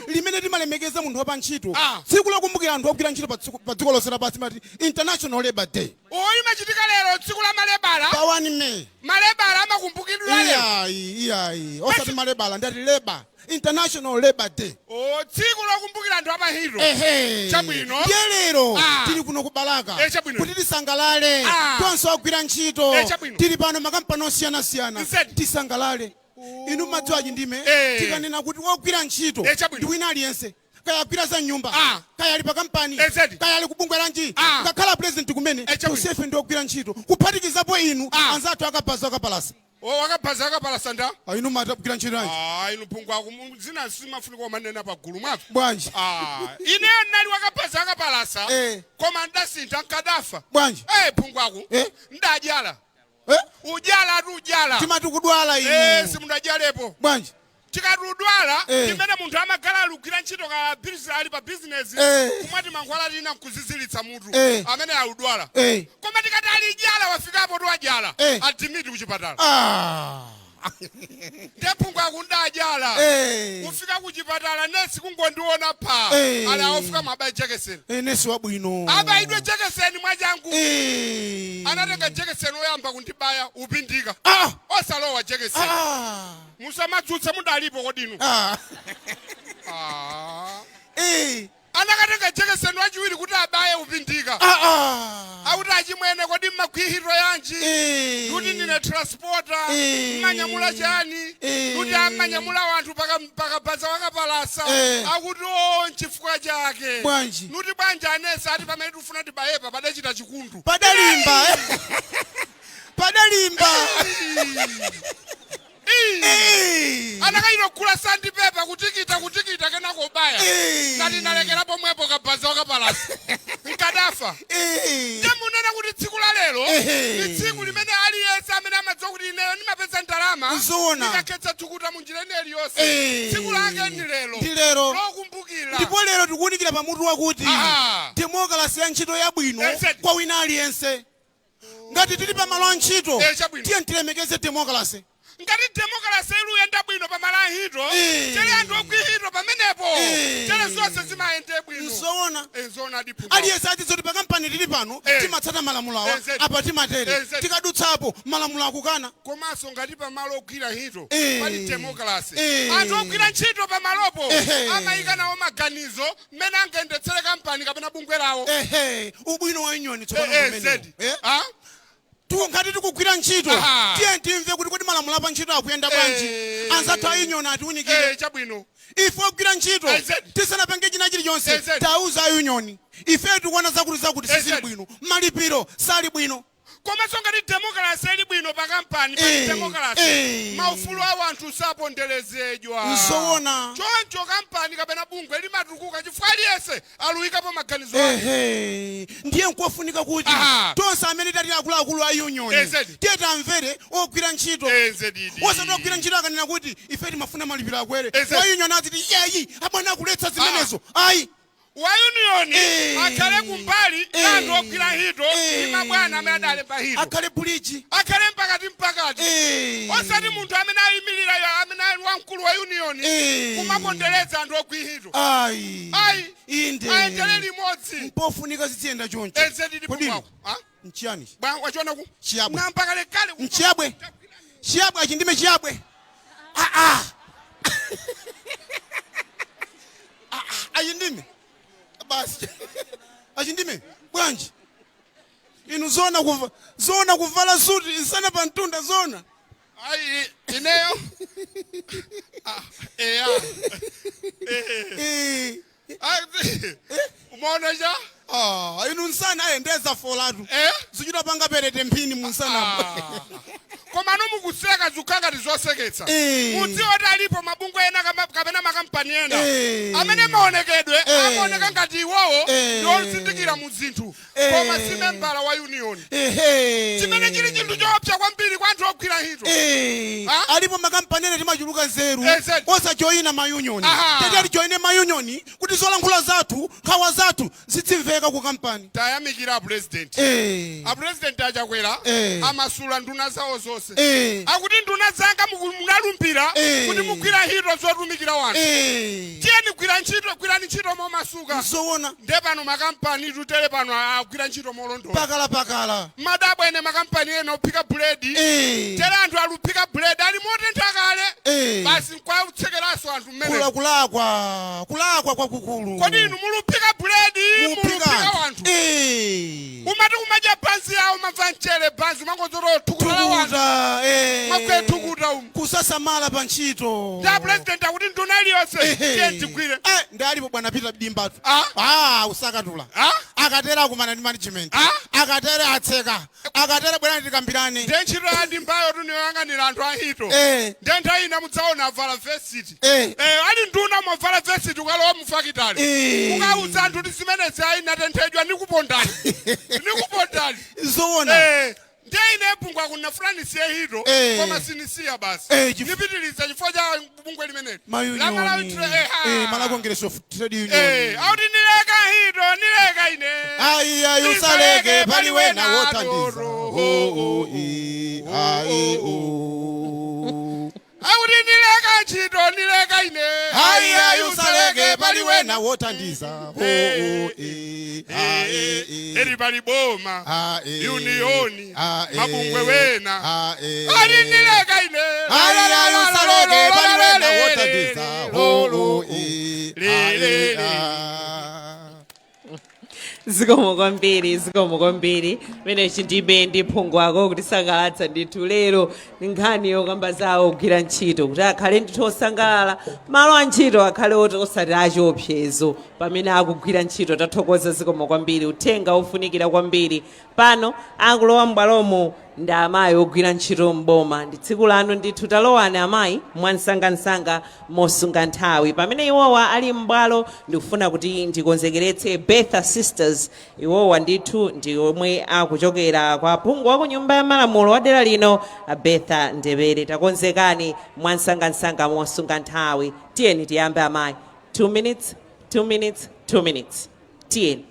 limene timalemekeza munthu wapa ntchito tsiku lokumbukira anthu ogwira ntchito pa dziko lonse lapansi mati International Labor Day. Imachitika lero tsiku la malebala pa 1 May. Malebala amakumbukidwa lero iyayi osati malebala ndati labor International Labor Day. Tsiku lokumbukira anthu amahiro chabwino lero tili kuno ku Balaka kuti tisangalale tonse ogwira ntchito tili pano makampani osiyanasiyana tisangalale. Inu madziwa chindime tikanena kuti wogwira ntchito ndi wina aliyense kaya agwira za nyumba kaya ali pa kampani kaya ali kubungwe lanji ngakhala president kumene tosefe ndi ogwira ntchito kuphatikizapo inu anzathu akaphaza akapalasa wakaphaza akapalasa nda inu matagwira ntchito yanji inu phungu ako zina simafunika kumanena pa gulu mwako bwanji ineyo nali wakaphaza akapalasa koma ndasintha nkadafa bwanji phungu ako ndajala ujala timati kudwala inu simunajalepo bwanji tikadudwala timene munthu amakhala alugwira ntchito ali pa business kumati mankhwala tina nkuzizilitsa mutu amene aludwala koma tikati alijala wafikapo tiwajala adimiti kuchipatala ndephungu akundajala kufika kuchipatala nesi kungondiona pha ali awofika mwabayi jekeseni nesi wabwino abayidwe jekeseni mwachangu anatenga jekeseni oyamba kundibaya upindika osalowa jekeseni musamatsutse mudalipo kodino anakatenga jekeseni wachiwiri kuti abaye upindika akuti achimwene kodi mmakhwihiro yanji kuti ndine transporter mmanyamula chani kuti amanyamula wanthu pakabhaza wakapalasa akuti nchifukwa chake nuti bwanja anesa ati pamene tifuna tibayepa padachita chikundu padalimba padalimba anakairo kula sandi pepa kutikita kena kubaya ngati nalekerapo mwepo kabaza wakapalasi nkadafa ndemunena kuti tsiku la lero ni tsiku limene aliyense amene amadziwa kuti ineyo ndimapeza ndalama ndikakhetsa thukuta munjira ineyi yonse tsiku lake ndi lero lokumbukira ndipo lero tikuwunikira pamutu wakuti demokrasi ya ntchito yabwino kwa wina aliyense ngati tili pamalo a ntchito tiye tilemekeze demokrasi ngati demokrasi ilu yenda bwino pamalo a ntchito chele anthu ogwira pamenepo chele zonse zimayende bwino zoona aliyense adzizoti pa kampani tili pano timatsata malamulo awa apa timatere tikadutsapo malamulo akukana komanso ngati pamalo ogwira ntchito pali demokrasi anthu ogwira ntchito pamalopo amayika nawo maganizo mmene angayendetsere kampani kapena bungwe lawo ubwino wa union tsopano ngati tikugwira ntchito tiye timve kuti kodi malamulo apa ntchito akuyenda bwanji anzathu a union atiwunikire chabwino ife ogwira ntchito tisanapenge china chilichonse tauza a union ife tikuona zakuti sizili bwino malipiro sali bwino komanso ngati demokrasi ili bwino pa kampani pa demokrasi maufulu awo anthu saponderezedwa zoona choncho kampani kapena bungwe limatukuka chifukwa aliyense aluyikapo maganizo ndiye nkofunika kuti tonse amene tali akuluakulu a union tiye tamvere ogwira ntchito osati ogwira ntchito akanena kuti ife timafuna malipiro akwere wa union aziti yeyi abwana akuletsa zimenezo ayi wa union akhale kumbali anthu ogwira ntchito ndi mabwana amene adalemba ntchito akhale buliji akhale mpakati osati munthu amene ayimirira amene ali wamkulu wa union kumapondereza anthu ogwira ntchito ayi inde ayendele limodzi mpofunika ziziyenda choncho nchiyani wachonaku chiyabwe nampakalekale nchiyabwe achindime chiyabwe achindime basi achindime bwanji inu zona kuvala suti insana pa mtunda zona ayi ineyo umaona ja inu nsana ayendeza folatu zichita panga perete mphini munsana koma nomukuseka zukangati zoseketsa mudziwa kuti alipo mabungwe ena kapena makampani ena amene maonekedwe amaoneka ngati iwowo ndi ozindikira mu zinthu koma si membala wa union chimene chili chinthu choopsa kwambiri kwa anthu ogwira ntchito alipo makampani ena timachuluka nzeru osajoyina maunion tete alijoyine maunion kuti zolankhula zathu nkhawa zathu zitsimveka ku kampani tayamikira apresident achakwera amasula nduna zawo zonse akuti nduna zanga munalumbira kuti mugwira ntchito zotumikira wanthu tiyeni gwirani ntchito momasuka nde pano makampani tutere pano agwira ntchito molondola pakala madabwa ene makampani ena ophika buledi tere anthu aluphika buledi ali motentha kale basi nkwatsekeraso anthu mmene kulakwa kwakukulu kodi inu muluphika buledi muluphika wanthu umati kumadya bhanzi yawo mamva mchere bhanzi umangodzotoo thukuta wanthu makwetukuta kusasamala pa ntchito nda president akuti nduna iliyonse tiye ndigwire ndalipo bwana Peter Dimbatu usakatula akatera akumana ndi management akatera atseka akatera bwana tikambirane nde ntchito ya ndimbayo tuniyoyang'anira anthu a ntchito nde nthawi ina mudzaona avala vesiti ali nduna mwavala vesiti ukalowa mufakitali ukauza anthu kuti zimenezi ayinatenthedwa nikupondani zoona nde ine bungwe kunafulanisie ntchito koma sinisiya basi nipitiliza chifukwa cha bungwe limeneli la Malawi Malawi Congress of Trade Union auti nileka ntchito nileka ine ayi usaleke paliwe na wotandiza auti nileka ntchito nileka ine ayi usaleke paliwe na wotandiza eri pali boma unioni mabungwe wena ali nileka ine ayi usaleke paliwe na wotandiza zikomo kwambiri mene chindime ndi phungu wako kuti sangalatsa ndithu lero nkhani yokamba zawo kugwira ntchito kuti akhale ndithu osangalala malo a ntchito akhale osati achiopsezo pamene akugwira ntchito tathokoza zikomo kwambiri uthenga ofunikira kwambiri pano akulowa m'bwalomo ndi amayi ogwira ntchito m'boma. Ndi tsiku lanu ndithu talowani amayi mwansangansanga mosunga nthawi. Pamene iwowa ali m'bwalo ndikufuna kuti ndikonzekeretse Betha Sisters. Iwowa ndithu ndi omwe akuchokera kwa phungu wa ku nyumba ya malamulo wa dera lino Betha Ndebere. Takonzekani mwansangansanga mosunga nthawi. Tiyeni tiyambe amayi. 2 minutes, 2 minutes, 2 minutes. Tiyeni.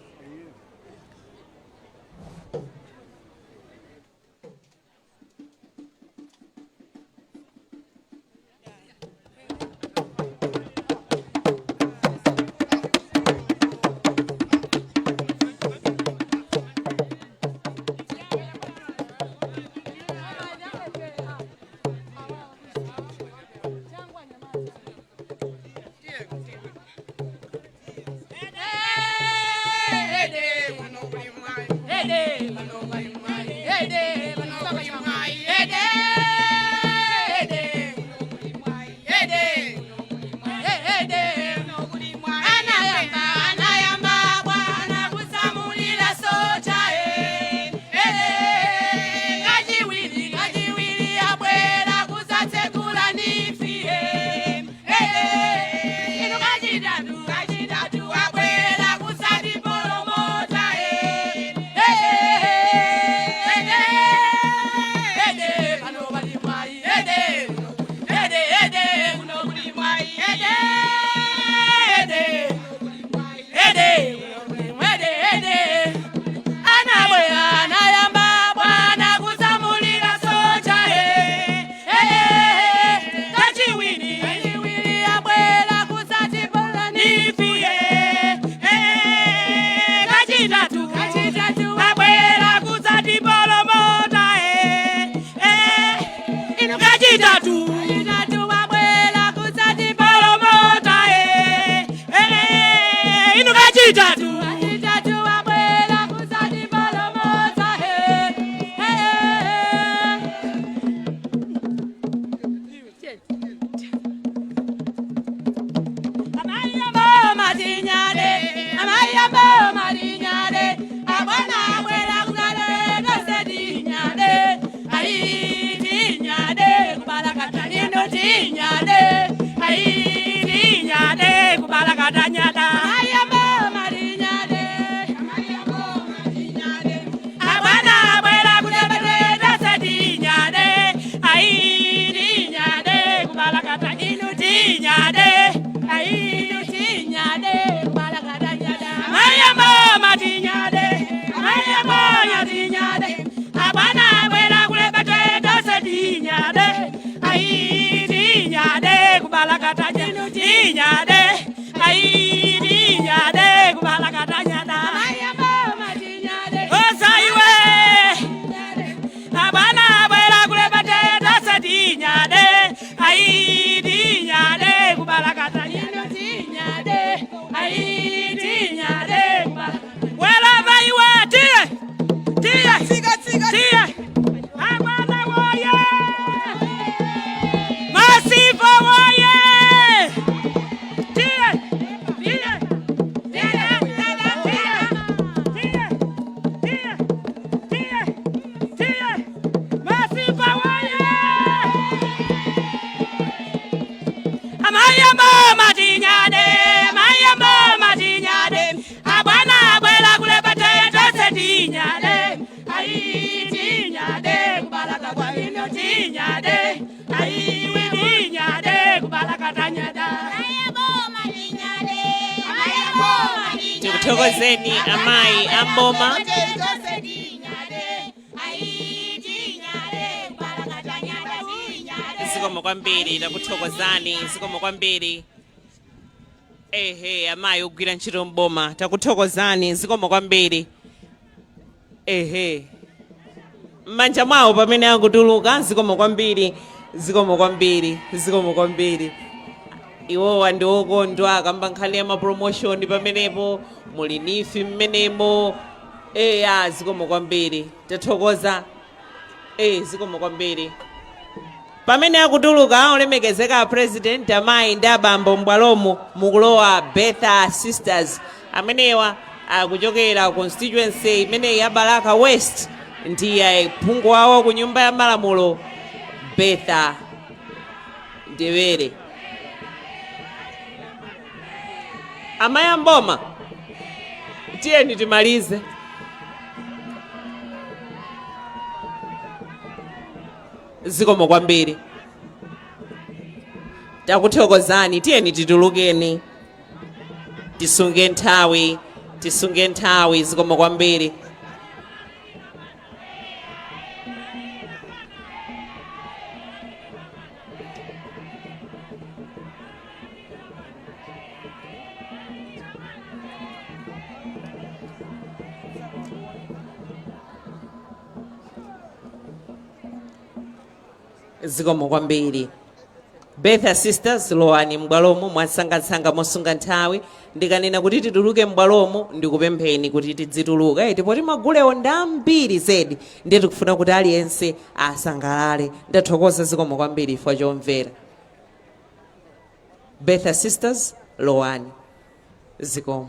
Tikuthokozeni amayi amboma. Zikomo kwambiri takuthokozani, zikomo kwambiri. Ehe amayi ogwira ntchito mboma takuthokozani, zikomo kwambiri. Ehe manja mwawo pamene akutuluka, zikomo kwambiri, zikomo kwambiri, zikomo kwambiri. Iwowa ndi okondwa kamba nkhani ya mapromotion pamenepo muli nifi mmenemo. Eya zikomo kwambiri tathokoza. Zikomo kwambiri. Pamene akutuluka olemekezeka president amayi ndi abambo m'bwalomo mukulowa Betha Sisters. Amenewa akuchokera constituency imene ya Balaka West ndiye phungu wawo ku nyumba ya malamulo Betha Ndewere. Amaya Mboma, tiyeni timalize. Zikomo kwambiri. Takuthokozani, tiyeni titulukeni. Tisunge nthawi, zikomo kwambiri. Zikomo kwambiri. Betha sisters lowani m'bwalomo mwasangasanga mosunga nthawi ndikanena kuti tituluke m'bwalomo ndikupempheni kuti tidzituluka ndipo timagulewo ndambiri zedi ndiye tikufuna kuti aliyense asangalale. Ndathokoza zikomo kwambiri chifukwa chomvera. Betha sisters lowani. Zikomo.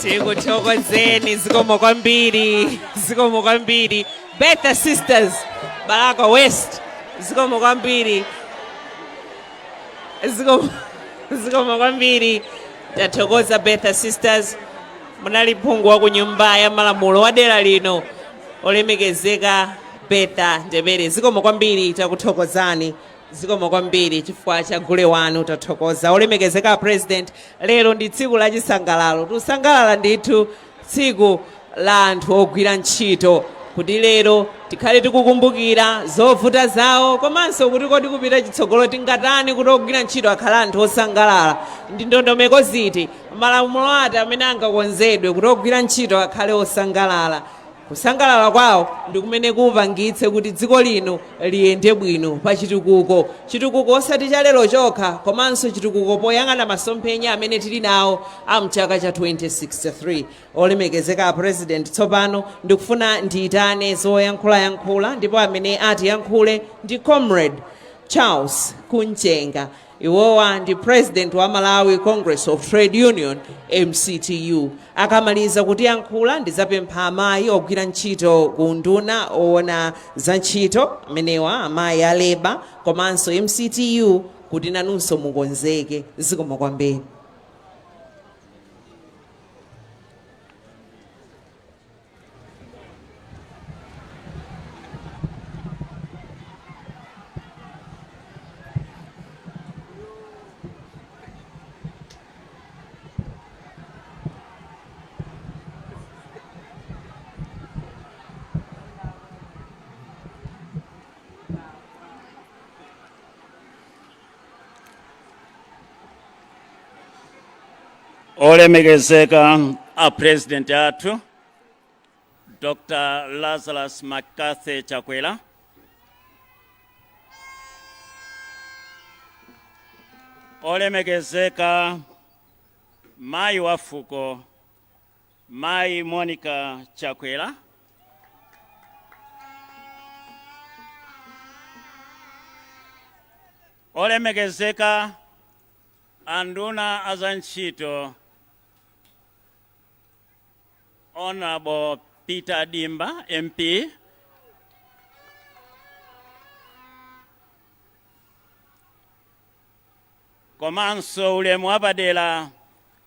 Tikuthokozeni, zikomo kwambiri. Betha sisters Balaka West, zikomo kwambiri. Zikomo kwambiri. Tathokoza Betha sisters. munali phungu wa ku nyumba ya malamulo wa dera lino olemekezeka Beta Ndebere. Zikomo kwambiri takuthokozani. Zikomo kwambiri chifukwa cha gule wanu tathokoza. Olemekezeka president, lero ndi tsiku la chisangalalo. Tusangalala ndithu tsiku la anthu ogwira ntchito. Kuti lero tikhale tikukumbukira zovuta zawo komanso kuti kodi kupita chitsogolo tingatani kuti ogwira ntchito akhala anthu osangalala. Ndi ndondomeko ziti malamulo ati amene angakonzedwe kuti ogwira ntchito akhale osangalala. Kusangalala kwawo ndi kumene kupangitse kuti dziko lino liyende bwino pa chitukuko. Chitukuko osati cha lero chokha komanso chitukuko poyang'ana masomphenya amene tili nawo amchaka cha 2063. Olemekezeka president, tsopano ndikufuna ndiyitane zoyankhula ndipo amene ati yankhule ndi comrade Charles Kunchenga. Iwowa ndi president wa Malawi Congress of Trade Union MCTU. Akamaliza kuti yankhula ndizapempha amayi ogwira ntchito ku nduna oona za ntchito amenewa amayi a Labour komanso MCTU kuti nanunso mukonzeke. Zikomo kwambiri. Olemekezeka a president athu Dr. Lazarus McCarthy Chakwera. Olemekezeka mai wa fuko Mai Monica Chakwera. Olemekezeka anduna azantchito Honorable Peter Dimba, MP. Komanso ulemu wapadera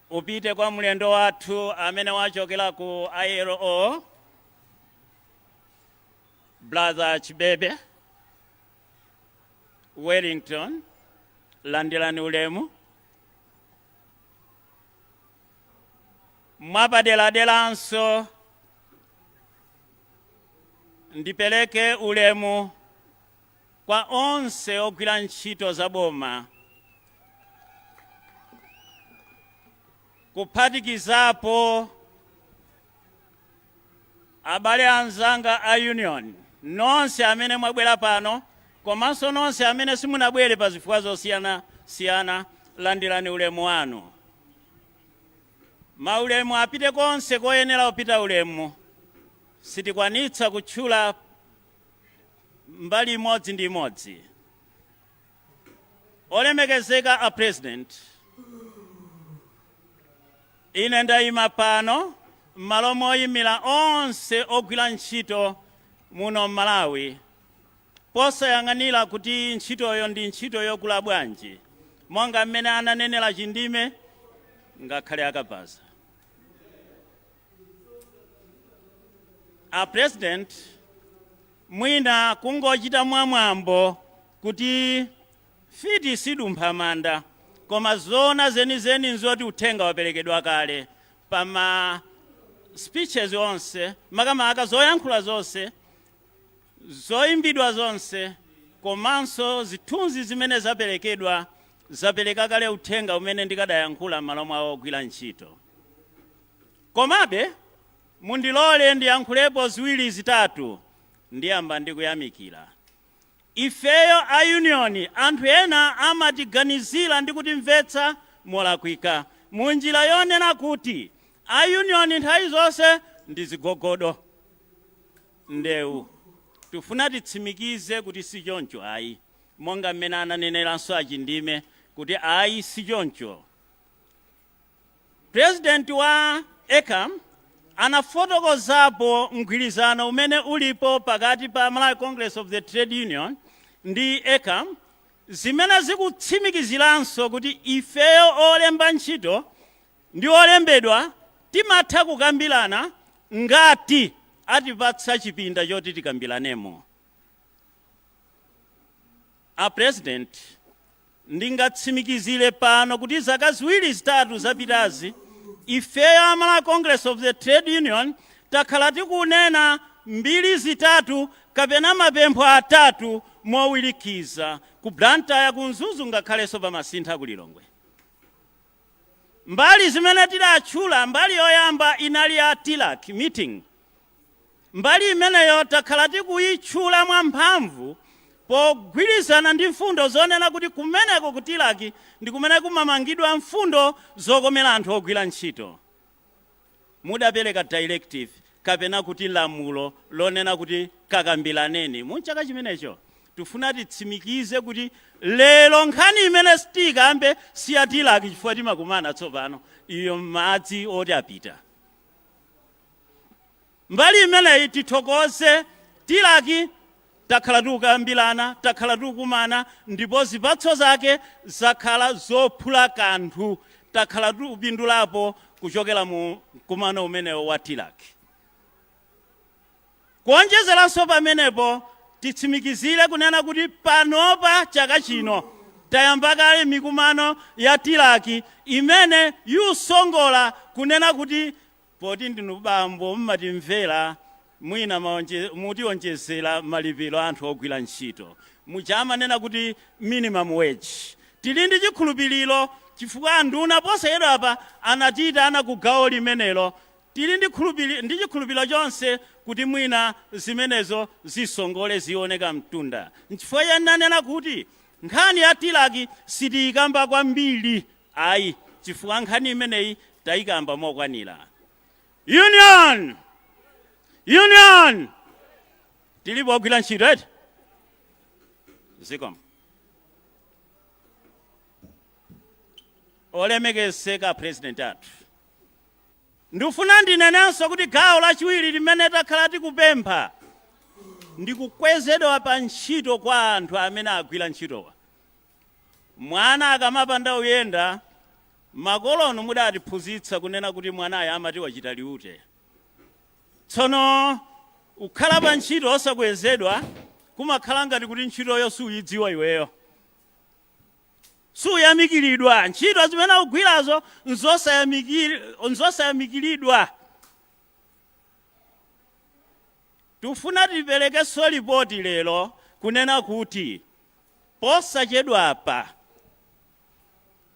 upite kwa mlendo wathu amene wachokera ku ILO, Brother Chibebe, Wellington, landirani ulemu. Mwapadera-deranso ndipeleke ulemu kwa onse ogwira ntchito za boma kuphatikizapo abale anzanga a union nonse amene mwabwera pano komanso nonse amene simunabwere pa zifukwa zosiyana landirani ulemu wanu. Maulemu apite konse koyenera upita ulemu. Sitikwanitsa kutchula mbali imodzi ndi imodzi. Olemekezeka a president, ine ndayima pano m'malo moyimira onse ogwira ntchito muno Malawi posayang'anira kuti ntchitoyo ndi ntchito yokula bwanji monga mmene ananenera Chindime ngakhale akapaza. A president mwina kungochita mwamwambo kuti fiti sidumpha manda koma zona zenizeni nzoti uthenga waperekedwa kale pama speeches onse makamaka zoyankhula zonse zoyimbidwa zonse komanso zithunzi zimene zapereka kale uthenga umene ndikadayankhula m'malo mwawo ogwira ntchito. Komabe mundilole ndiyankhulepo ziwiri zitatu ndiyamba ndikuyamikira. Ifeyo a union anthu ena amatiganizira ndi kutimvetsa molakwika munjira yonena kuti a union nthawi zonse ndi zigogodo ndewu. Tufuna titsimikize kuti si choncho ayi monga mmene ananeneranso a Chindime kuti ayi si choncho. President wa ECAM anafotokozapo mgwirizano umene ulipo pakati pa Malawi Congress of the Trade Union ndi ECAM zimene zikutsimikiziranso kuti ifeyo olemba ntchito ndi olembedwa timatha kukambirana ngati atipatsa chipinda choti tikambiranemo. A president, ndingatsimikizire pano kuti zaka ziwiri zitatu zapitazi ifeyo amala Congress of the Trade Union takhala tikunena mbiri zitatu kapena mapempho atatu mowirikiza ku Blantyre kunzuzu ngakhalenso pa Masintha ku Lilongwe. Mbali zimene tidatchula, mbali yoyamba inali ya TILAC meeting. Mbali imeneyo takhala tikuyitchula mwamphamvu pogwirizana ndi mfundo zonena kuti kumeneko ku TILAC ndi kumene kumamangidwa mfundo zokomera anthu ogwira ntchito. Mudapereka directive kapena kuti lamulo lonena kuti kakambiraneni munchaka chimenecho. Tufuna titsimikize kuti lero nkhani imene sitikambe siya TILAC chifukwa timakumana tsopano iyo madzi oti apita. Mbali imeneyi tithokoze TILAC takhala tikukambirana, takhala tikukumana, ndipo zipatso zake zakhala zophula kanthu, takhala tikupindulapo kuchokera mu kumano umenewo wa TILAC. Kuonjezeranso pamenepo titsimikizire kunena kuti panopa chaka chino tayamba kale mikumano ya TILAC imene yusongola kunena kuti poti ndinu bambo mmatimvera mwina mutionjezera malipiro anthu ogwira ntchito. Muchamanena kuti minimum wage. Tili ndi chikhulupiriro chifukwa anduna posayedwa apa anatita ana ku gawo limenelo. Tili ndi chikhulupiriro chonse kuti mwina zimenezo zisongole zioneka mtunda. Nchifukwa yananena kuti nkhani ya TILAC sitiyikamba kwambiri ayi, chifukwa nkhani imeneyi tayikamba mokwanira. Union tilipo ogwira ntchito eti zikomo. Olemekezeka president athu, ndifuna ndinenenso kuti gawo lachiwiri limene takhala tikupempha ndi kukwezedwa pa ntchito kwa anthu amene agwira ntchitowa. Mwana akamapanda uyenda, makolo mudatiphunzitsa kunena kuti mwanayo amati wachita liute. Tsono ukhala pa ntchito osakwezedwa kumakhala ngati kuti ntchitoyo suyidziwa iweyo, suyamikiridwa. Ntchito zimene ukugwirazo nzosayamikiridwa. Tufuna tiperekenso ripoti lero kunena kuti posachedwapa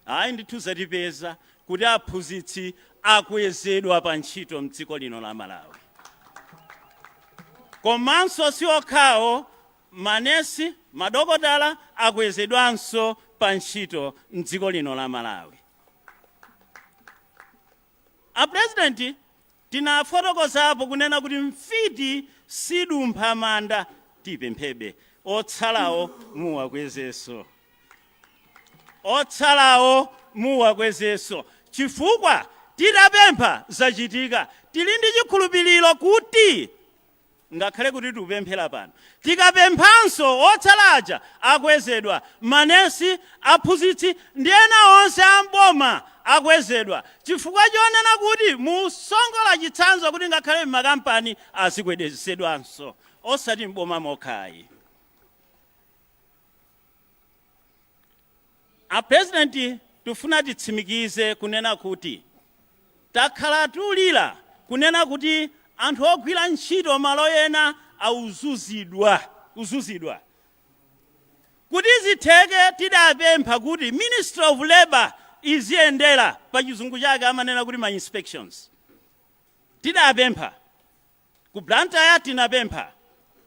ayi ndithu zatipeza kuti aphunzitsi akwezedwa pa ntchito mdziko lino la Malawi. Komanso si okhawo, manesi, madokotala akwezedwanso pa ntchito mdziko lino la Malawi. A president tinafotokozapo kunena kuti mfiti sidumpha manda, tipemphebe otsalawo muwakwezenso. Otsalawo muwakwezenso chifukwa tidapempha zachitika. Tili ndi chikhulupiriro kuti ngakhale kuti tikupemphera pano, tikapemphanso otsalaja akwezedwa, manesi, aphunzitsi ndi ena onse amboma akwezedwa, chifukwa chonena kuti musongola chitsanzo kuti ngakhale m'makampani azikwezedwanso osati mboma mokhayi. A president tufuna titsimikize kunena kuti takhala tulira kunena kuti anthu ogwira ntchito malo ena auzuzidwa. Kuti zitheke tidapempha kuti Ministry of Labor iziyendera, pa chizungu chake amanena kuti ma inspections. Tidapempha ku Blantyre, tinapempha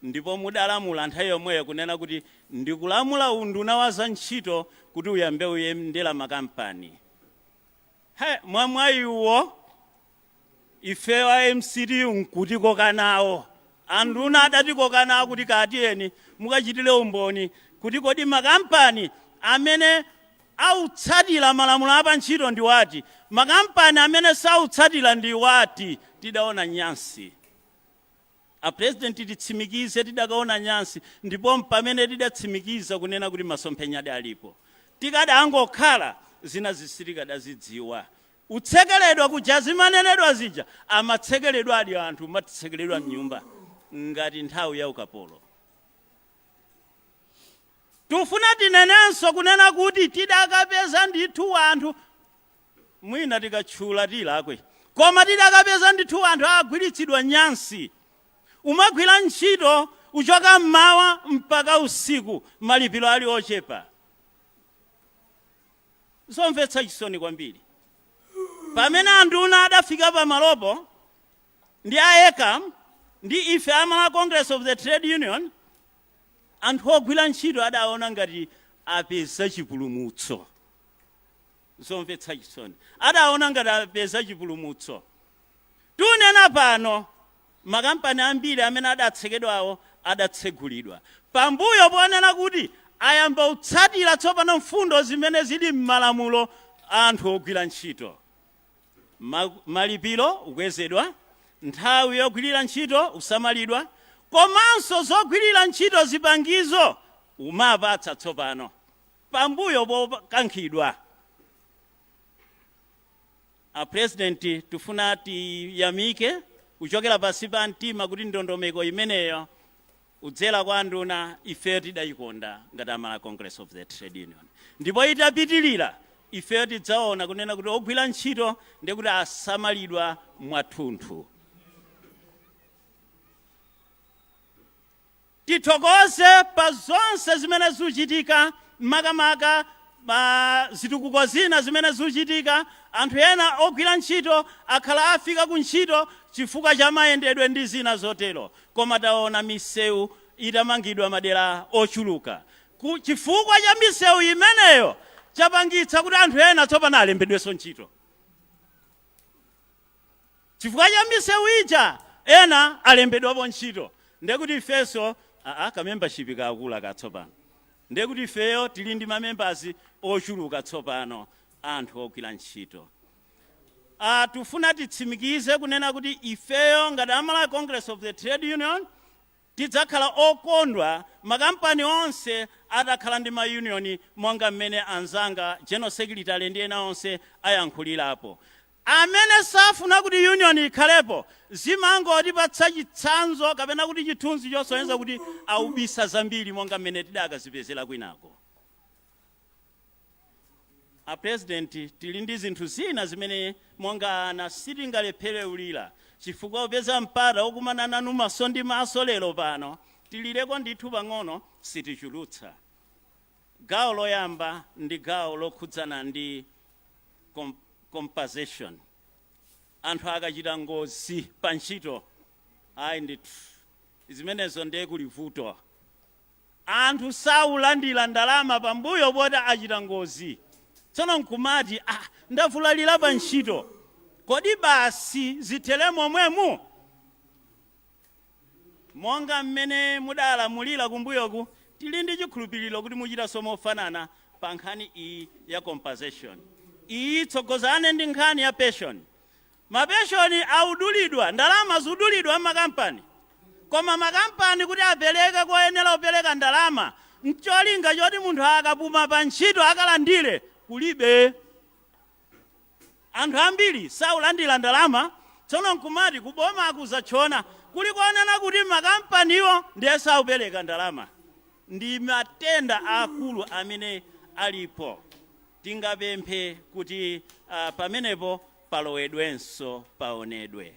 ndipo mudalamula nthawi yomweyo kunena kuti ndikulamula unduna wa za ntchito kuti uyambe uyendera makampani. Mwamwayiwo ife wa MCT nkutikoka nawo. Anduna adatikoka nawo kuti katiyeni mukachitire umboni kuti kodi makampani amene autsatira malamulo apa ntchito ndi wati, makampani amene sautsatira ndi wati. Tidaona nyansi. A president titsimikize tidakaona nyansi, ndipo pamene tidatsimikiza kunena kuti masomphenya alipo. Tikadangokhala zina zisitikadazidziwa utsekeledwa kuja zimanenedwa zija amatsekeledwa ali anthu matsekeledwa mnyumba ngati nthawi ya ukapolo. Tufuna tinenenso kunena kuti tidakapeza ndithu anthu mwina tikatchula tilakwe, koma tidakapeza ndithu anthu agwiritsidwa nyansi. Umagwira ntchito uchoka mmawa mpaka usiku, malipiro ali ochepa. Zomvetsa chisoni kwambiri. Pamene anduna adafika pamalopo ndi aECAM ndi ife amala Congress of the Trade Union, anthu ogwira ntchito adaona ngati apeza chipulumutso. Zomvetsa chisoni. Adaona ngati apeza chipulumutso. Tunena pano makampani ambiri amene adatsekedwawo adatsegulidwa. Pambuyo ponena kuti ayamba utsatira tsopano mfundo zimene zili m'malamulo anthu ogwira ntchito. Malipiro ukwezedwa, nthawi yogwirira ntchito usamalidwa, komanso zogwirira ntchito zipangizo umapatsa tsopano pambuyo pokankhidwa. President tufuna tiyamike kuchokera pansi pa mtima kuti ndondomeko imeneyo udzera kwa anduna ife tidayikonda ngati amala Congress of the Trade Union. Ndipo itapitilira ife tidzaona kunena kuti ogwira ntchito ndi kuti asamalidwa mwathunthu. Tithokoze pa zonse zimene zikuchitika, makamaka zitukuko zina zimene zikuchitika. Anthu ena ogwira ntchito akhala afika ku ntchito chifukwa cha mayendedwe ndi zina zotero, koma taona misewu itamangidwa madera ochuluka. Chifukwa cha misewu imeneyo chapangitsa kuti anthu ena tsopano alembedwenso ntchito. Chifukwa cha misewu ija ena alembedwapo ntchito. Ndekuti ifenso kamembership kakula katsopano. Ndekuti ifeyo tili ndi mamembers ochuluka tsopano anthu ogwira ntchito. Tufuna titsimikize kunena kuti ifeyo ngati amala Congress of the Trade Union tidzakhala okondwa makampani onse atakhala ndi maunion monga mmene anzanga General Secretary ndi ena onse ayankhulirapo. Amene safuna kuti union ikhalepo zimangotipatsa chitsanzo kapena kuti chithunzi chosonyeza kuti aubisa zambiri monga mmene tidakazipezera kwinako. President tili ndi zinthu zina zimene monga ana sitingalephere ulira chifukwa upeza mpata okumana nanu maso ndi maso lero pano tilireko ndithu pang'ono sitichulutsa. Gawo loyamba ndi gawo lokhudzana ndi compensation. Anthu akachita ngozi pa ntchito ayi ndithu zimenezo ndiye kulivuto. Anthu saulandira ndalama pambuyo poti achita ngozi. Tsono nkumati ndavulalira pa ntchito, kodi basi zithere momwemu? Monga mmene mudalamulira kumbuyoku tili ndi chikhulupiriro kuti muchita mofanana pa nkhani iyi ya compensation. Iyi tsogozane ndi nkhani ya pension. Mapeshoni audulidwa, ndalama zudulidwa makampani. Koma makampani kuti apereke koyenera kupereka ndalama ncholinga choti munthu akapuma pa ntchito akalandire kulibe. Anthu ambiri saulandira ndalama, tsono nkumati kuboma akuzachona kuli kuonena kuti makampaniwo ndiye saupereka ndalama. Ndi matenda akulu amene alipo. Tingapemphe kuti pamenepo palowedwenso paonedwe.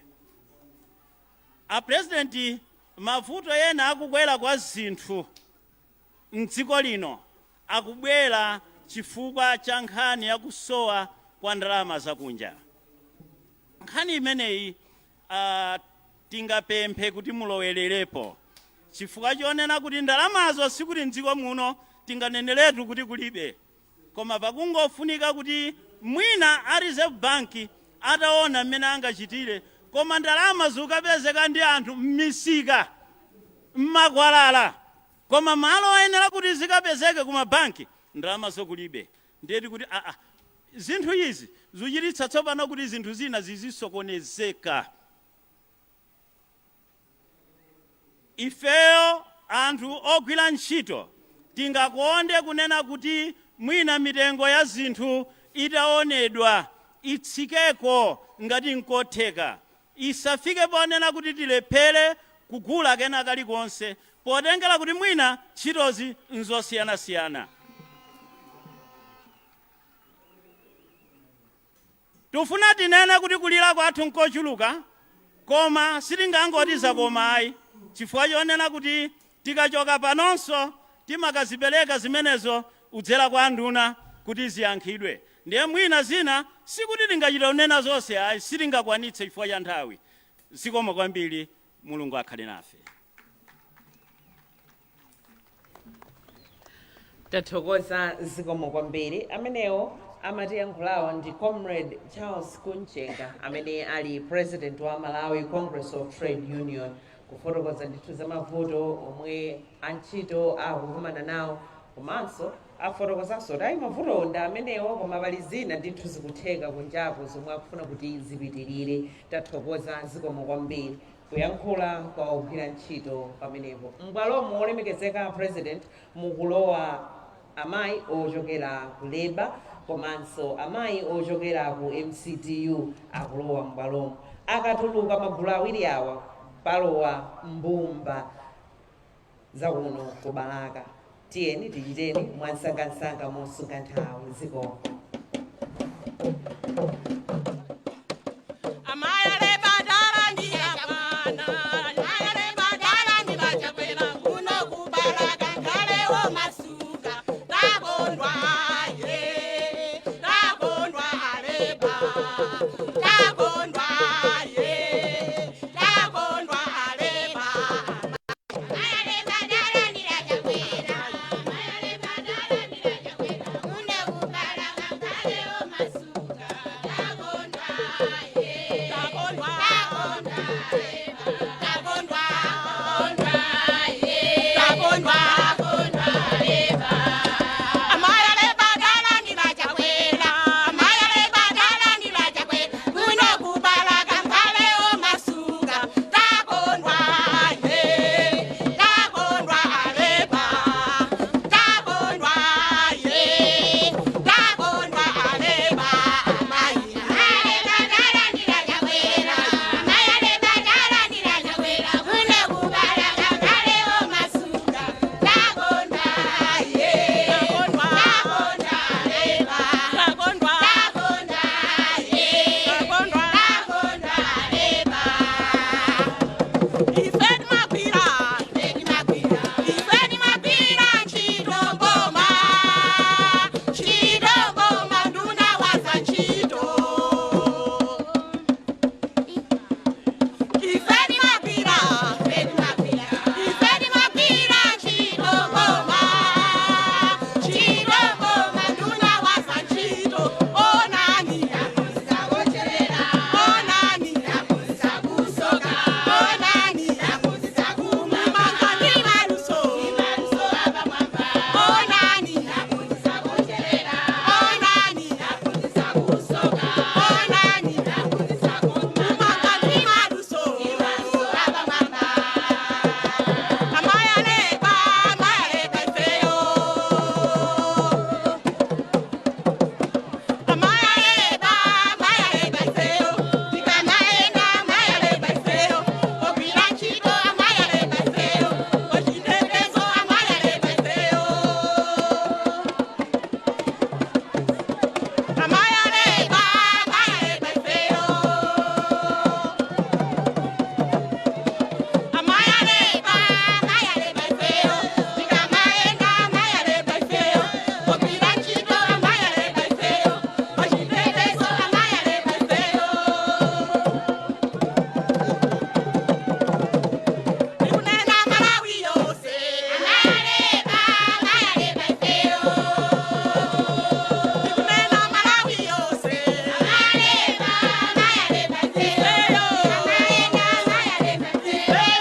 President mavuto ena akukwera kwa zinthu mdziko lino akubwera chifukwa cha nkhani yakusowa kwa ndalama zakunja. Nkhani imeneyi tingapemphe kuti mulowererepo chifukwa chonena kuti ndalamazo sikuti mdziko muno tinganeneretu kuti kulibe, koma pakungofunika kuti mwina a Reserve Bank ataona mmene angachitire, koma ndalama zikapezeka ndi anthu m'misika m'makwalala, koma malo oyenera kuti zikapezeke kuma banki ndalama zokulibe. Ndeti kuti zinthu izi zikuchititsa tsopano kuti zinthu zina zizisokonezeka. Ifeyo anthu ogwira ntchito tingakonde kunena kuti mwina mitengo ya zinthu itaonedwa itsikeko ngati nkotheka, isafike ponena kuti tilephere kugula kena kalikonse potengera kuti mwina ntchitozi nzosiyanasiyana. Tufuna tinene kuti kulira kwathu nkochuluka, koma sitingangotiza koma ayi, chifukwa chonena kuti tikachoka panonso timakazipereka zimenezo udzera kwa nduna kuti ziyankhidwe. Ndiye mwina zina sikuti tingachita kunena zonse ayi, sitingakwanitse chifukwa cha nthawi. Zikomo kwambiri, Mulungu akhale nafe. Tathokoza zikomo kwambiri. Amenewo amatiyankhulawo ndi Comrade Charles Kunchenga amene ali President wa Malawi Congress of Trade Union, kufotokoza ndithu za mavuto omwe antchito akukumana nawo, komanso afotokozanso kuti ayi mavuto ndi amenewo koma pali zina ndithu zikutheka kunjapo zomwe akufuna kuti zipitirire. Tathokoza zikomo kwambiri kuyankhula kwa ogwira ntchito pamenepo. M'bwalomo olemekezeka President mukulowa amayi ochokera ku Labour komanso amayi ochokera ku MCTU akulowa m'bwalomo. Akatuluka magulu awiri awa palowa mbumba zakuno ku Balaka. Tiyeni tichiteni mwansangansanga mosunga nthawi. Zikomo.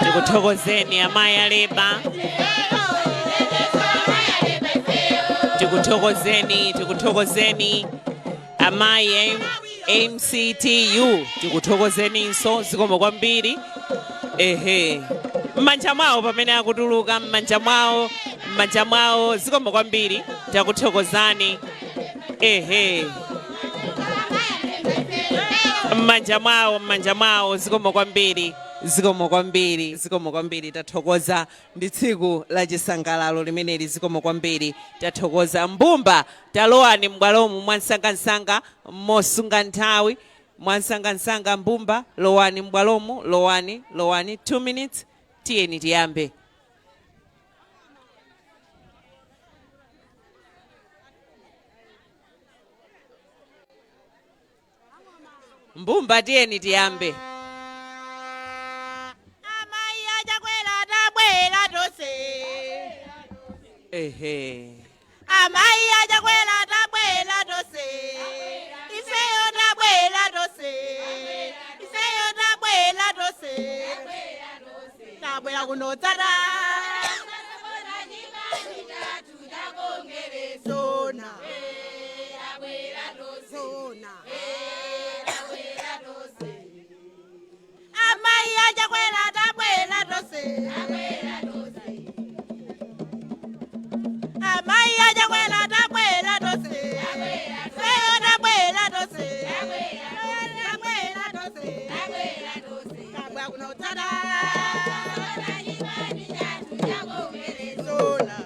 Tikuthokozeni amayi aleba. Tikuthokozeni amayi MCTU. Tikuthokozeni nso zikomo kwambiri. M'manja mwawo pamene akutuluka m'manja mwawo zikomo kwambiri. Takuthokozani. Mmanja mwawo zikomo kwambiri. Zikomo kwambiri tathokoza ndi tsiku la chisangalalo limeneli zikomo kwambiri tathokoza mbumba talowani m'bwalomu mwansangansanga mosunga nthawi mwansangansanga mbumba lowani m'bwalomu lowani 2 minutes tiyeni tiyambe. Mbumba tiyeni tiyambe. Ehe. Amai ajakwela tabwela tose. Ifeyo tabwela tose. Ifeyo tabwela tose. Tabwela kunotara. Zona. Zona. Amai ajakwela tabwela tose. Amai ajakwela tabwela tose. Feyo tabwela tose. Tabwela tose. Tabwela kunotara. Zona.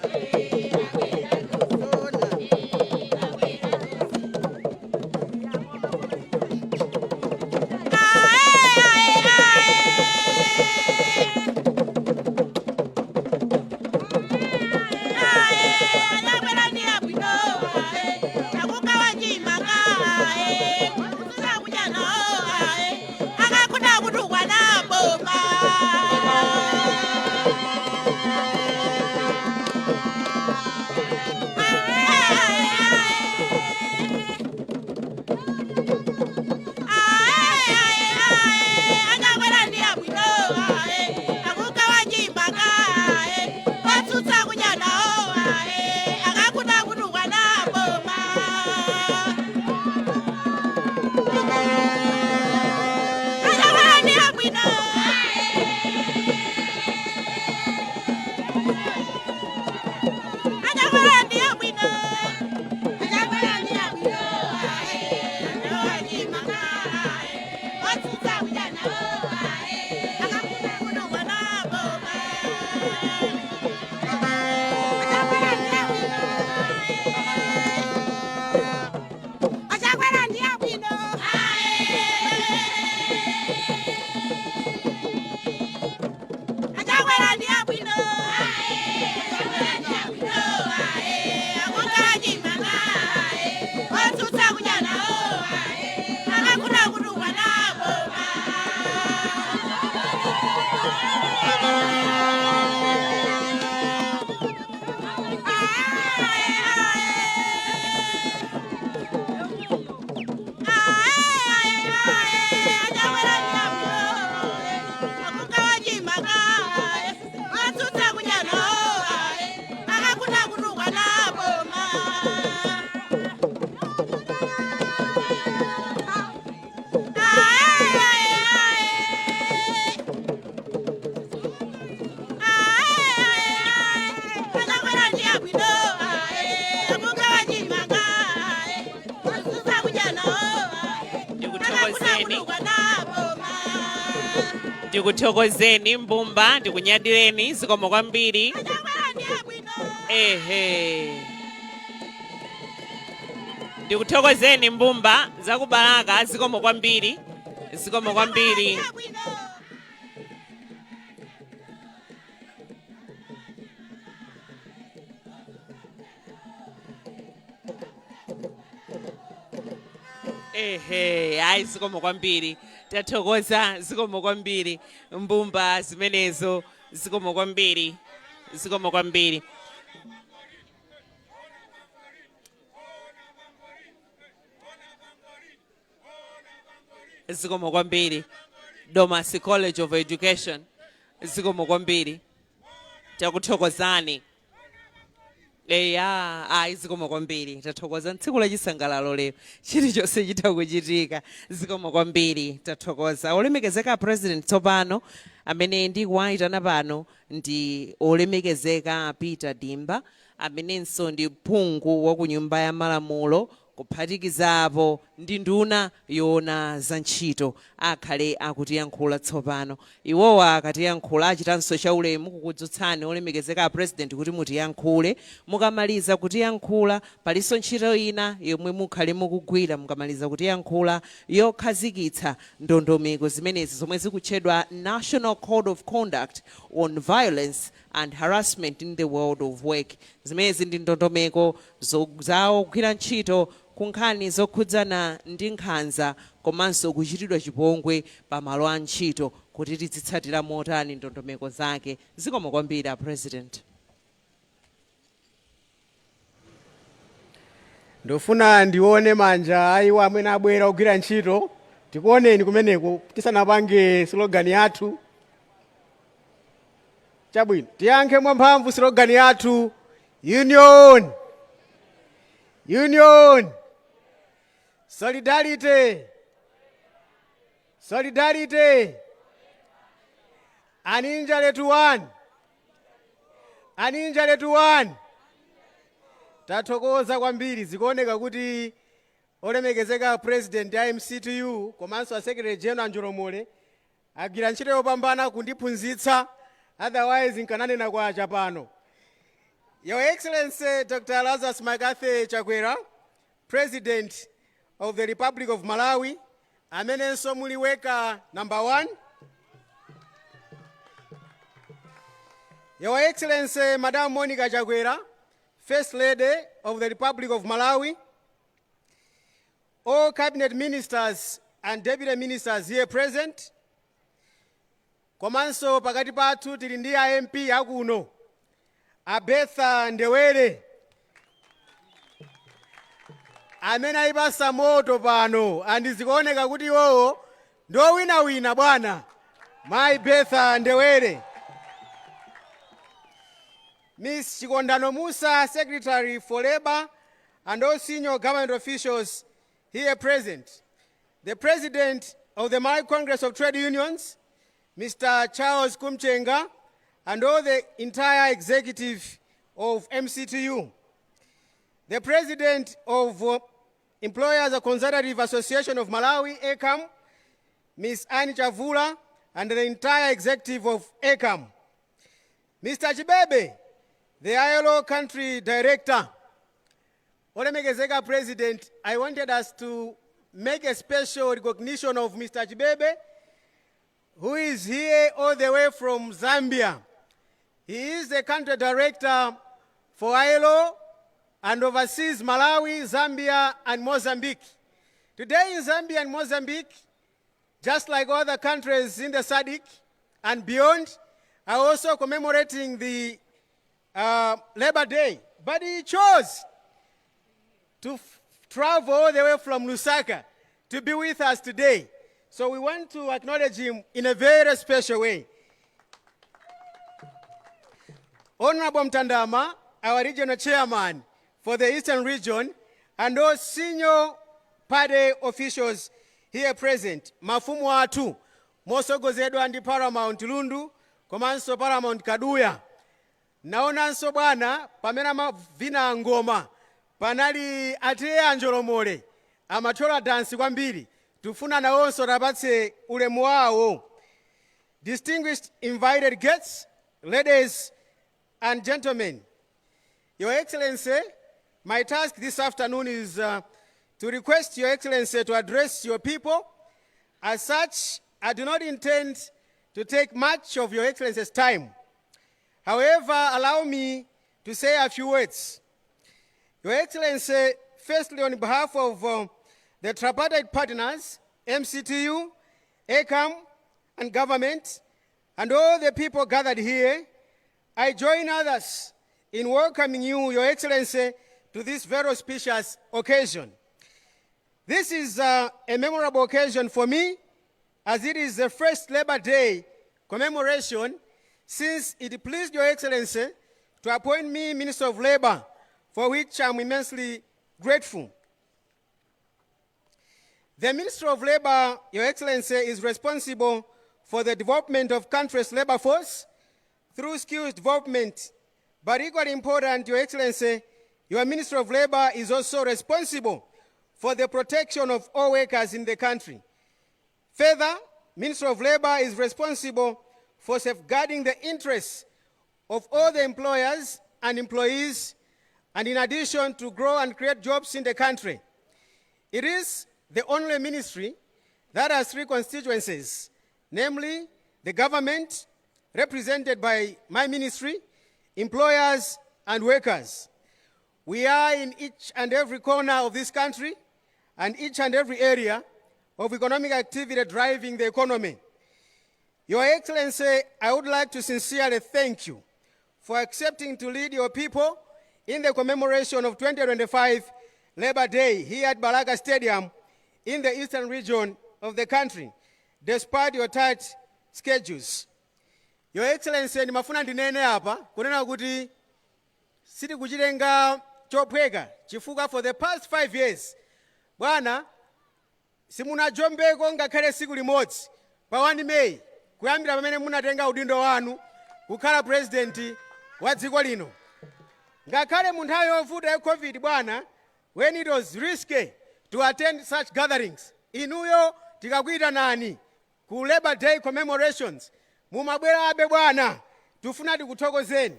Ndikuthokozeni mbumba ndikunyadireni zikomo kwambiri. Ehe. Ndikuthokozeni mbumba zakubalaka zikomo kwambiri. Zikomo kwambiri. Ehe, hayi zikomo kwambiri. Tathokoza zikomo kwambiri mbumba zimenezo zikomo kwambiri. Zikomo kwambiri. Zikomo kwambiri. Domasi College of Education. Zikomo kwambiri. Takuthokozani. Eya, zikomo kwambiri. Tathokoza tsiku la chisangalalo lero. Chilichonse chitakuchitika. Zikomo kwambiri. Tathokoza. Olemekezeka President tsopano amene ndikuwayitana pano ndi olemekezeka Peter Dimba amenenso ndi phungu wa ku nyumba ya malamulo kuphatikizapo ndi nduna yoona za ntchito akhale akutiyankhula tsopano. Iwowa akatiyankhula achitanso chaulemu kukudzutsani olemekezeka a president kuti mutiyankhule. Mukamaliza kutiyankhula palinso ntchito ina yomwe mukhale mukugwira mukamaliza kutiyankhula yokhazikitsa ndondomeko zimenezi zomwe zikutchedwa National Code of Conduct on Violence and Harassment in the World of Work. Zimezi ndi ndondomeko zawo kugwira ntchito kunkhani zokhudzana ndi nkhanza komanso kuchitidwa chipongwe pa malo a ntchito kuti tizitsatira motani ndondomeko zake. Zikomo kwambiri a president. Ndofuna ndione manja aiwo amene abwera kugwira ntchito. Tikuoneni kumeneko tisanapange slogan yathu. Chabwino tiyankhe mwamphamvu slogan yathu, union, union, solidarity, solidarity, aninja letu one, aninja letu one. Tathokoza kwambiri zikuoneka kuti olemekezeka president ya MCTU komanso a secretary general Njolomole agwira ntchito yopambana kundiphunzitsa, otherwise nkananena kwacha pano. Your Excellency Dr. Lazarus Magathi Chakwera, President of the Republic of Malawi, amenenso muliweka number 1. Your Excellency Madam Monica Chakwera, First Lady of the Republic of Malawi, all cabinet ministers and deputy ministers here present, komanso pakati pathu tili ndi MP akuno, Abetha Ndewere, amene ayipasa moto pano, andizikuoneka kuti iwowo ndo wina bwana, Mai Betha Ndewere. Ms. Chikondano Musa, Secretary for Labor, and all senior government officials here present. The President of the Malawi Congress of Trade Unions, Mr. Charles Kumchenga, and all the entire executive of MCTU. The President of Employers Consultative Association of Malawi, ECAM, Ms. Annie Chavula, and the entire executive of ECAM. Mr. Chibebe, the ILO Country Director. Olemekezeka President, I wanted us to make a special recognition of Mr. Chibebe, who is here all the way from Zambia. He is the Country Director for ILO and oversees Malawi, Zambia, and Mozambique. Today in Zambia and Mozambique, just like other countries in the SADC and beyond, are also commemorating the Labor Day, but he chose to travel all the way from Lusaka to be with us today. So we want to acknowledge him in a very special way. Honorable Mtandama, our regional chairman for the Eastern region, and all senior party officials here present, mafumu atu, mosogozedwa andi Paramount Lundu, komanso Paramount Kaduya. Naonanso bwana pamene mavina ngoma panali atiye Anjolomole amachola dansi kwambiri tufuna nawonso tapatse ulemu wawo. Distinguished invited guests, ladies and gentlemen, Your Excellency, my task this afternoon is to request Your Excellency to address your people. As such, I do not intend to take much of Your Excellency's time. However, allow me to say a few words. Your Excellency, firstly, on behalf of the tripartite partners, MCTU, ECAM, and government, and all the people gathered here, I join others in welcoming you, Your Excellency, to this very auspicious occasion. This is a memorable occasion for me, as it is the first Labor Day commemoration since it pleased Your Excellency to appoint me Minister of Labor, for which I'm immensely grateful. The Minister of Labor, Your Excellency, is responsible for the development of country's labor force through skills development. But equally important, Your Excellency, your Minister of Labor is also responsible for the protection of all workers in the country. Further, Ministry of Labor is responsible for safeguarding the interests of all the employers and employees, and in addition to grow and create jobs in the country. It is the only ministry that has 3 constituencies, namely the government, represented by my ministry, employers, and workers. We are in each and every corner of this country and each and every area of economic activity driving the economy. Your Excellency, I would like to sincerely thank you for accepting to lead your people in the commemoration of 2025 Labor Day here at Balaka Stadium in the eastern region of the country, despite your tight schedules. Your Excellency, ndimafuna ndinene apa kunena kuti siti kuchilenga chophweka chifukwa for the past 5 years bwana simunajombeko ngakhale siku limodzi pa 1 May kuyambira pamene munatenga udindo wanu kukhala president wa dziko lino. Ngakhale mu nthawi yovuta ya COVID bwana, when it was risky to attend such gatherings, inuyo tikakwita nani ku Labor Day commemorations mumabwera abe bwana, tufuna tikuthokozeni.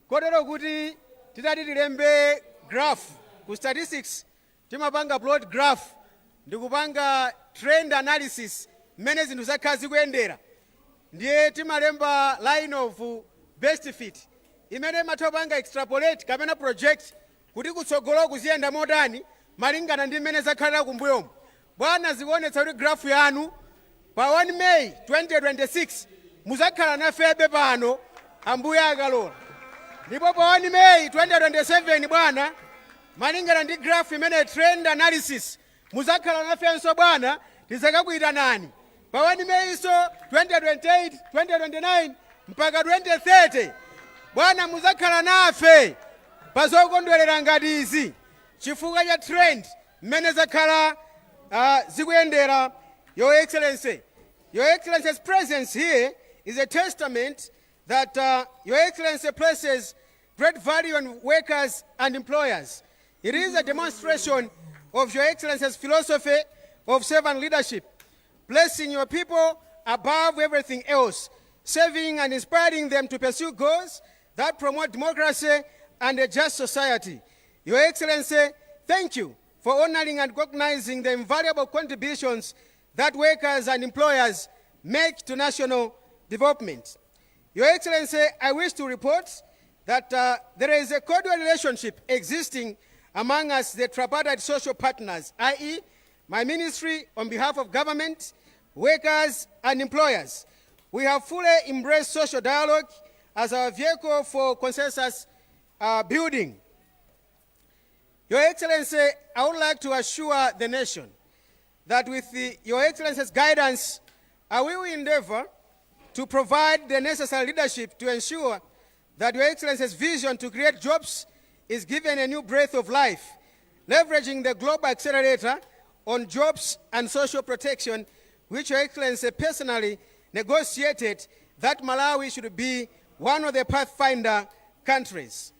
Kotero kuti titati tilembe graph ku statistics, timapanga plot graph ndikupanga trend analysis mmene zinthu zakhala zikuyendera, ndiye timalemba line of best fit imene matopanga extrapolate kapena project kuti kutsogolo kuziyenda modani malingana ndi mmene zakhalira kumbuyomu. Bwana zikuonetsa kuti graph yanu pa 1 May 2026 muzakhala nafebe pano ambuye akalola. Ndipo pa 1 May 2027 bwana, malingana ndi graph imene trend analysis muzakhala nafenso bwana, tizakakwita nani pa 1 May so 2028, 2029 mpaka 2030 bwana muzakhala nafe pa zokondwerera ngati izi chifukwa cha trend mmene zakhala zikuyendera. Your Excellency, Your Excellency's presence here is a testament that Your Excellency places great value on workers and employers. It is a demonstration of Your Excellency's philosophy of servant leadership, placing your people above everything else, serving and inspiring them to pursue goals that promote democracy and a just society. Your Excellency, thank you for honoring and recognizing the invaluable contributions that workers and employers make to national development. Your Excellency, I wish to report that there is a cordial relationship existing among us, the tripartite social partners, i.e., my ministry on behalf of government, workers, and employers. We have fully embraced social dialogue as our vehicle for consensus building. Your Excellency, I would like to assure the nation that with Your Excellency's guidance, I will endeavor to provide the necessary leadership to ensure that Your Excellency's vision to create jobs is given a new breath of life, leveraging the global accelerator on jobs and social protection, which Your Excellency personally negotiated that Malawi should be one of the pathfinder countries.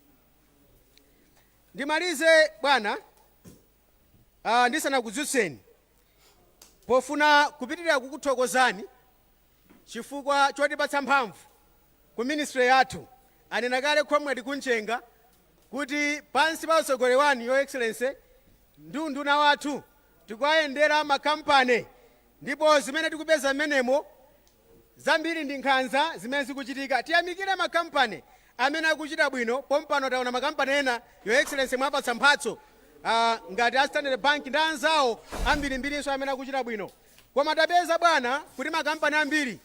Ndimalize bwana, ndisanakuzutseni pofuna kupitirira kukuthokozani chifukwa chotipatsa mphamvu ku ministry yathu. Anena kale Comrade Kunchenga kuti pansi pa utsogoleri wanu Your Excellency nduna wathu tikuyendera makampani, ndipo zimene tikupeza mmenemo zambiri ndi nkhanza zimene zikuchitika. Tiyamikire makampani amene akuchita bwino. Pompano taona makampani ena Your Excellency mwapatsa mphatso ngati a Standard Bank ndi anzawo ambirimbiriso amene akuchita bwino. Koma tapeza bwana kuti makampani ambiri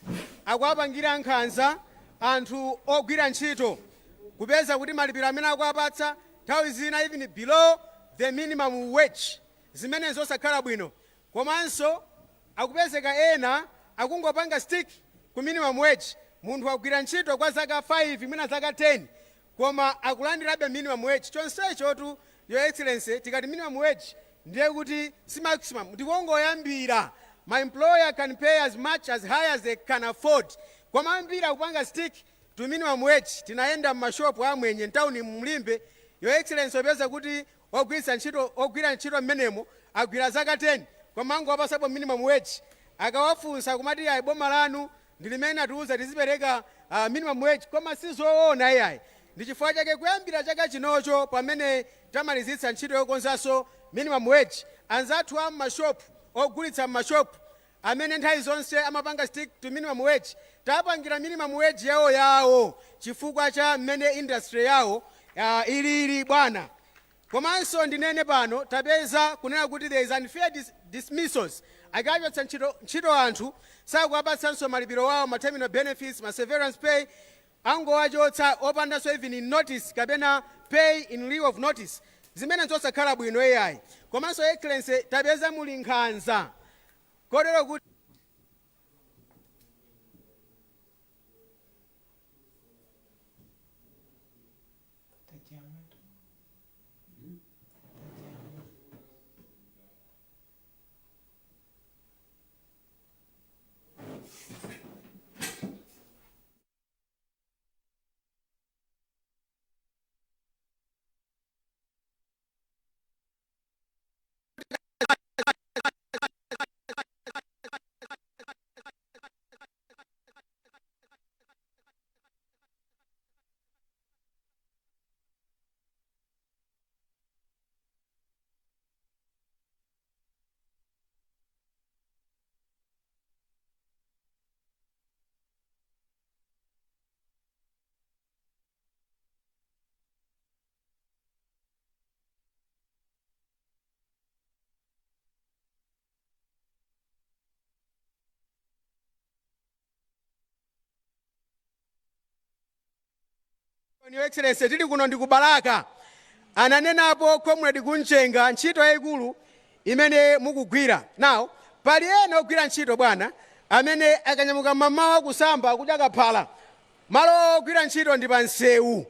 akuwapangira nkhanza anthu ogwira ntchito, kupeza kuti malipiro amene akuwapatsa nthawi zina even below the minimum wage, zimene zosakhala bwino. Komanso akupezeka ena akungopanga stick ku minimum wage, munthu agwira ntchito kwa zaka 5 mwina zaka 10 koma akulandirabe minimum wage. Chonsecho tu Your Excellency, tikati minimum wage ndiye kuti si maximum, ndikungoyambira. My employer can pay as much as high as they can afford. Koma ambiri akupanga stick to minimum wage. Tinaenda mmashopu amwenye ntawuni Mlimbe, Your Excellency, opeza kuti ogwira ntchito mmenemo agwira zaka 10 komango wapasapo minimum wage akawafunsa kumati ayi boma lanu ndi limene atiuza tizipereka minimum wage koma sizoona iyayi ndi chifukwa chake kuyambira chaka chinocho pamene tamalizitsa ntchito yokonzanso minimum wage anzathu a m'mashopu ogulitsa m'mashopu amene nthawi zonse amapanga stick to minimum wage tapangira minimum wage yawo chifukwa cha mmene industry yawo ilili bwana. Komanso ndinene pano tapeza kunena kuti there is unfair dismissals akachotsa ntchito anthu sakuwapatsanso malipiro wawo ma terminal benefits ma severance pay angowachotsa opandanso even in notice kapena pay in lieu of notice zimene zosakhala bwino AI. Komanso Excellency tapeza muli nkhanza kotero kuti Your Excellency, tili kuno ndi ku Balaka. Ananenapo Comrade Kunchenga ntchito yayikulu imene mukugwira. Now, pali ena ogwira ntchito bwana amene akanyamuka mamawa kusamba kuti akaphala. Malo ogwira ntchito ndi pa nsewu.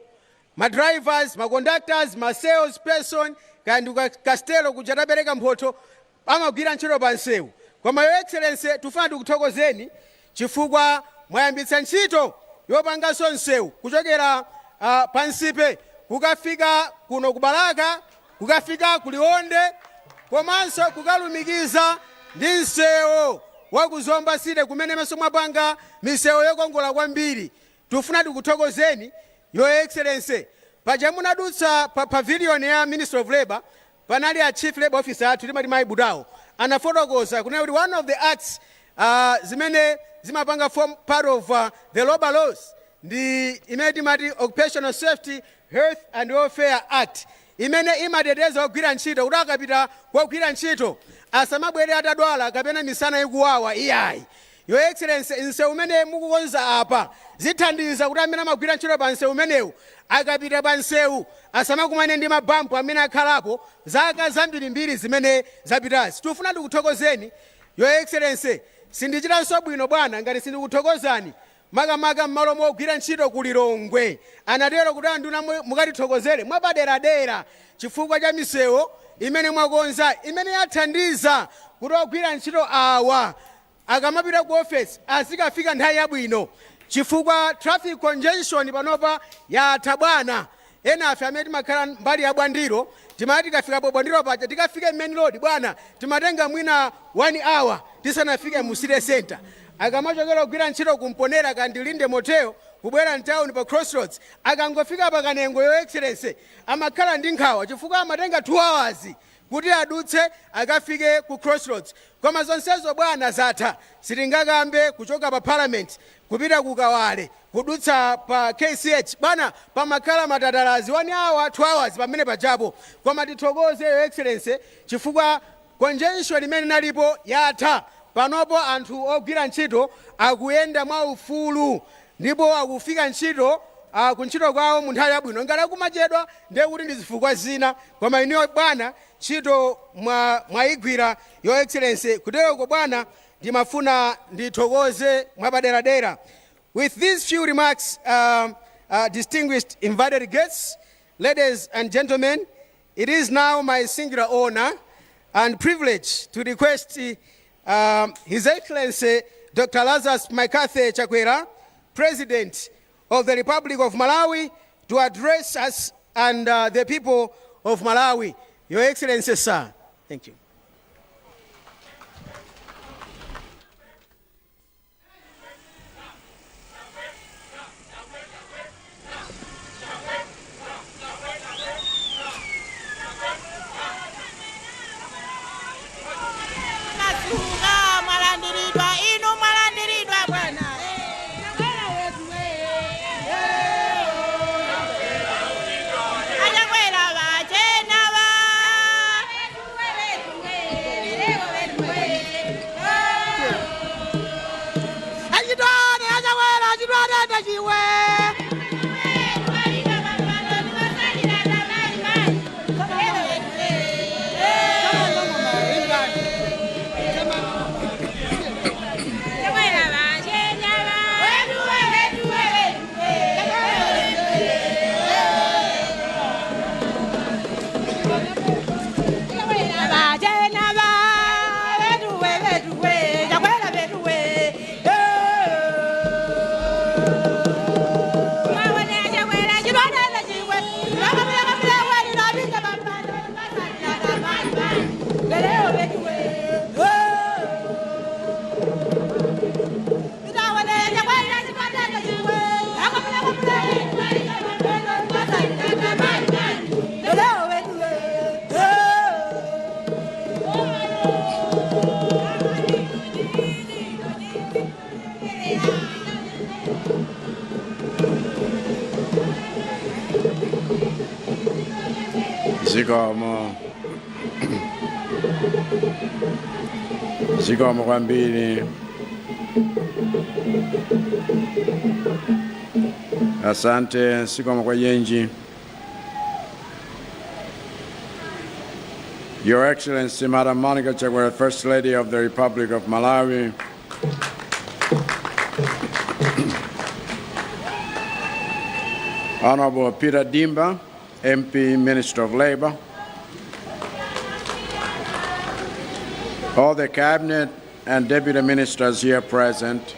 Ma drivers, ma conductors, ma sales person kandi kastelo kuja tabereka mphotho amagwira ntchito pa nsewu. Koma Your Excellency tufuna tikuthokozeni chifukwa mwayambitsa ntchito yopanganso nsewu kuchokera pansipe kukafika kuno ku Balaka kukafika kuliwonde komanso kukalumikiza ndi nsewu wakuzomba side kumene meso mwapanga misewu yokongola kwambiri. Tufuna tikuthokozeni Your Excellency. Paja munadutsa pa pavilion ya Ministry of Labor panali a Chief Labor Officer athu timati Mai Budawo anafotokoza kunena kuti one of the acts zimene zimapanga form part of the labor laws ndi imene timati Occupational Safety, Health and Welfare Act imene imateteza ogwira ntchito kuti akapita kogwira ntchito asamabwere atadwala kapena misana ikuwawa iyayi. Your Excellency, nsewu umene mukukonza apa zithandiza kuti amene amagwira ntchito pa nsewu umenewu akapita pa nsewu asamakumane ndi mabampu amene akhalapo zaka zambirimbiri zimene zapitazi. Tufuna tikuthokozeni Your Excellency. Sindichitanso bwino bwana ngati sindikuthokozani makamaka m'malo mogwira ntchito ku Lilongwe anatero kuti anduna mukatithokozere mwapaderadera chifukwa cha misewu imene mwakonza imene yathandiza kuti ogwira ntchito awa akamapita ku office azikafika nthawi yabwino chifukwa traffic congestion panopa yatha bwana. Enafe amene timakhala mbali ya Bwandiro timati tikafika Bwandiro paja tikafike main road bwana timatenga mwina 1 hour tisanafike mu city center. Akamachokera kugwira ntchito kumponera kandi Linde Motel kubwera mtown pa crossroads akangofika pa Kanengo Your Excellency amakhala ndi nkhawa chifukwa amatenga 2 hours kuti adutse akafike ku crossroads. Koma zonsezo bwana zatha sitingakambe kuchoka pa parliament kupita ku Kawale kudutsa pa KCH bwana pamakhala matatalazi 1 hour 2 hours pamene pajapo. Koma tithokoze Your Excellency chifukwa congestion imene nalipo yatha. Panopo anthu ogwira ntchito akuyenda mwa ufulu ndipo akufika ntchito kuntchito kwawo mu nthawi yabwino ngati kumachedwa ndiye kuti ndi zifukwa zina. Koma iniyo bwana ntchito mwayigwira Your Excellency. Kutereko bwana ndimafuna ndithokoze mwapaderadera. With these few remarks, distinguished invited guests, ladies and gentlemen, it is now my singular honor and privilege to request His Excellency Dr. Lazarus Maikathe Chakwera, President of the Republic of Malawi, to address us and the people of Malawi. Your Excellency, sir. Thank you. Zikomo kwambiri. Asante, zikomo kwa yenji. Your Excellency, Madam Monica Chakwera, First Lady of the Republic of Malawi. Honorable Peter Dimba, MP, Minister of Labor. All the cabinet and deputy ministers here present.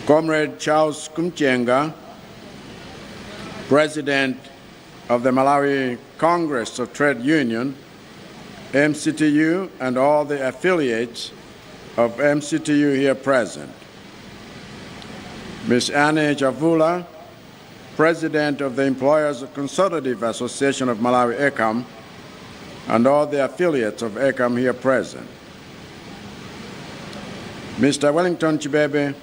Comrade Charles Kumchenga, President of the Malawi Congress of Trade Union, MCTU, and all the affiliates of MCTU here present. Ms. Anne Javula, President of the Employers Consultative Association of Malawi, ECAM, and all the affiliates of ECAM here present. Mr. Wellington Chibebe,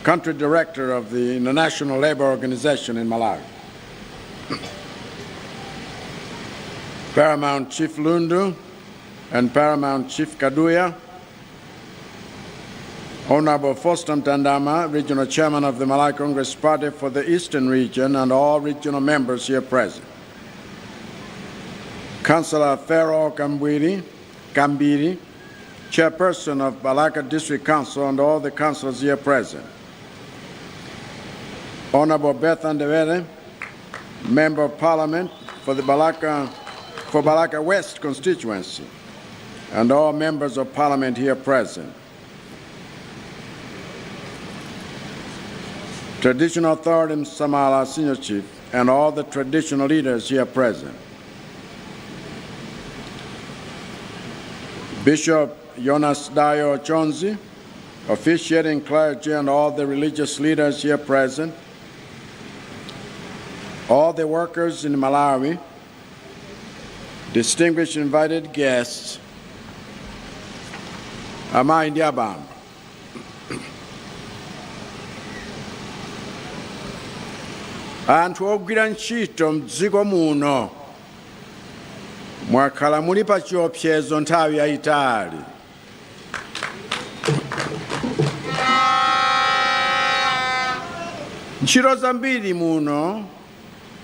Country Director of the International Labour Organization in Malawi. Paramount Chief Lundu and Paramount Chief Kaduya. Honorable Foster Tandama, Regional Chairman of the Malawi Congress Party for the Eastern Region, and all regional members here present. Councillor Pharaoh Kambiri, Chairperson of Balaka District Council, and all the councillors here present. Honorable Beth Andevere, Member of Parliament for Balaka West constituency, and all members of Parliament here present. Traditional Authority Samala Senior Chief, and all the traditional leaders here present. Bishop Jonas Dayo Chonzi, officiating clergy, and all the religious leaders here present. All the workers in Malawi, distinguished invited guests, Ama Indiabamba. Anthu ogwira ntchito m'dziko muno mwakhala muli pa chiopsezo nthawi yayitali. Ntchito zambiri muno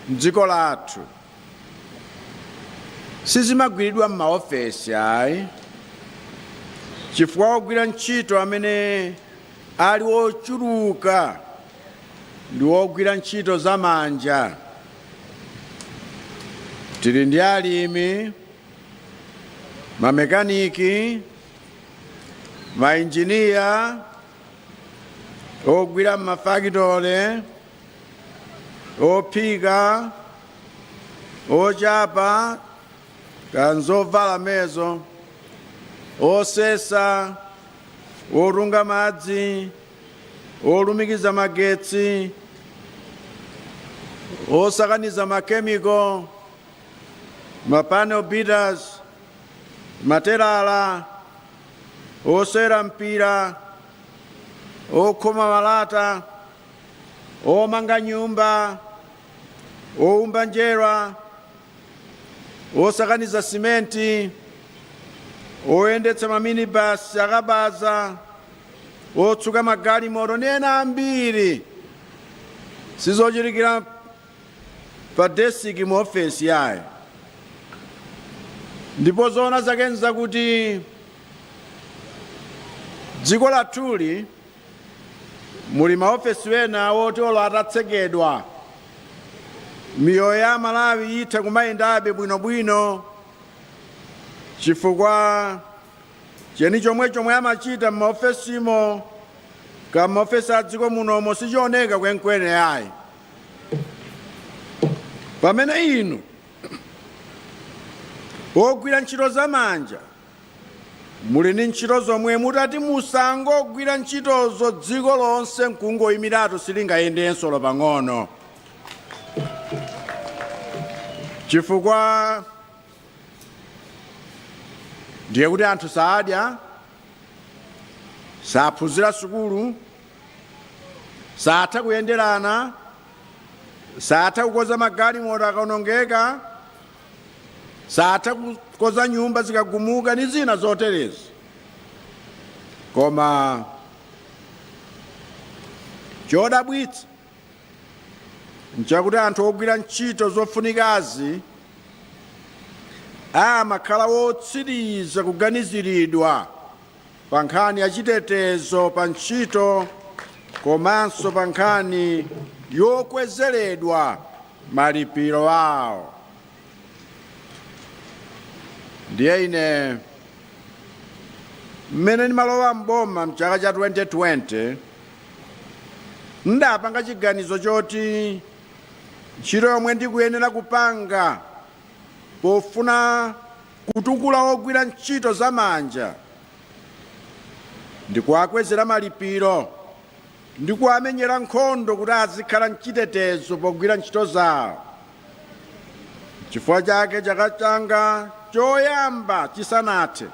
m'dziko lathu sizimagwiridwa m'maofesi ayi, chifukwa ogwira ntchito amene ali ochuluka ndi ogwira ntchito zamanja. Tili ndi alimi, mamekaniki, mainjiniya, ogwira m'mafakitole, ophika, ochapa kanzovala mezo, osesa, orunga madzi, olumikiza magetsi, osakaniza makemiko, mapanel beaters, materala, osera mpira, okhoma malata, omanga nyumba, oumba njerwa, osakaniza simenti, oyendetsa maminibus akabaza, otsuka magalimoto ndi ena ambiri sizochitikira pa desiki mu ofesi yaye. Ndipo zoona zake nzakuti dziko lathuli muli maofesi wena woti olo atatsekedwa miyoyo ya Malawi itha kumayendabe bwinobwino chifukwa cheni chomwe amachita m'maofesimo ka maofesi a dziko munomo sichioneka kwenikweni yayi. Pamene inu ogwira ntchito zamanja muli ndi ntchito zomwe mutati musangogwira ntchitozo dziko lonse nkungoyimiratu silingayendenso lopang'ono, chifukwa ndiye kuti anthu saadya, saphunzira sukulu, satha kuyenderana, satha kukoza magalimoto akaonongeka, satha kukoza nyumba zikagumuka ndi zina zoterezi. Koma chodabwitsa nchakuti anthu ogwira ntchito zofunikazi amakhala wotsiriza kuganiziridwa pa nkhani ya chitetezo pa ntchito komanso pa nkhani yokwezeredwa malipiro awo. Ndiye ine mmene ndimalowa mboma mchaka cha 2020 ndapanga chiganizo choti ntchito yomwe ndikuyenera kupanga pofuna kutukula ogwira ntchito zamanja ndikuwakwezera malipiro, ndikuwamenyera nkhondo kuti azikhala mchitetezo pogwira ntchito zawo. Chifukwa chake chaka changa choyamba chisanathe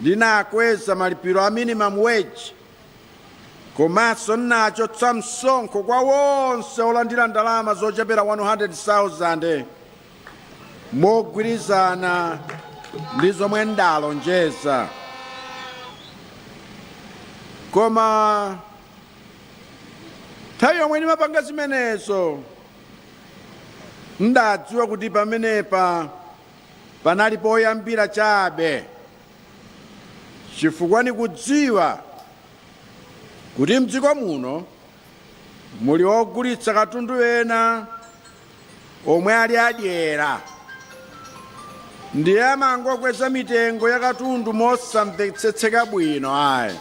ndinakweza malipiro a minimum wage, komanso ndinachotsa msonkho kwa wonse olandira ndalama zochepera 100,000 mogwirizana ndi zomwe ndalonjeza. Koma nthawi yomwe ndimapanga zimenezo ndadziwa kuti pamenepa panali poyambira chabe, chifukwa ndikudziwa kuti mdziko muno muli ogulitsa katundu ena omwe ali adyera, ndiye amangokweza mitengo ya katundu mosamvetsetseka bwino ayi.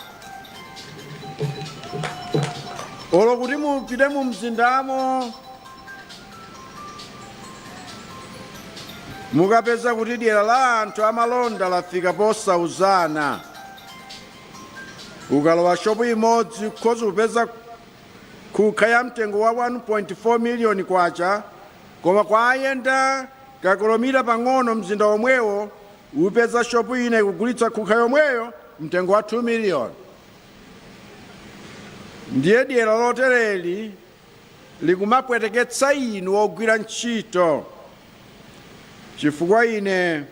Olo kuti mupite mu mzindamo mukapeza kuti dyera la anthu amalonda lafika posauzana, ukalowa shopu imodzi khozi kupeza kukha ya mtengo wa 1.4 miliyoni kwacha, koma kwa ayenda kakilomita pang'ono mzinda omwewo upeza shopu ina ikugulitsa kukha yomweyo mtengo wa 2 miliyoni. Ndiye dyera lotereli likumapweteketsa inu ogwira ntchito, chifukwa ine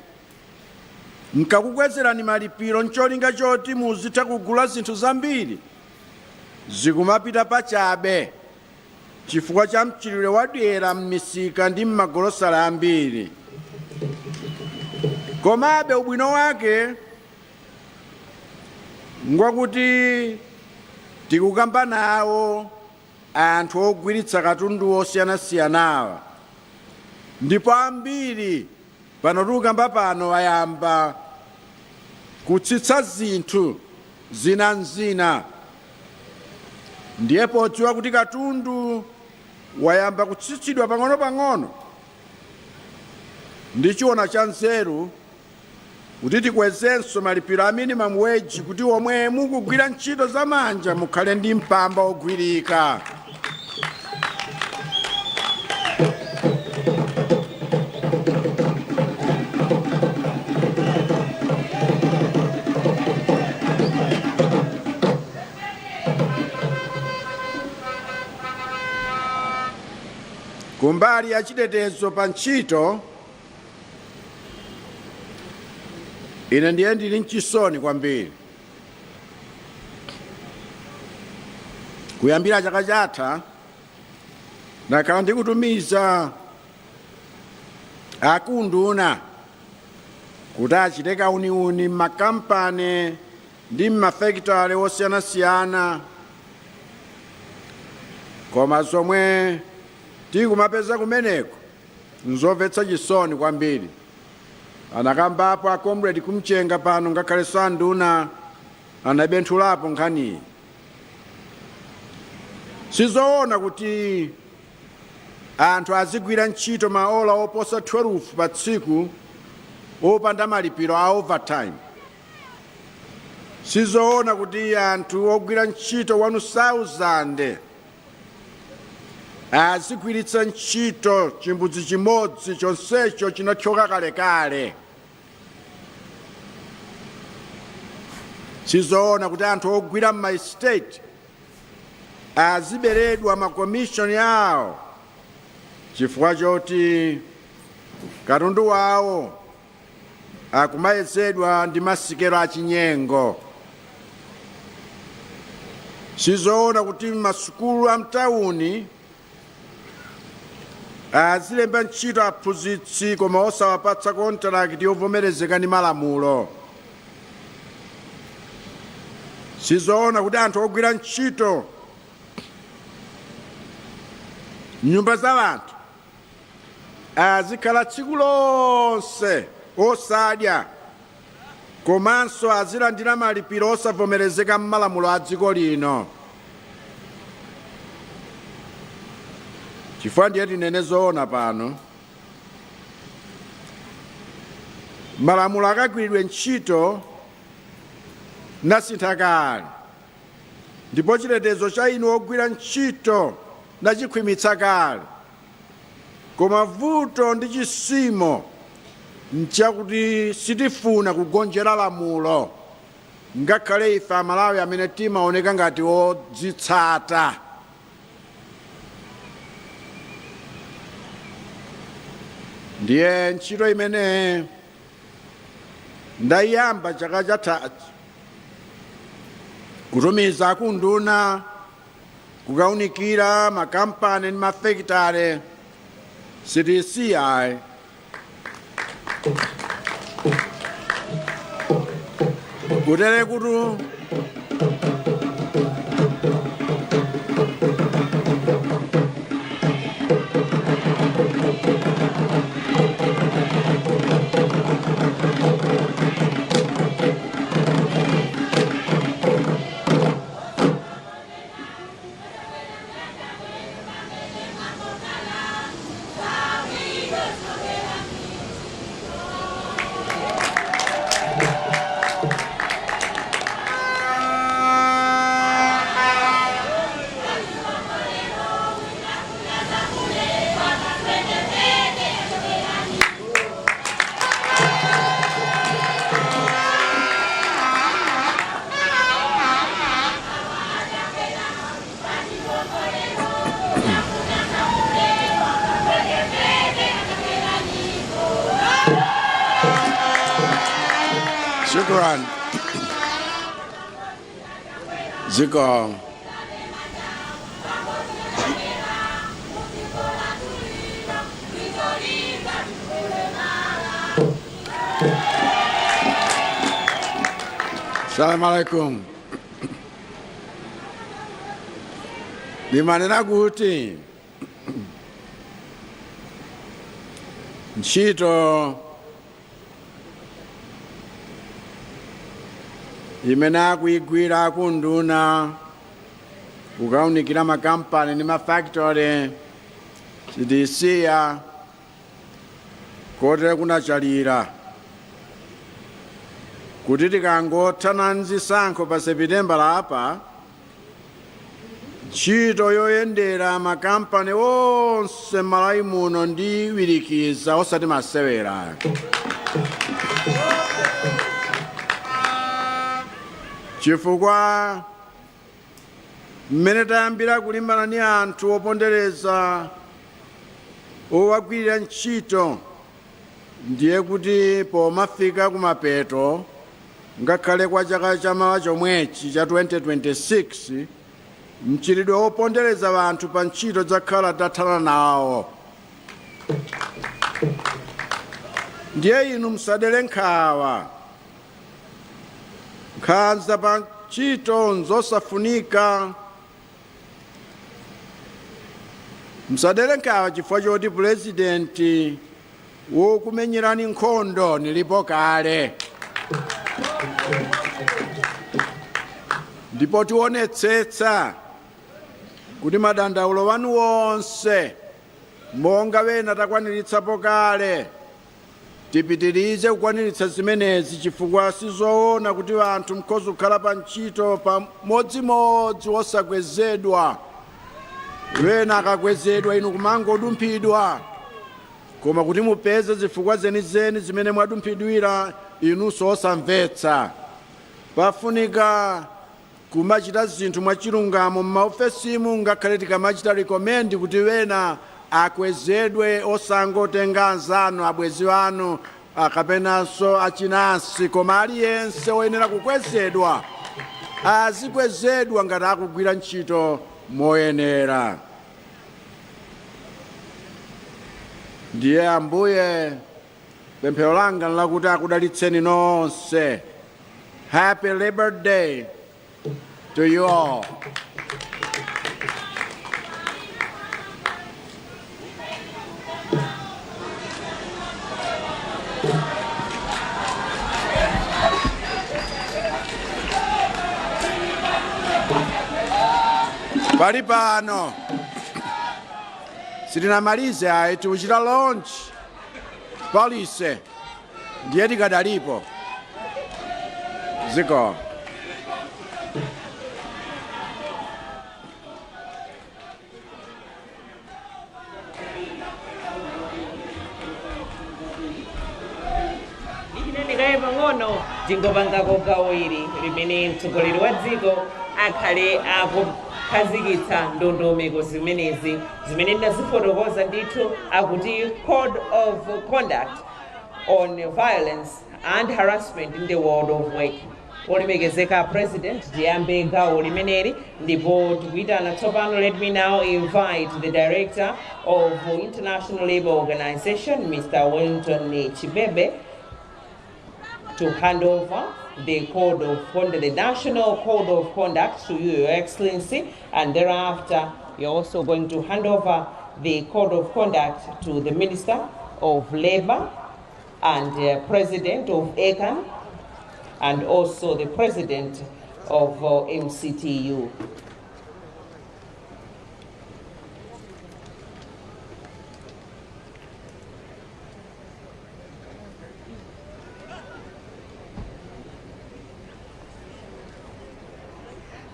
nkakukwezerani malipiro ncholinga choti muzitha kugula zinthu zambiri zikumapita pachabe chifukwa cha mchitidwe wa dyera m'misika ndi m'magolosala ambiri. Komabe ubwino wake ngwakuti tikukamba nawo anthu ogwiritsa katundu osiyanasiyanawa, ndipo ambiri pano tikukamba pano ayamba kutsitsa zinthu zinanzina. Ndiye podziwa kuti katundu wayamba kutsitsidwa pang'ono-pang'ono, ndichiona cha nzeru kuti tikwezenso malipiro a minimum wage kuti omwe mukugwira ntchito zamanja mukhale ndi mpamba ogwirika. Kumbali ya chitetezo pa ntchito, ine ndiye ndili nchisoni kwambiri. Kuyambira chaka chatha ndakhala ndikutumiza akunduna kuti achite kauniuni m'makampani ndi m'mafekitale osiyanasiyana, koma zomwe tikumapeza kumeneko nzomvetsa chisoni kwambiri. Anakambapo a comrade kumchenga pano ngakhale sanduna anabenthulapo nkhaniyi. Sizoona kuti anthu azigwira ntchito maola oposa 12 pa tsiku opanda malipiro a overtime. Sizoona kuti anthu ogwira ntchito 1000 azigwiritsa ntchito chimbudzi chimodzi chonsecho chinathyoka kalekale. Sizoona kuti anthu ogwira m'maestate aziberedwa makomishoni yawo chifukwa choti katundu wawo akumayezedwa ndi masikelo achinyengo. Sizoona kuti masukulu a mtawuni azilemba ntchito aphunzitsi koma osawapatsa kontrakt yovomerezeka ndi malamulo. Sizoona kuti anthu ogwira ntchito nyumba za anthu azikhala tsiku lonse osadya komanso azilandira malipiro osavomerezeka m'malamulo a dziko lino. Chifukwa ndiye tinene zoona pano, malamulo akagwiridwe ntchito nasintha kale, ndipo chitetezo cha inu ogwira ntchito nachikhwimitsa kale, koma vuto ndi chisimo nchakuti sitifuna kugonjera lamulo ngakhale ife Amalawi amene timaoneka ngati odzitsata. Ndiye ntchito imene ndayamba chaka chatha kutumiza akunduna kukaunikira makampani ndi mafekitale sitisiya kutere kuti Shukran. Ziko. Assalamu alaikum. Ndimanena kuti ntchito imene akuigwira akunduna kukaunikira makampani ndi mafactory sitisiya kotere kunachalira kuti tikangothana nzisankho pa sepitembala apa ntchito yoyendera makampani onse m'Malawi muno ndi wirikiza osati masewera. Chifukwa mmene tayambira kulimbana ndi anthu opondereza owagwirira ntchito ndiye kuti pomafika kumapeto ngakhale kwa chaka chamawa chomwechi cha 2026 mchitidwe opondereza anthu pa ntchito zakhala tathana nawo. Ndiye inu musadere nkhawa. Nkhanza pa ntchito nzosafunika. Musadere nkhawa chifukwa choti pulezidenti wokumenyerani nkhondo nilipo kale. Ndipo tionetsetsa kuti madandaulo wanu wonse monga wena takwaniritsapo kale tipitirize kukwaniritsa zimenezi chifukwa sizoona kuti anthu mkhoza kukhala pa ntchito pamodzimodzi osakwezedwa. Wena akakwezedwa inu kumangodumphidwa koma kuti mupeze zifukwa zenizeni zimene mwadumphidwira inunso osamvetsa. Pafunika kumachita zinthu mwachilungamo m'maofesimu ngakhale tikamachita recommend kuti wena akwezedwe osangotenga anzanu abwezi wanu akapenanso achinansi koma aliyense oyenera kukwezedwa azikwezedwa ngati akugwira ntchito moyenera. Ndiye Ambuye pemphero langa lakuti akudalitseni nonse. Happy Labor Day to you all. Pali pano sitinamalize ayi tikuchita launch policy ndiye tikadalipo ziko. Ndikaye pang'ono tingopangako kawiri limene mtsogoleri wa dziko akhale akukhazikitsa ndondomeko zimenezi zimene ndazifotokoza ndithu akuti Code of Conduct on Violence and Harassment in the World of Work. Olemekezeka President tiyambe gawo limeneli ndipo tikuitana tsopano. Let me now invite the Director of International Labour Organization, Mr. Wellington Chibebe, to hand over the code of conduct, the National Code of Conduct to you, Your Excellency, and thereafter you're also going to hand over the Code of Conduct to the Minister of Labour and President of ECAN and also the President of MCTU.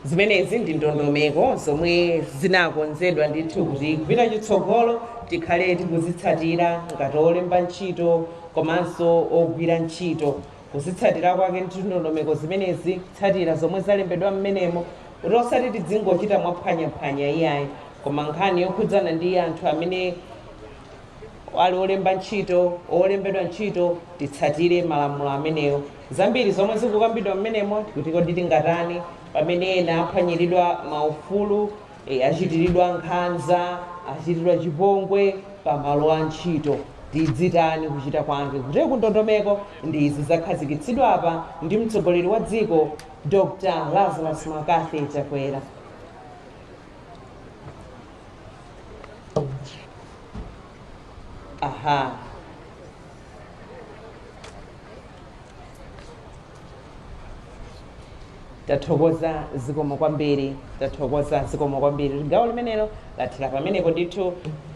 Zimenezi ndi ndondomeko zomwe zinakonzedwa ndithu kuti kupita chitsogolo tikhale tikuzitsatira ngati olemba ntchito komanso ogwira ntchito. Kuzitsatira kwake ndi ndondomeko zimenezi kutsatira zomwe zalembedwa mmenemo kuti osati tidzingochita mwaphwanyaphwanya iyayi koma nkhani yokhudzana ndi anthu amene ali olemba ntchito olembedwa ntchito titsatire malamulo amenewo. Zambiri zomwe zikukambidwa mmenemo kuti kodi tingatani pamene ena aphwanyiridwa maufulu achitiridwa nkhanza achitiridwa chipongwe pamalo a ntchito tidzitani kuchita kwake kuti kundondomeko ndi izi zakhazikitsidwa apa ndi mtsogoleri wa dziko Dr. Lazarus Makathi Chakwera. Aha. Tathokoza zikomo kwambiri, tathokoza zikomo kwambiri. Gawo limenelo lathira pamenepo ndithu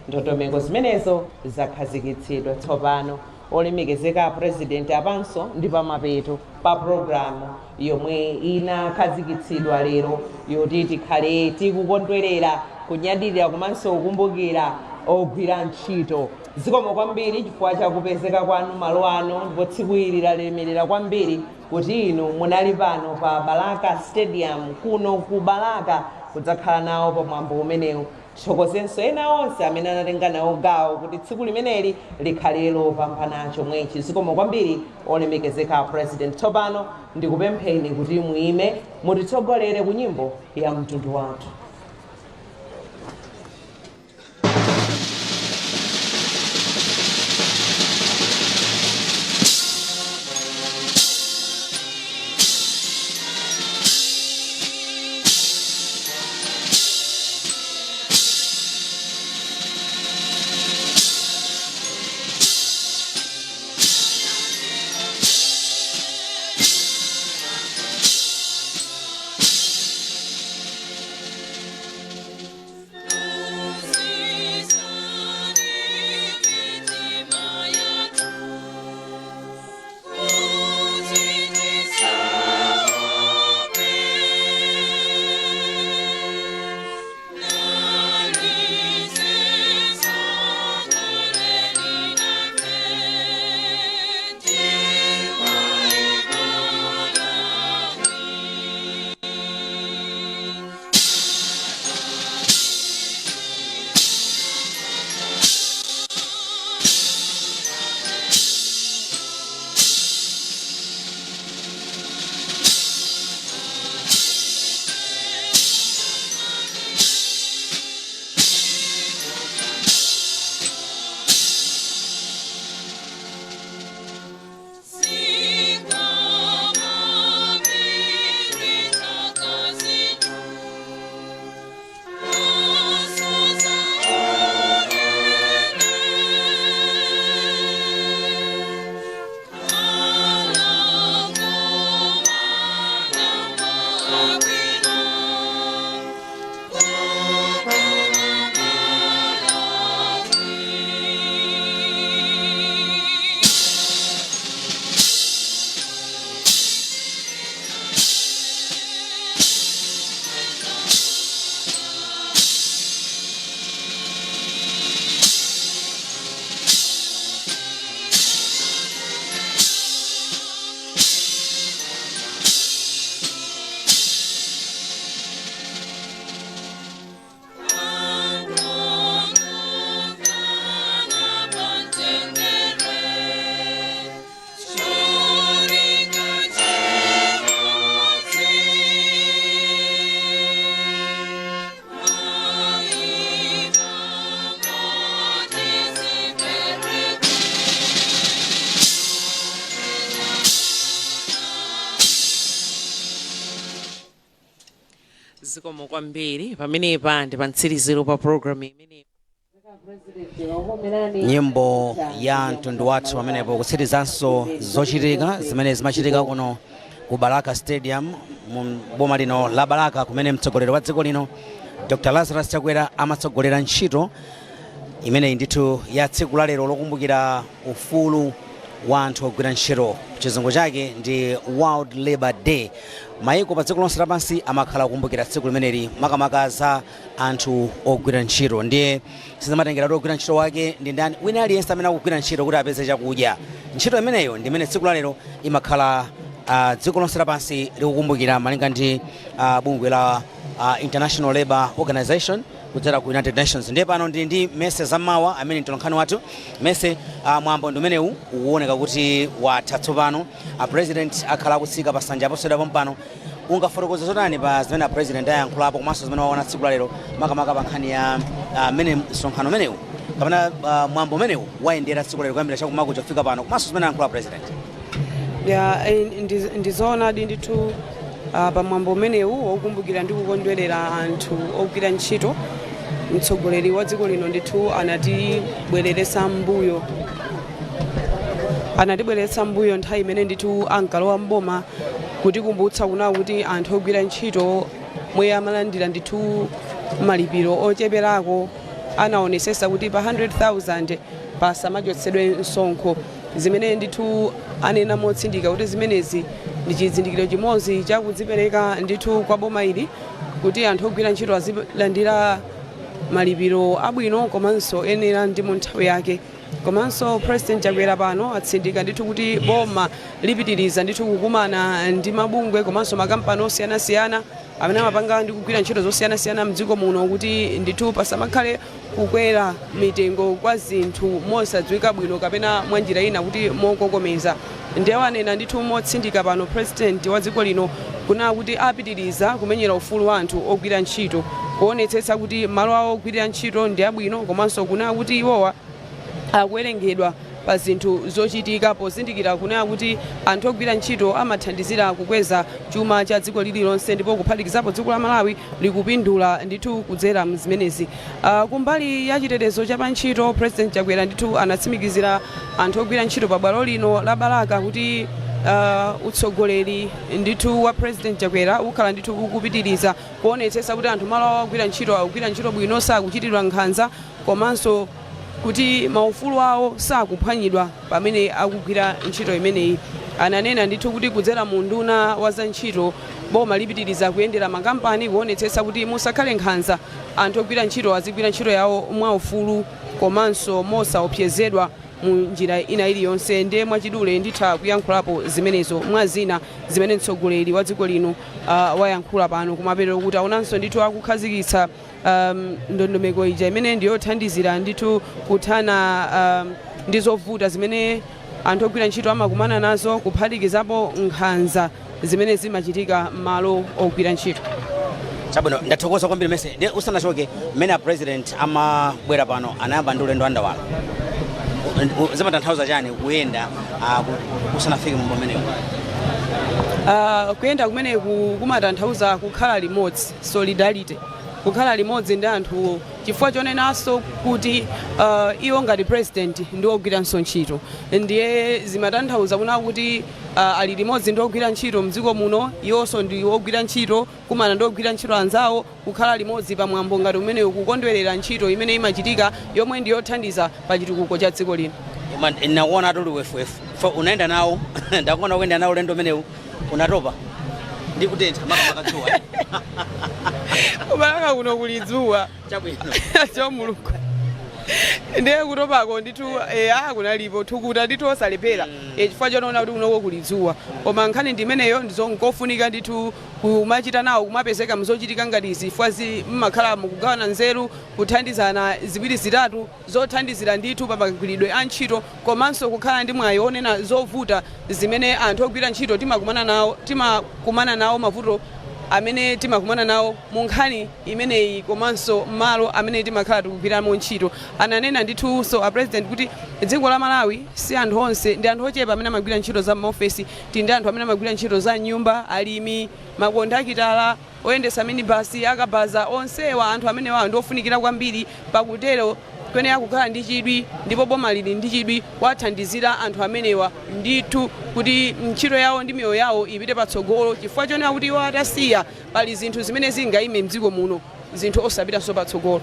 ndondomeko zimenezo zakhazikitsidwa tsopano olemekezeka president apanso ndi pamapeto pa programu yomwe inakhazikitsidwa lero yoti tikhale tikukondwerera kunyadira komanso kukumbukira ogwira ntchito. Zikomo kwambiri chifukwa chakupezeka kwanu malo ano ndipo tsiku ili lalemerera kwambiri kuti inu munali pano pa Balaka Stadium kuno ku Balaka kudzakhala nawo pamwambo umenewu. Tithokozenso ena onse amene anatenga nawo gawo kuti tsiku limeneli likhale lopambana chomwechi. Zikomo kwambiri olemekezeka president. Tsopano ndikupempheni kuti muime mutitsogolere ku nyimbo ya mtundu wathu. Zikomo kwambiri pamenepa ndi pa mtsiriziro pa program imene nyimbo ya mtundu wathu pamenepo kutsirizanso zochitika zimene zimachitika kuno ku Balaka Stadium mu boma lino la Balaka kumene mtsogoleri wa dziko lino Dr. Lazarus Chakwera amatsogolera ntchito imene ndithu ya tsiku la lero lokumbukira ufulu wa anthu ogwira ntchito. Chizungu chake ndi World Labor Day. Maiko pa dziko lonse lapansi amakhala kukumbukira tsiku limeneli makamaka za anthu ogwira ntchito. Ndiye sizimatengera ogwira ntchito wake ndi ndani wina aliyense amene akugwira ntchito kuti apeze chakudya. Ntchito imeneyo ndi imene tsiku la lero imakhala dziko lonse lapansi likukumbukira malinga ndi bungwe la International Labour Organization kudzera ku United Nations. Ndiye pano ndi mese zammawa amene mtolankhani wathu mese mwambo ndimenewu uwoneka kuti watha tsopano. President akhala akutsika pa nsanja aposera pompano. Ungafotokoza zotani pa zimene president ayankhulapo komanso zimene waona tsiku la lero makamaka pa nkhani ya mene msonkhano umenewu kapena mwambo umenewu wayendera tsiku lero kuyambira chakumako chofika pano komanso zimene ayankhula president? Ndizoona ndithu pa mwambo umenewu wokumbukira ndi kukondwerera anthu ogwira ntchito. Mtsogoleri wa dziko lino ndithu anatibwereretsa mbuyo nthawi imene ndithu ankalowa mboma kutikumbutsa kunawo kuti anthu ogwira ntchito mwe amalandira ndithu malipiro ocheperako anaonesesa kuti pa 100,000 pasamachotsedwe msonkho zimene ndithu anena motsindika kuti zimenezi ndi chizindikiro chimodzi chakudzipereka ndithu kwa boma ili kuti anthu ogwira ntchito azilandira malipiro abwino komanso enera ndi mu nthawi yake. Komanso President Chakwera pano atsindika ndithu kuti boma lipitiriza ndithu kukumana ndi mabungwe komanso makampani osiyanasiyana amene amapanga ndi kugwira ntchito zosiyanasiyana mdziko muno kuti ndithu pasamakhale kukwera mitengo kwa zinthu mosadziwika bwino kapena mwa njira ina kuti mokokomeza. Ndiye wanena ndithu motsindika pano President wa dziko lino kuna kuti apitiriza kumenyera ufulu wa anthu ogwira ntchito kuonetsetsa kuti malo awo ogwirira ntchito ndi abwino komanso kuna kuti iwowa akuwerengedwa pa zinthu zochitika pozindikira kuna kuti anthu ogwira ntchito amathandizira kukweza chuma cha dziko lililonse ndipo kuphatikizapo dziko la Malawi likupindula ndithu kudzera mzimenezi. Kumbali ya chitetezo cha pantchito President Chakwera ndithu anatsimikizira anthu ogwira ntchito pa bwalo lino la Balaka kuti utsogoleri ndithu wa President Chakwera ukhala ndithu ukupitiriza kuonetsetsa kuti anthu malo awo agwira ntchito bwino sakuchitidwa nkhanza komanso kuti maufulu awo sakuphwanyidwa pamene akugwira ntchito imeneyi. Ananena ndithu kuti kudzera mu nduna wa za ntchito boma lipitiriza kuyendera makampani kuonetsetsa kuti musakhale nkhanza anthu ogwira ntchito azigwira ntchito yawo mwaufulu komanso mosaopsezedwa mu njira ina iliyonse. Ndiye mwachidule nditha kuyankhulapo zimenezo mwa zina zimene mtsogoleri wa dziko lino wayankhula pano kumapeto kuti aonanso ndithu akukhazikitsa ndondomeko ija imene ndiyothandizira ndithu kuthana ndi zovuta zimene anthu ogwira ntchito amakumana nazo kuphatikizapo nkhanza zimene zimachitika malo ogwira ntchito. Chabwino ndathokoza kwambiri mese. Ndiye usanachoke mmene President amabwera pano anayamba ndi ulendo andawala. Zimatanthauza chani kuyenda usanafike mu pamenepo? Kuyenda kumene kumatanthauza kukhala limodzi, solidarity, kukhala limodzi ndi anthu chifukwa chonenanso kuti iwo ngati president ndi ogwiranso ntchito. Ndiye zimatanthauza kuna kuti ali limodzi ndi ogwira ntchito mdziko muno, iwonso ndi ogwira ntchito kumana ndi ogwira ntchito anzawo kukhala limodzi pa mwambo ngati umenewu kukondwerera ntchito imene imachitika yomwe ndi yothandiza pa chitukuko cha dziko lino. Nakuona tuli wefuwefu unaenda nawo ndakuona kuyenda nawo ulendo umenewu unatopa ndi kutentha makamakachuwa Balaka kuno kulidzuwa chabwino chomuluko ndiye kutopako ndithu kunalipo thukuta ndithu osalepera chifukwa chonaona kuti kunoko kulidzuwa koma nkhani ndimeneyo ndizongofunika ndithu kumachita nawo kumapezeka mzochitika ngati izi chifukwa mmakhala mukugawana nzeru kuthandizana ziwiri zitatu zothandizira ndithu pa magwiridwe a ntchito komanso kukhala ndi mwayi onena zovuta zimene anthu ogwira ntchito timakumana nawo mavuto amene timakumana nawo mu nkhani imeneyi komanso malo amene timakhala tikugwiramo ntchito. Ananena ndithunso a president kuti dziko la Malawi si anthu onse, ndi anthu ochepa amene amagwira ntchito za maofesi, ndi anthu amene amagwira ntchito za nyumba, alimi, makondakitala, oyendesa minibasi, akabaza, onsewa anthu amenewa ndiofunikira kwambiri pakutero kwenera kukhala ndi chidwi ndipo boma lili ndi chidwi wathandizira anthu amenewa ndithu kuti ntchito yawo ndi miyoyo yawo ipite patsogolo chifukwa chonena kuti iwo atasiya pali zinthu zimene zingayime mdziko muno zinthu osapitanso patsogolo.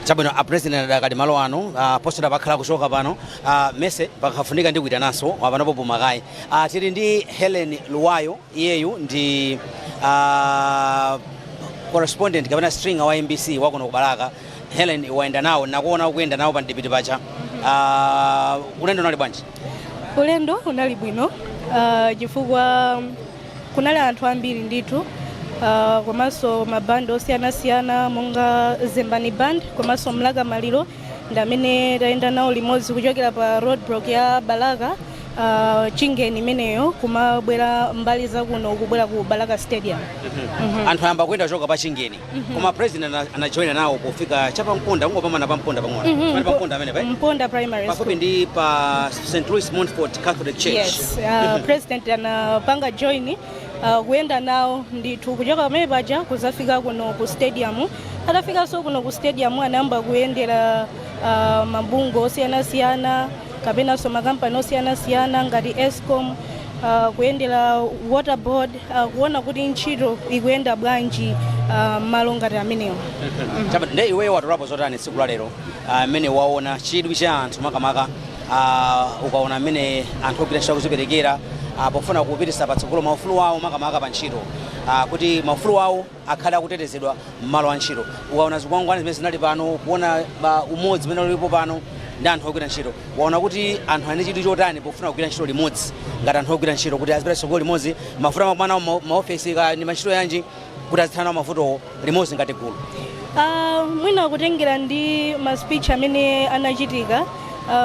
Chabwino a president adakali malo ano postada pakhala kuchoka pano mese pakafunika ndi kuitananso wapanapo Bumakayi. Tili ndi Helen Luwayo, iyeyu ndi correspondent kapena stringer wa MBC wakuno ku Balaka. Helen waenda nawo nakuona ukuyenda nawo pa ndipiti pacha. Ulendo unali bwanji? Ulendo unali bwino chifukwa kunali anthu ambiri ndithu komanso mabandi osiyanasiyana monga Zembani Band komanso Mlaga Maliro ndi amene tayenda nawo limodzi kuchokera pa roadblock ya Balaka chingeni imeneyo kumabwera mbali zakuno kubwera ku Balaka Stadium. Anthu ayamba kuyenda kuchoka pa chingeni koma president anajoina nawo pofika chapa Mponda ungopamana pa Mponda pang'ono. Pali pa Mponda amene Mponda Primary School. Pafupi ndi pa St. Louis Montfort Catholic Church. Yes, president anapanga join kuyenda nawo ndithu kuchoka pamene paja kuzafika kuno ku stadium. Atafika so kuno ku stadium anayamba kuyendera mabungo osiyanasiyana kapena so makampani osiyanasiyana ngati Eskom kuyendera water board kuona kuti ntchito ikuyenda bwanji malo ngati amenewo. Ndiye iweyo watolapo zotani tsiku la lero amene waona chidwi cha anthu makamaka ukaona amene anthu ogwira ntchito kuziperekera pofuna kupitisa patsogolo maufulu awo makamaka pa ntchito kuti maufulu awo akhale akutetezedwa m'malo a ntchito. Ukaona zikwangwani zimene zinali pano kuona umodzi umene ulipo pano ndi anthu ogwira ntchito, waona kuti anthu ali ndi chidwi chotani pofuna kugwira ntchito limodzi ngati anthu ogwira ntchito kuti azipita tsogolo limodzi mafuta makumana maofesi ndi mantchito yanji kuti azithana mavuto limodzi ngati gulu. Mwina kutengera ndi ma speech amene anachitika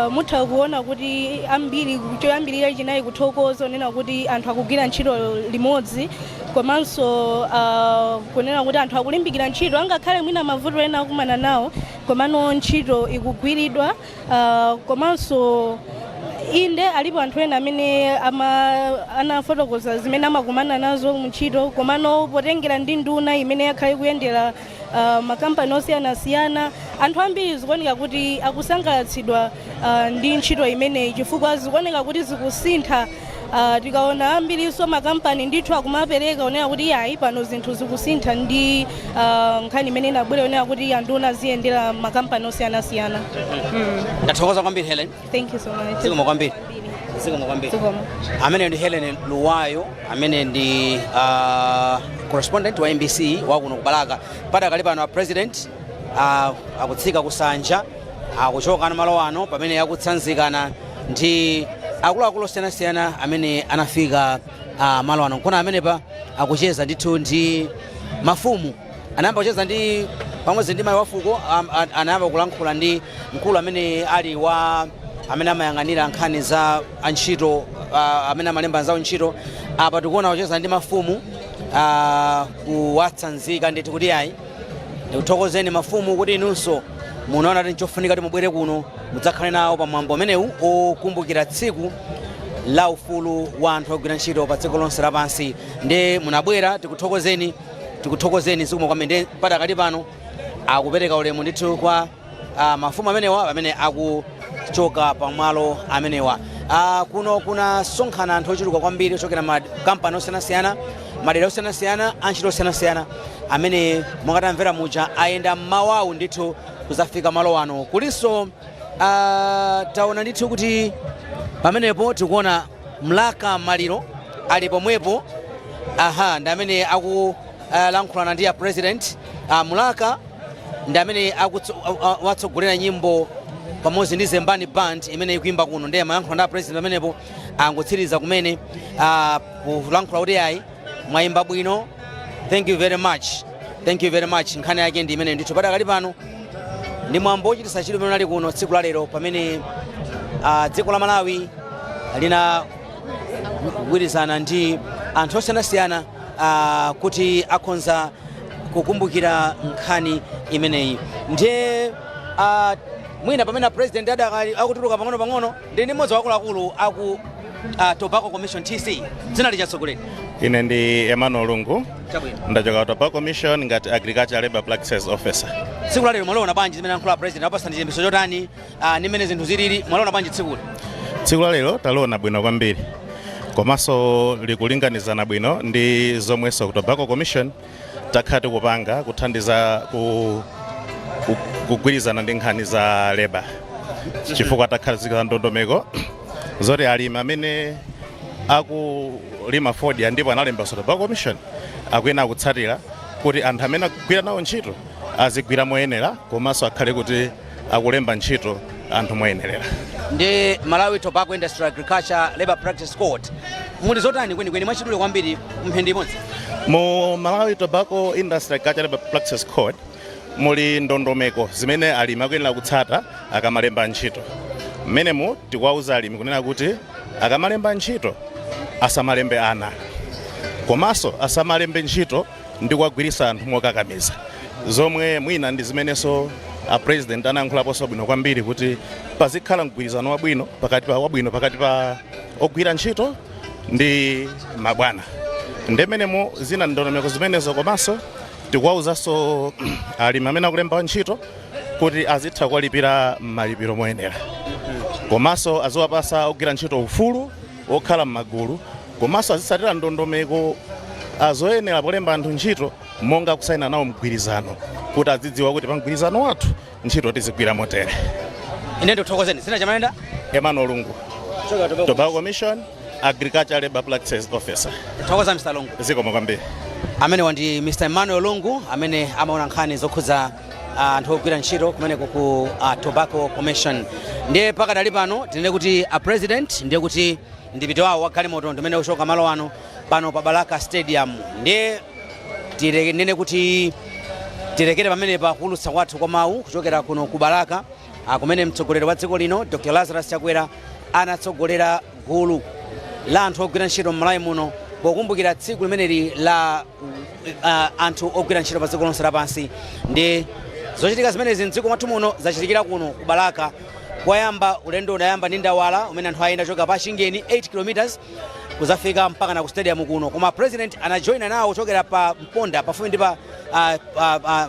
mutha kuona kuti ambiri choyambirira chinayi kuthokoza onena kuti anthu akugwira ntchito limodzi komanso kunena kuti anthu akulimbikira ntchito angakhale mwina mavuto ena akumana nawo komano ntchito ikugwiridwa komanso inde alipo anthu ena amene anafotokoza zimene amakumana nazo mntchito komano potengera ndi nduna imene yakhale kuyendera makampani osiyanasiyana anthu ambiri zikuoneka kuti akusangalatsidwa ndi ntchito imeneyi chifukwa zikuoneka kuti zikusintha. Tikaona ambiriso makampani ndithu akumapereka onena kuti ayi pano zinthu zikusintha ndi nkhani imene inabwera onena kuti anduna ziyendera makampani osiyanasiyana. Ndathokoza kwambiri Helen. Thank you so much. Zikomo kwambiri. Zikomo kwambiri. Amene ndi Helen Luwayo amene ndi correspondent wa MBC wa kuno ku Balaka. Padakali pano president akutsika kusanja akuchoka na malo ano pamene yakutsanzikana ndi akuluakulu osiyanasiyana amene anafika malo ano. Kuna amene pa akucheza ndithu ndi mafumu anayamba kucheza ndi pamodzi ndi mayi wafuko anayamba kulankhula ndi mkulu amene ali wa amene amayang'anira nkhani za antchito amene amalemba anzawo ntchito. Apa tikuona kucheza ndi mafumu kuwatsanzika ndithu kuti ayi ndikuthokozeni mafumu kuti inunso munaona kuti nchofunika kuti mubwere kuno mudzakhale nawo pamwambo umenewu okumbukira tsiku la ufulu wa anthu ogwira ntchito pa dziko lonse lapansi. Ndi munabwera tikuthokozeni zikomo kwambiri. Padakali pano akupereka ulemu ndithu kwa mafumu amenewa amene akuchoka pamwalo amenewa. Kuno kunasonkhana anthu ochuluka kwambiri ochokera makampani osiyanasiyana madera osiyanasiyana antchito osiyanasiyana amene mwakatamvera muja ayenda mmawawu ndithu kuzafika malo ano. Kulinso taona ndithu kuti pamenepo tikuona Mlaka Maliro ali pomwepo ndi amene akulankhulana ndi president. Mlaka ndi amene watsogolera nyimbo pamodzi ndi Zembani Band imene ikuimba kuno ndiye amayankhula ndi president pamenepo angotsiriza kumene kulankhula kuti ayi mwayimba bwino, thank you very much. Nkhani yake ndi imene ndithu padakali pano ndi mwambo ochitisa chidwi umene ali kuno tsiku la lero pamene dziko la Malawi linagwirizana ndi anthu osiyanasiyana kuti akhonza kukumbukira nkhani imeneyi. Ndiye mwina pamene president adakali akutuluka pang'ono ndi mmodzi wakuluakulu aku Tobacco Commission TC. Dzina lichatsogolera ine ndi Emmanuel Lungu ndachoka Tobacco Commission ngati Agriculture Labor Practices Officer. Tsiku la lero mwaliona bwanji zimene ankhula president apasani chiyembekezo chotani ndi mmene zinthu zilili mwaliona bwanji tsiku la lero taliona bwino kwambiri komanso likulinganizana bwino ndi zomwenso ku Tobacco Commission takhati kupanga kuthandiza kugwirizana ndi nkhani za leba chifukwa takhazika ndondomeko zoti alimi amene akulima fodya ndipo analemba Tobacco Commission akuyena kutsatira kuti anthu amene akugwira nawo ntchito azigwira moyenera komanso akhale kuti akulemba ntchito anthu moyenerera. Ndi Malawi Tobacco Industry Agriculture Labor Practice Code muli zotani kwenikweni mwachidule kwambiri mphindi imodzi? Mu Malawi Tobacco Industry Agriculture Labor Practice Code muli ndondomeko zimene alimi akuyenera kutsata akamalemba ntchito. Mmenemu tikuwauza alimi kunena kuti akamalemba ntchito asamalembe ana komanso asamalembe ntchito ndi kuwagwirisa anthu mokakamiza zomwe mwina ndi zimenenso president anayankhulaponso bwino kwambiri kuti pazikhala mgwirizano wabwino pakati pa ogwira ntchito ndi mabwana. Ndemenemo zina ndondomeko zimenezo komanso tikuwawuzanso alimi amene akulemba ntchito kuti azitha kuwalipira malipiro moyenera komanso aziwapasa ogwira ntchito ufulu okhala m'magulu komanso azitsatira ndondomeko azoyenera polemba anthu ntchito monga kusaina nawo mgwirizano kuti azidziwa kuti pa mgwirizano wathu ntchito tizigwira motere. ine ndikuthokozeni zina chamanenda Emmanuel Lungu, Tobacco Commission Agriculture Labor Practices Officer. Thokoza Mr. Lungu. Zikomo kwambiri. Amene wandi Mr. Emmanuel Lungu amene amaona nkhani zokhuza anthu ogwira ntchito kumene ku Tobacco Commission. Ndiye pakadali pano tinene kuti a president ndiye kuti ndipito wawo wa galimoto ndimene uchoka malo ano pano pa Balaka Stadium. Ndiye tinene kuti tirekere pamene pa kulutsa kwathu kwa mawu kuchokera kuno ku Balaka kumene mtsogoleri wa dziko lino Dr. Lazarus Chakwera anatsogolera gulu la anthu ogwira ntchito m'Malawi muno pokumbukira tsiku limeneli la anthu ogwira ntchito pa dziko lonse lapansi. Ndi zochitika zimenezi mdziko mwathu muno zachitikira kuno ku Balaka. Kwayamba ulendo udayamba ndi ndawala umene anthu ayenda choka pa Chingeni 8 km kuzafika mpaka na ku stadium kuno, koma president anajoina nawo kuchokera pa Mponda pafupi ndi pa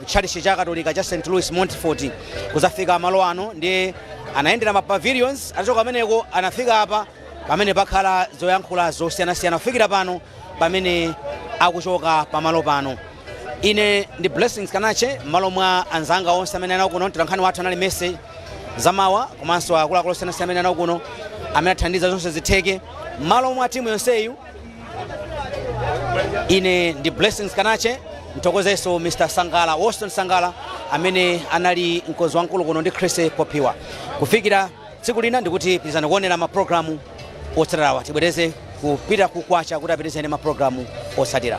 chalichi cha Katolika cha St. Louis Montfort kuzafika malo ano. Ndi anayendera ma pavilions achoka ameneko anafika apa pamene pakhala zoyankhula zosiyanasiyana kufikira pano pamene akuchoka pamalo pano. Ine ndi Blessings Kanache malo mwa anzanga onse amene anawo kuno tilankhani wathu anali message zamawa komanso akuluakulu osiyanasiyana amene anawo kuno amene athandiza zonse zitheke malo mwa timu yonseyu. Ine ndi Blessings Kanache, mtokozeso Mr. Sangala, Weston Sangala amene anali mkozi wankulu kuno ndi Chris Popiwa. Kufikira tsiku lina ndikuti pitizani kuonera maprogramu otsatirawa, tibwereze kupita kukwacha kuti apitizane maprogramu otsatira.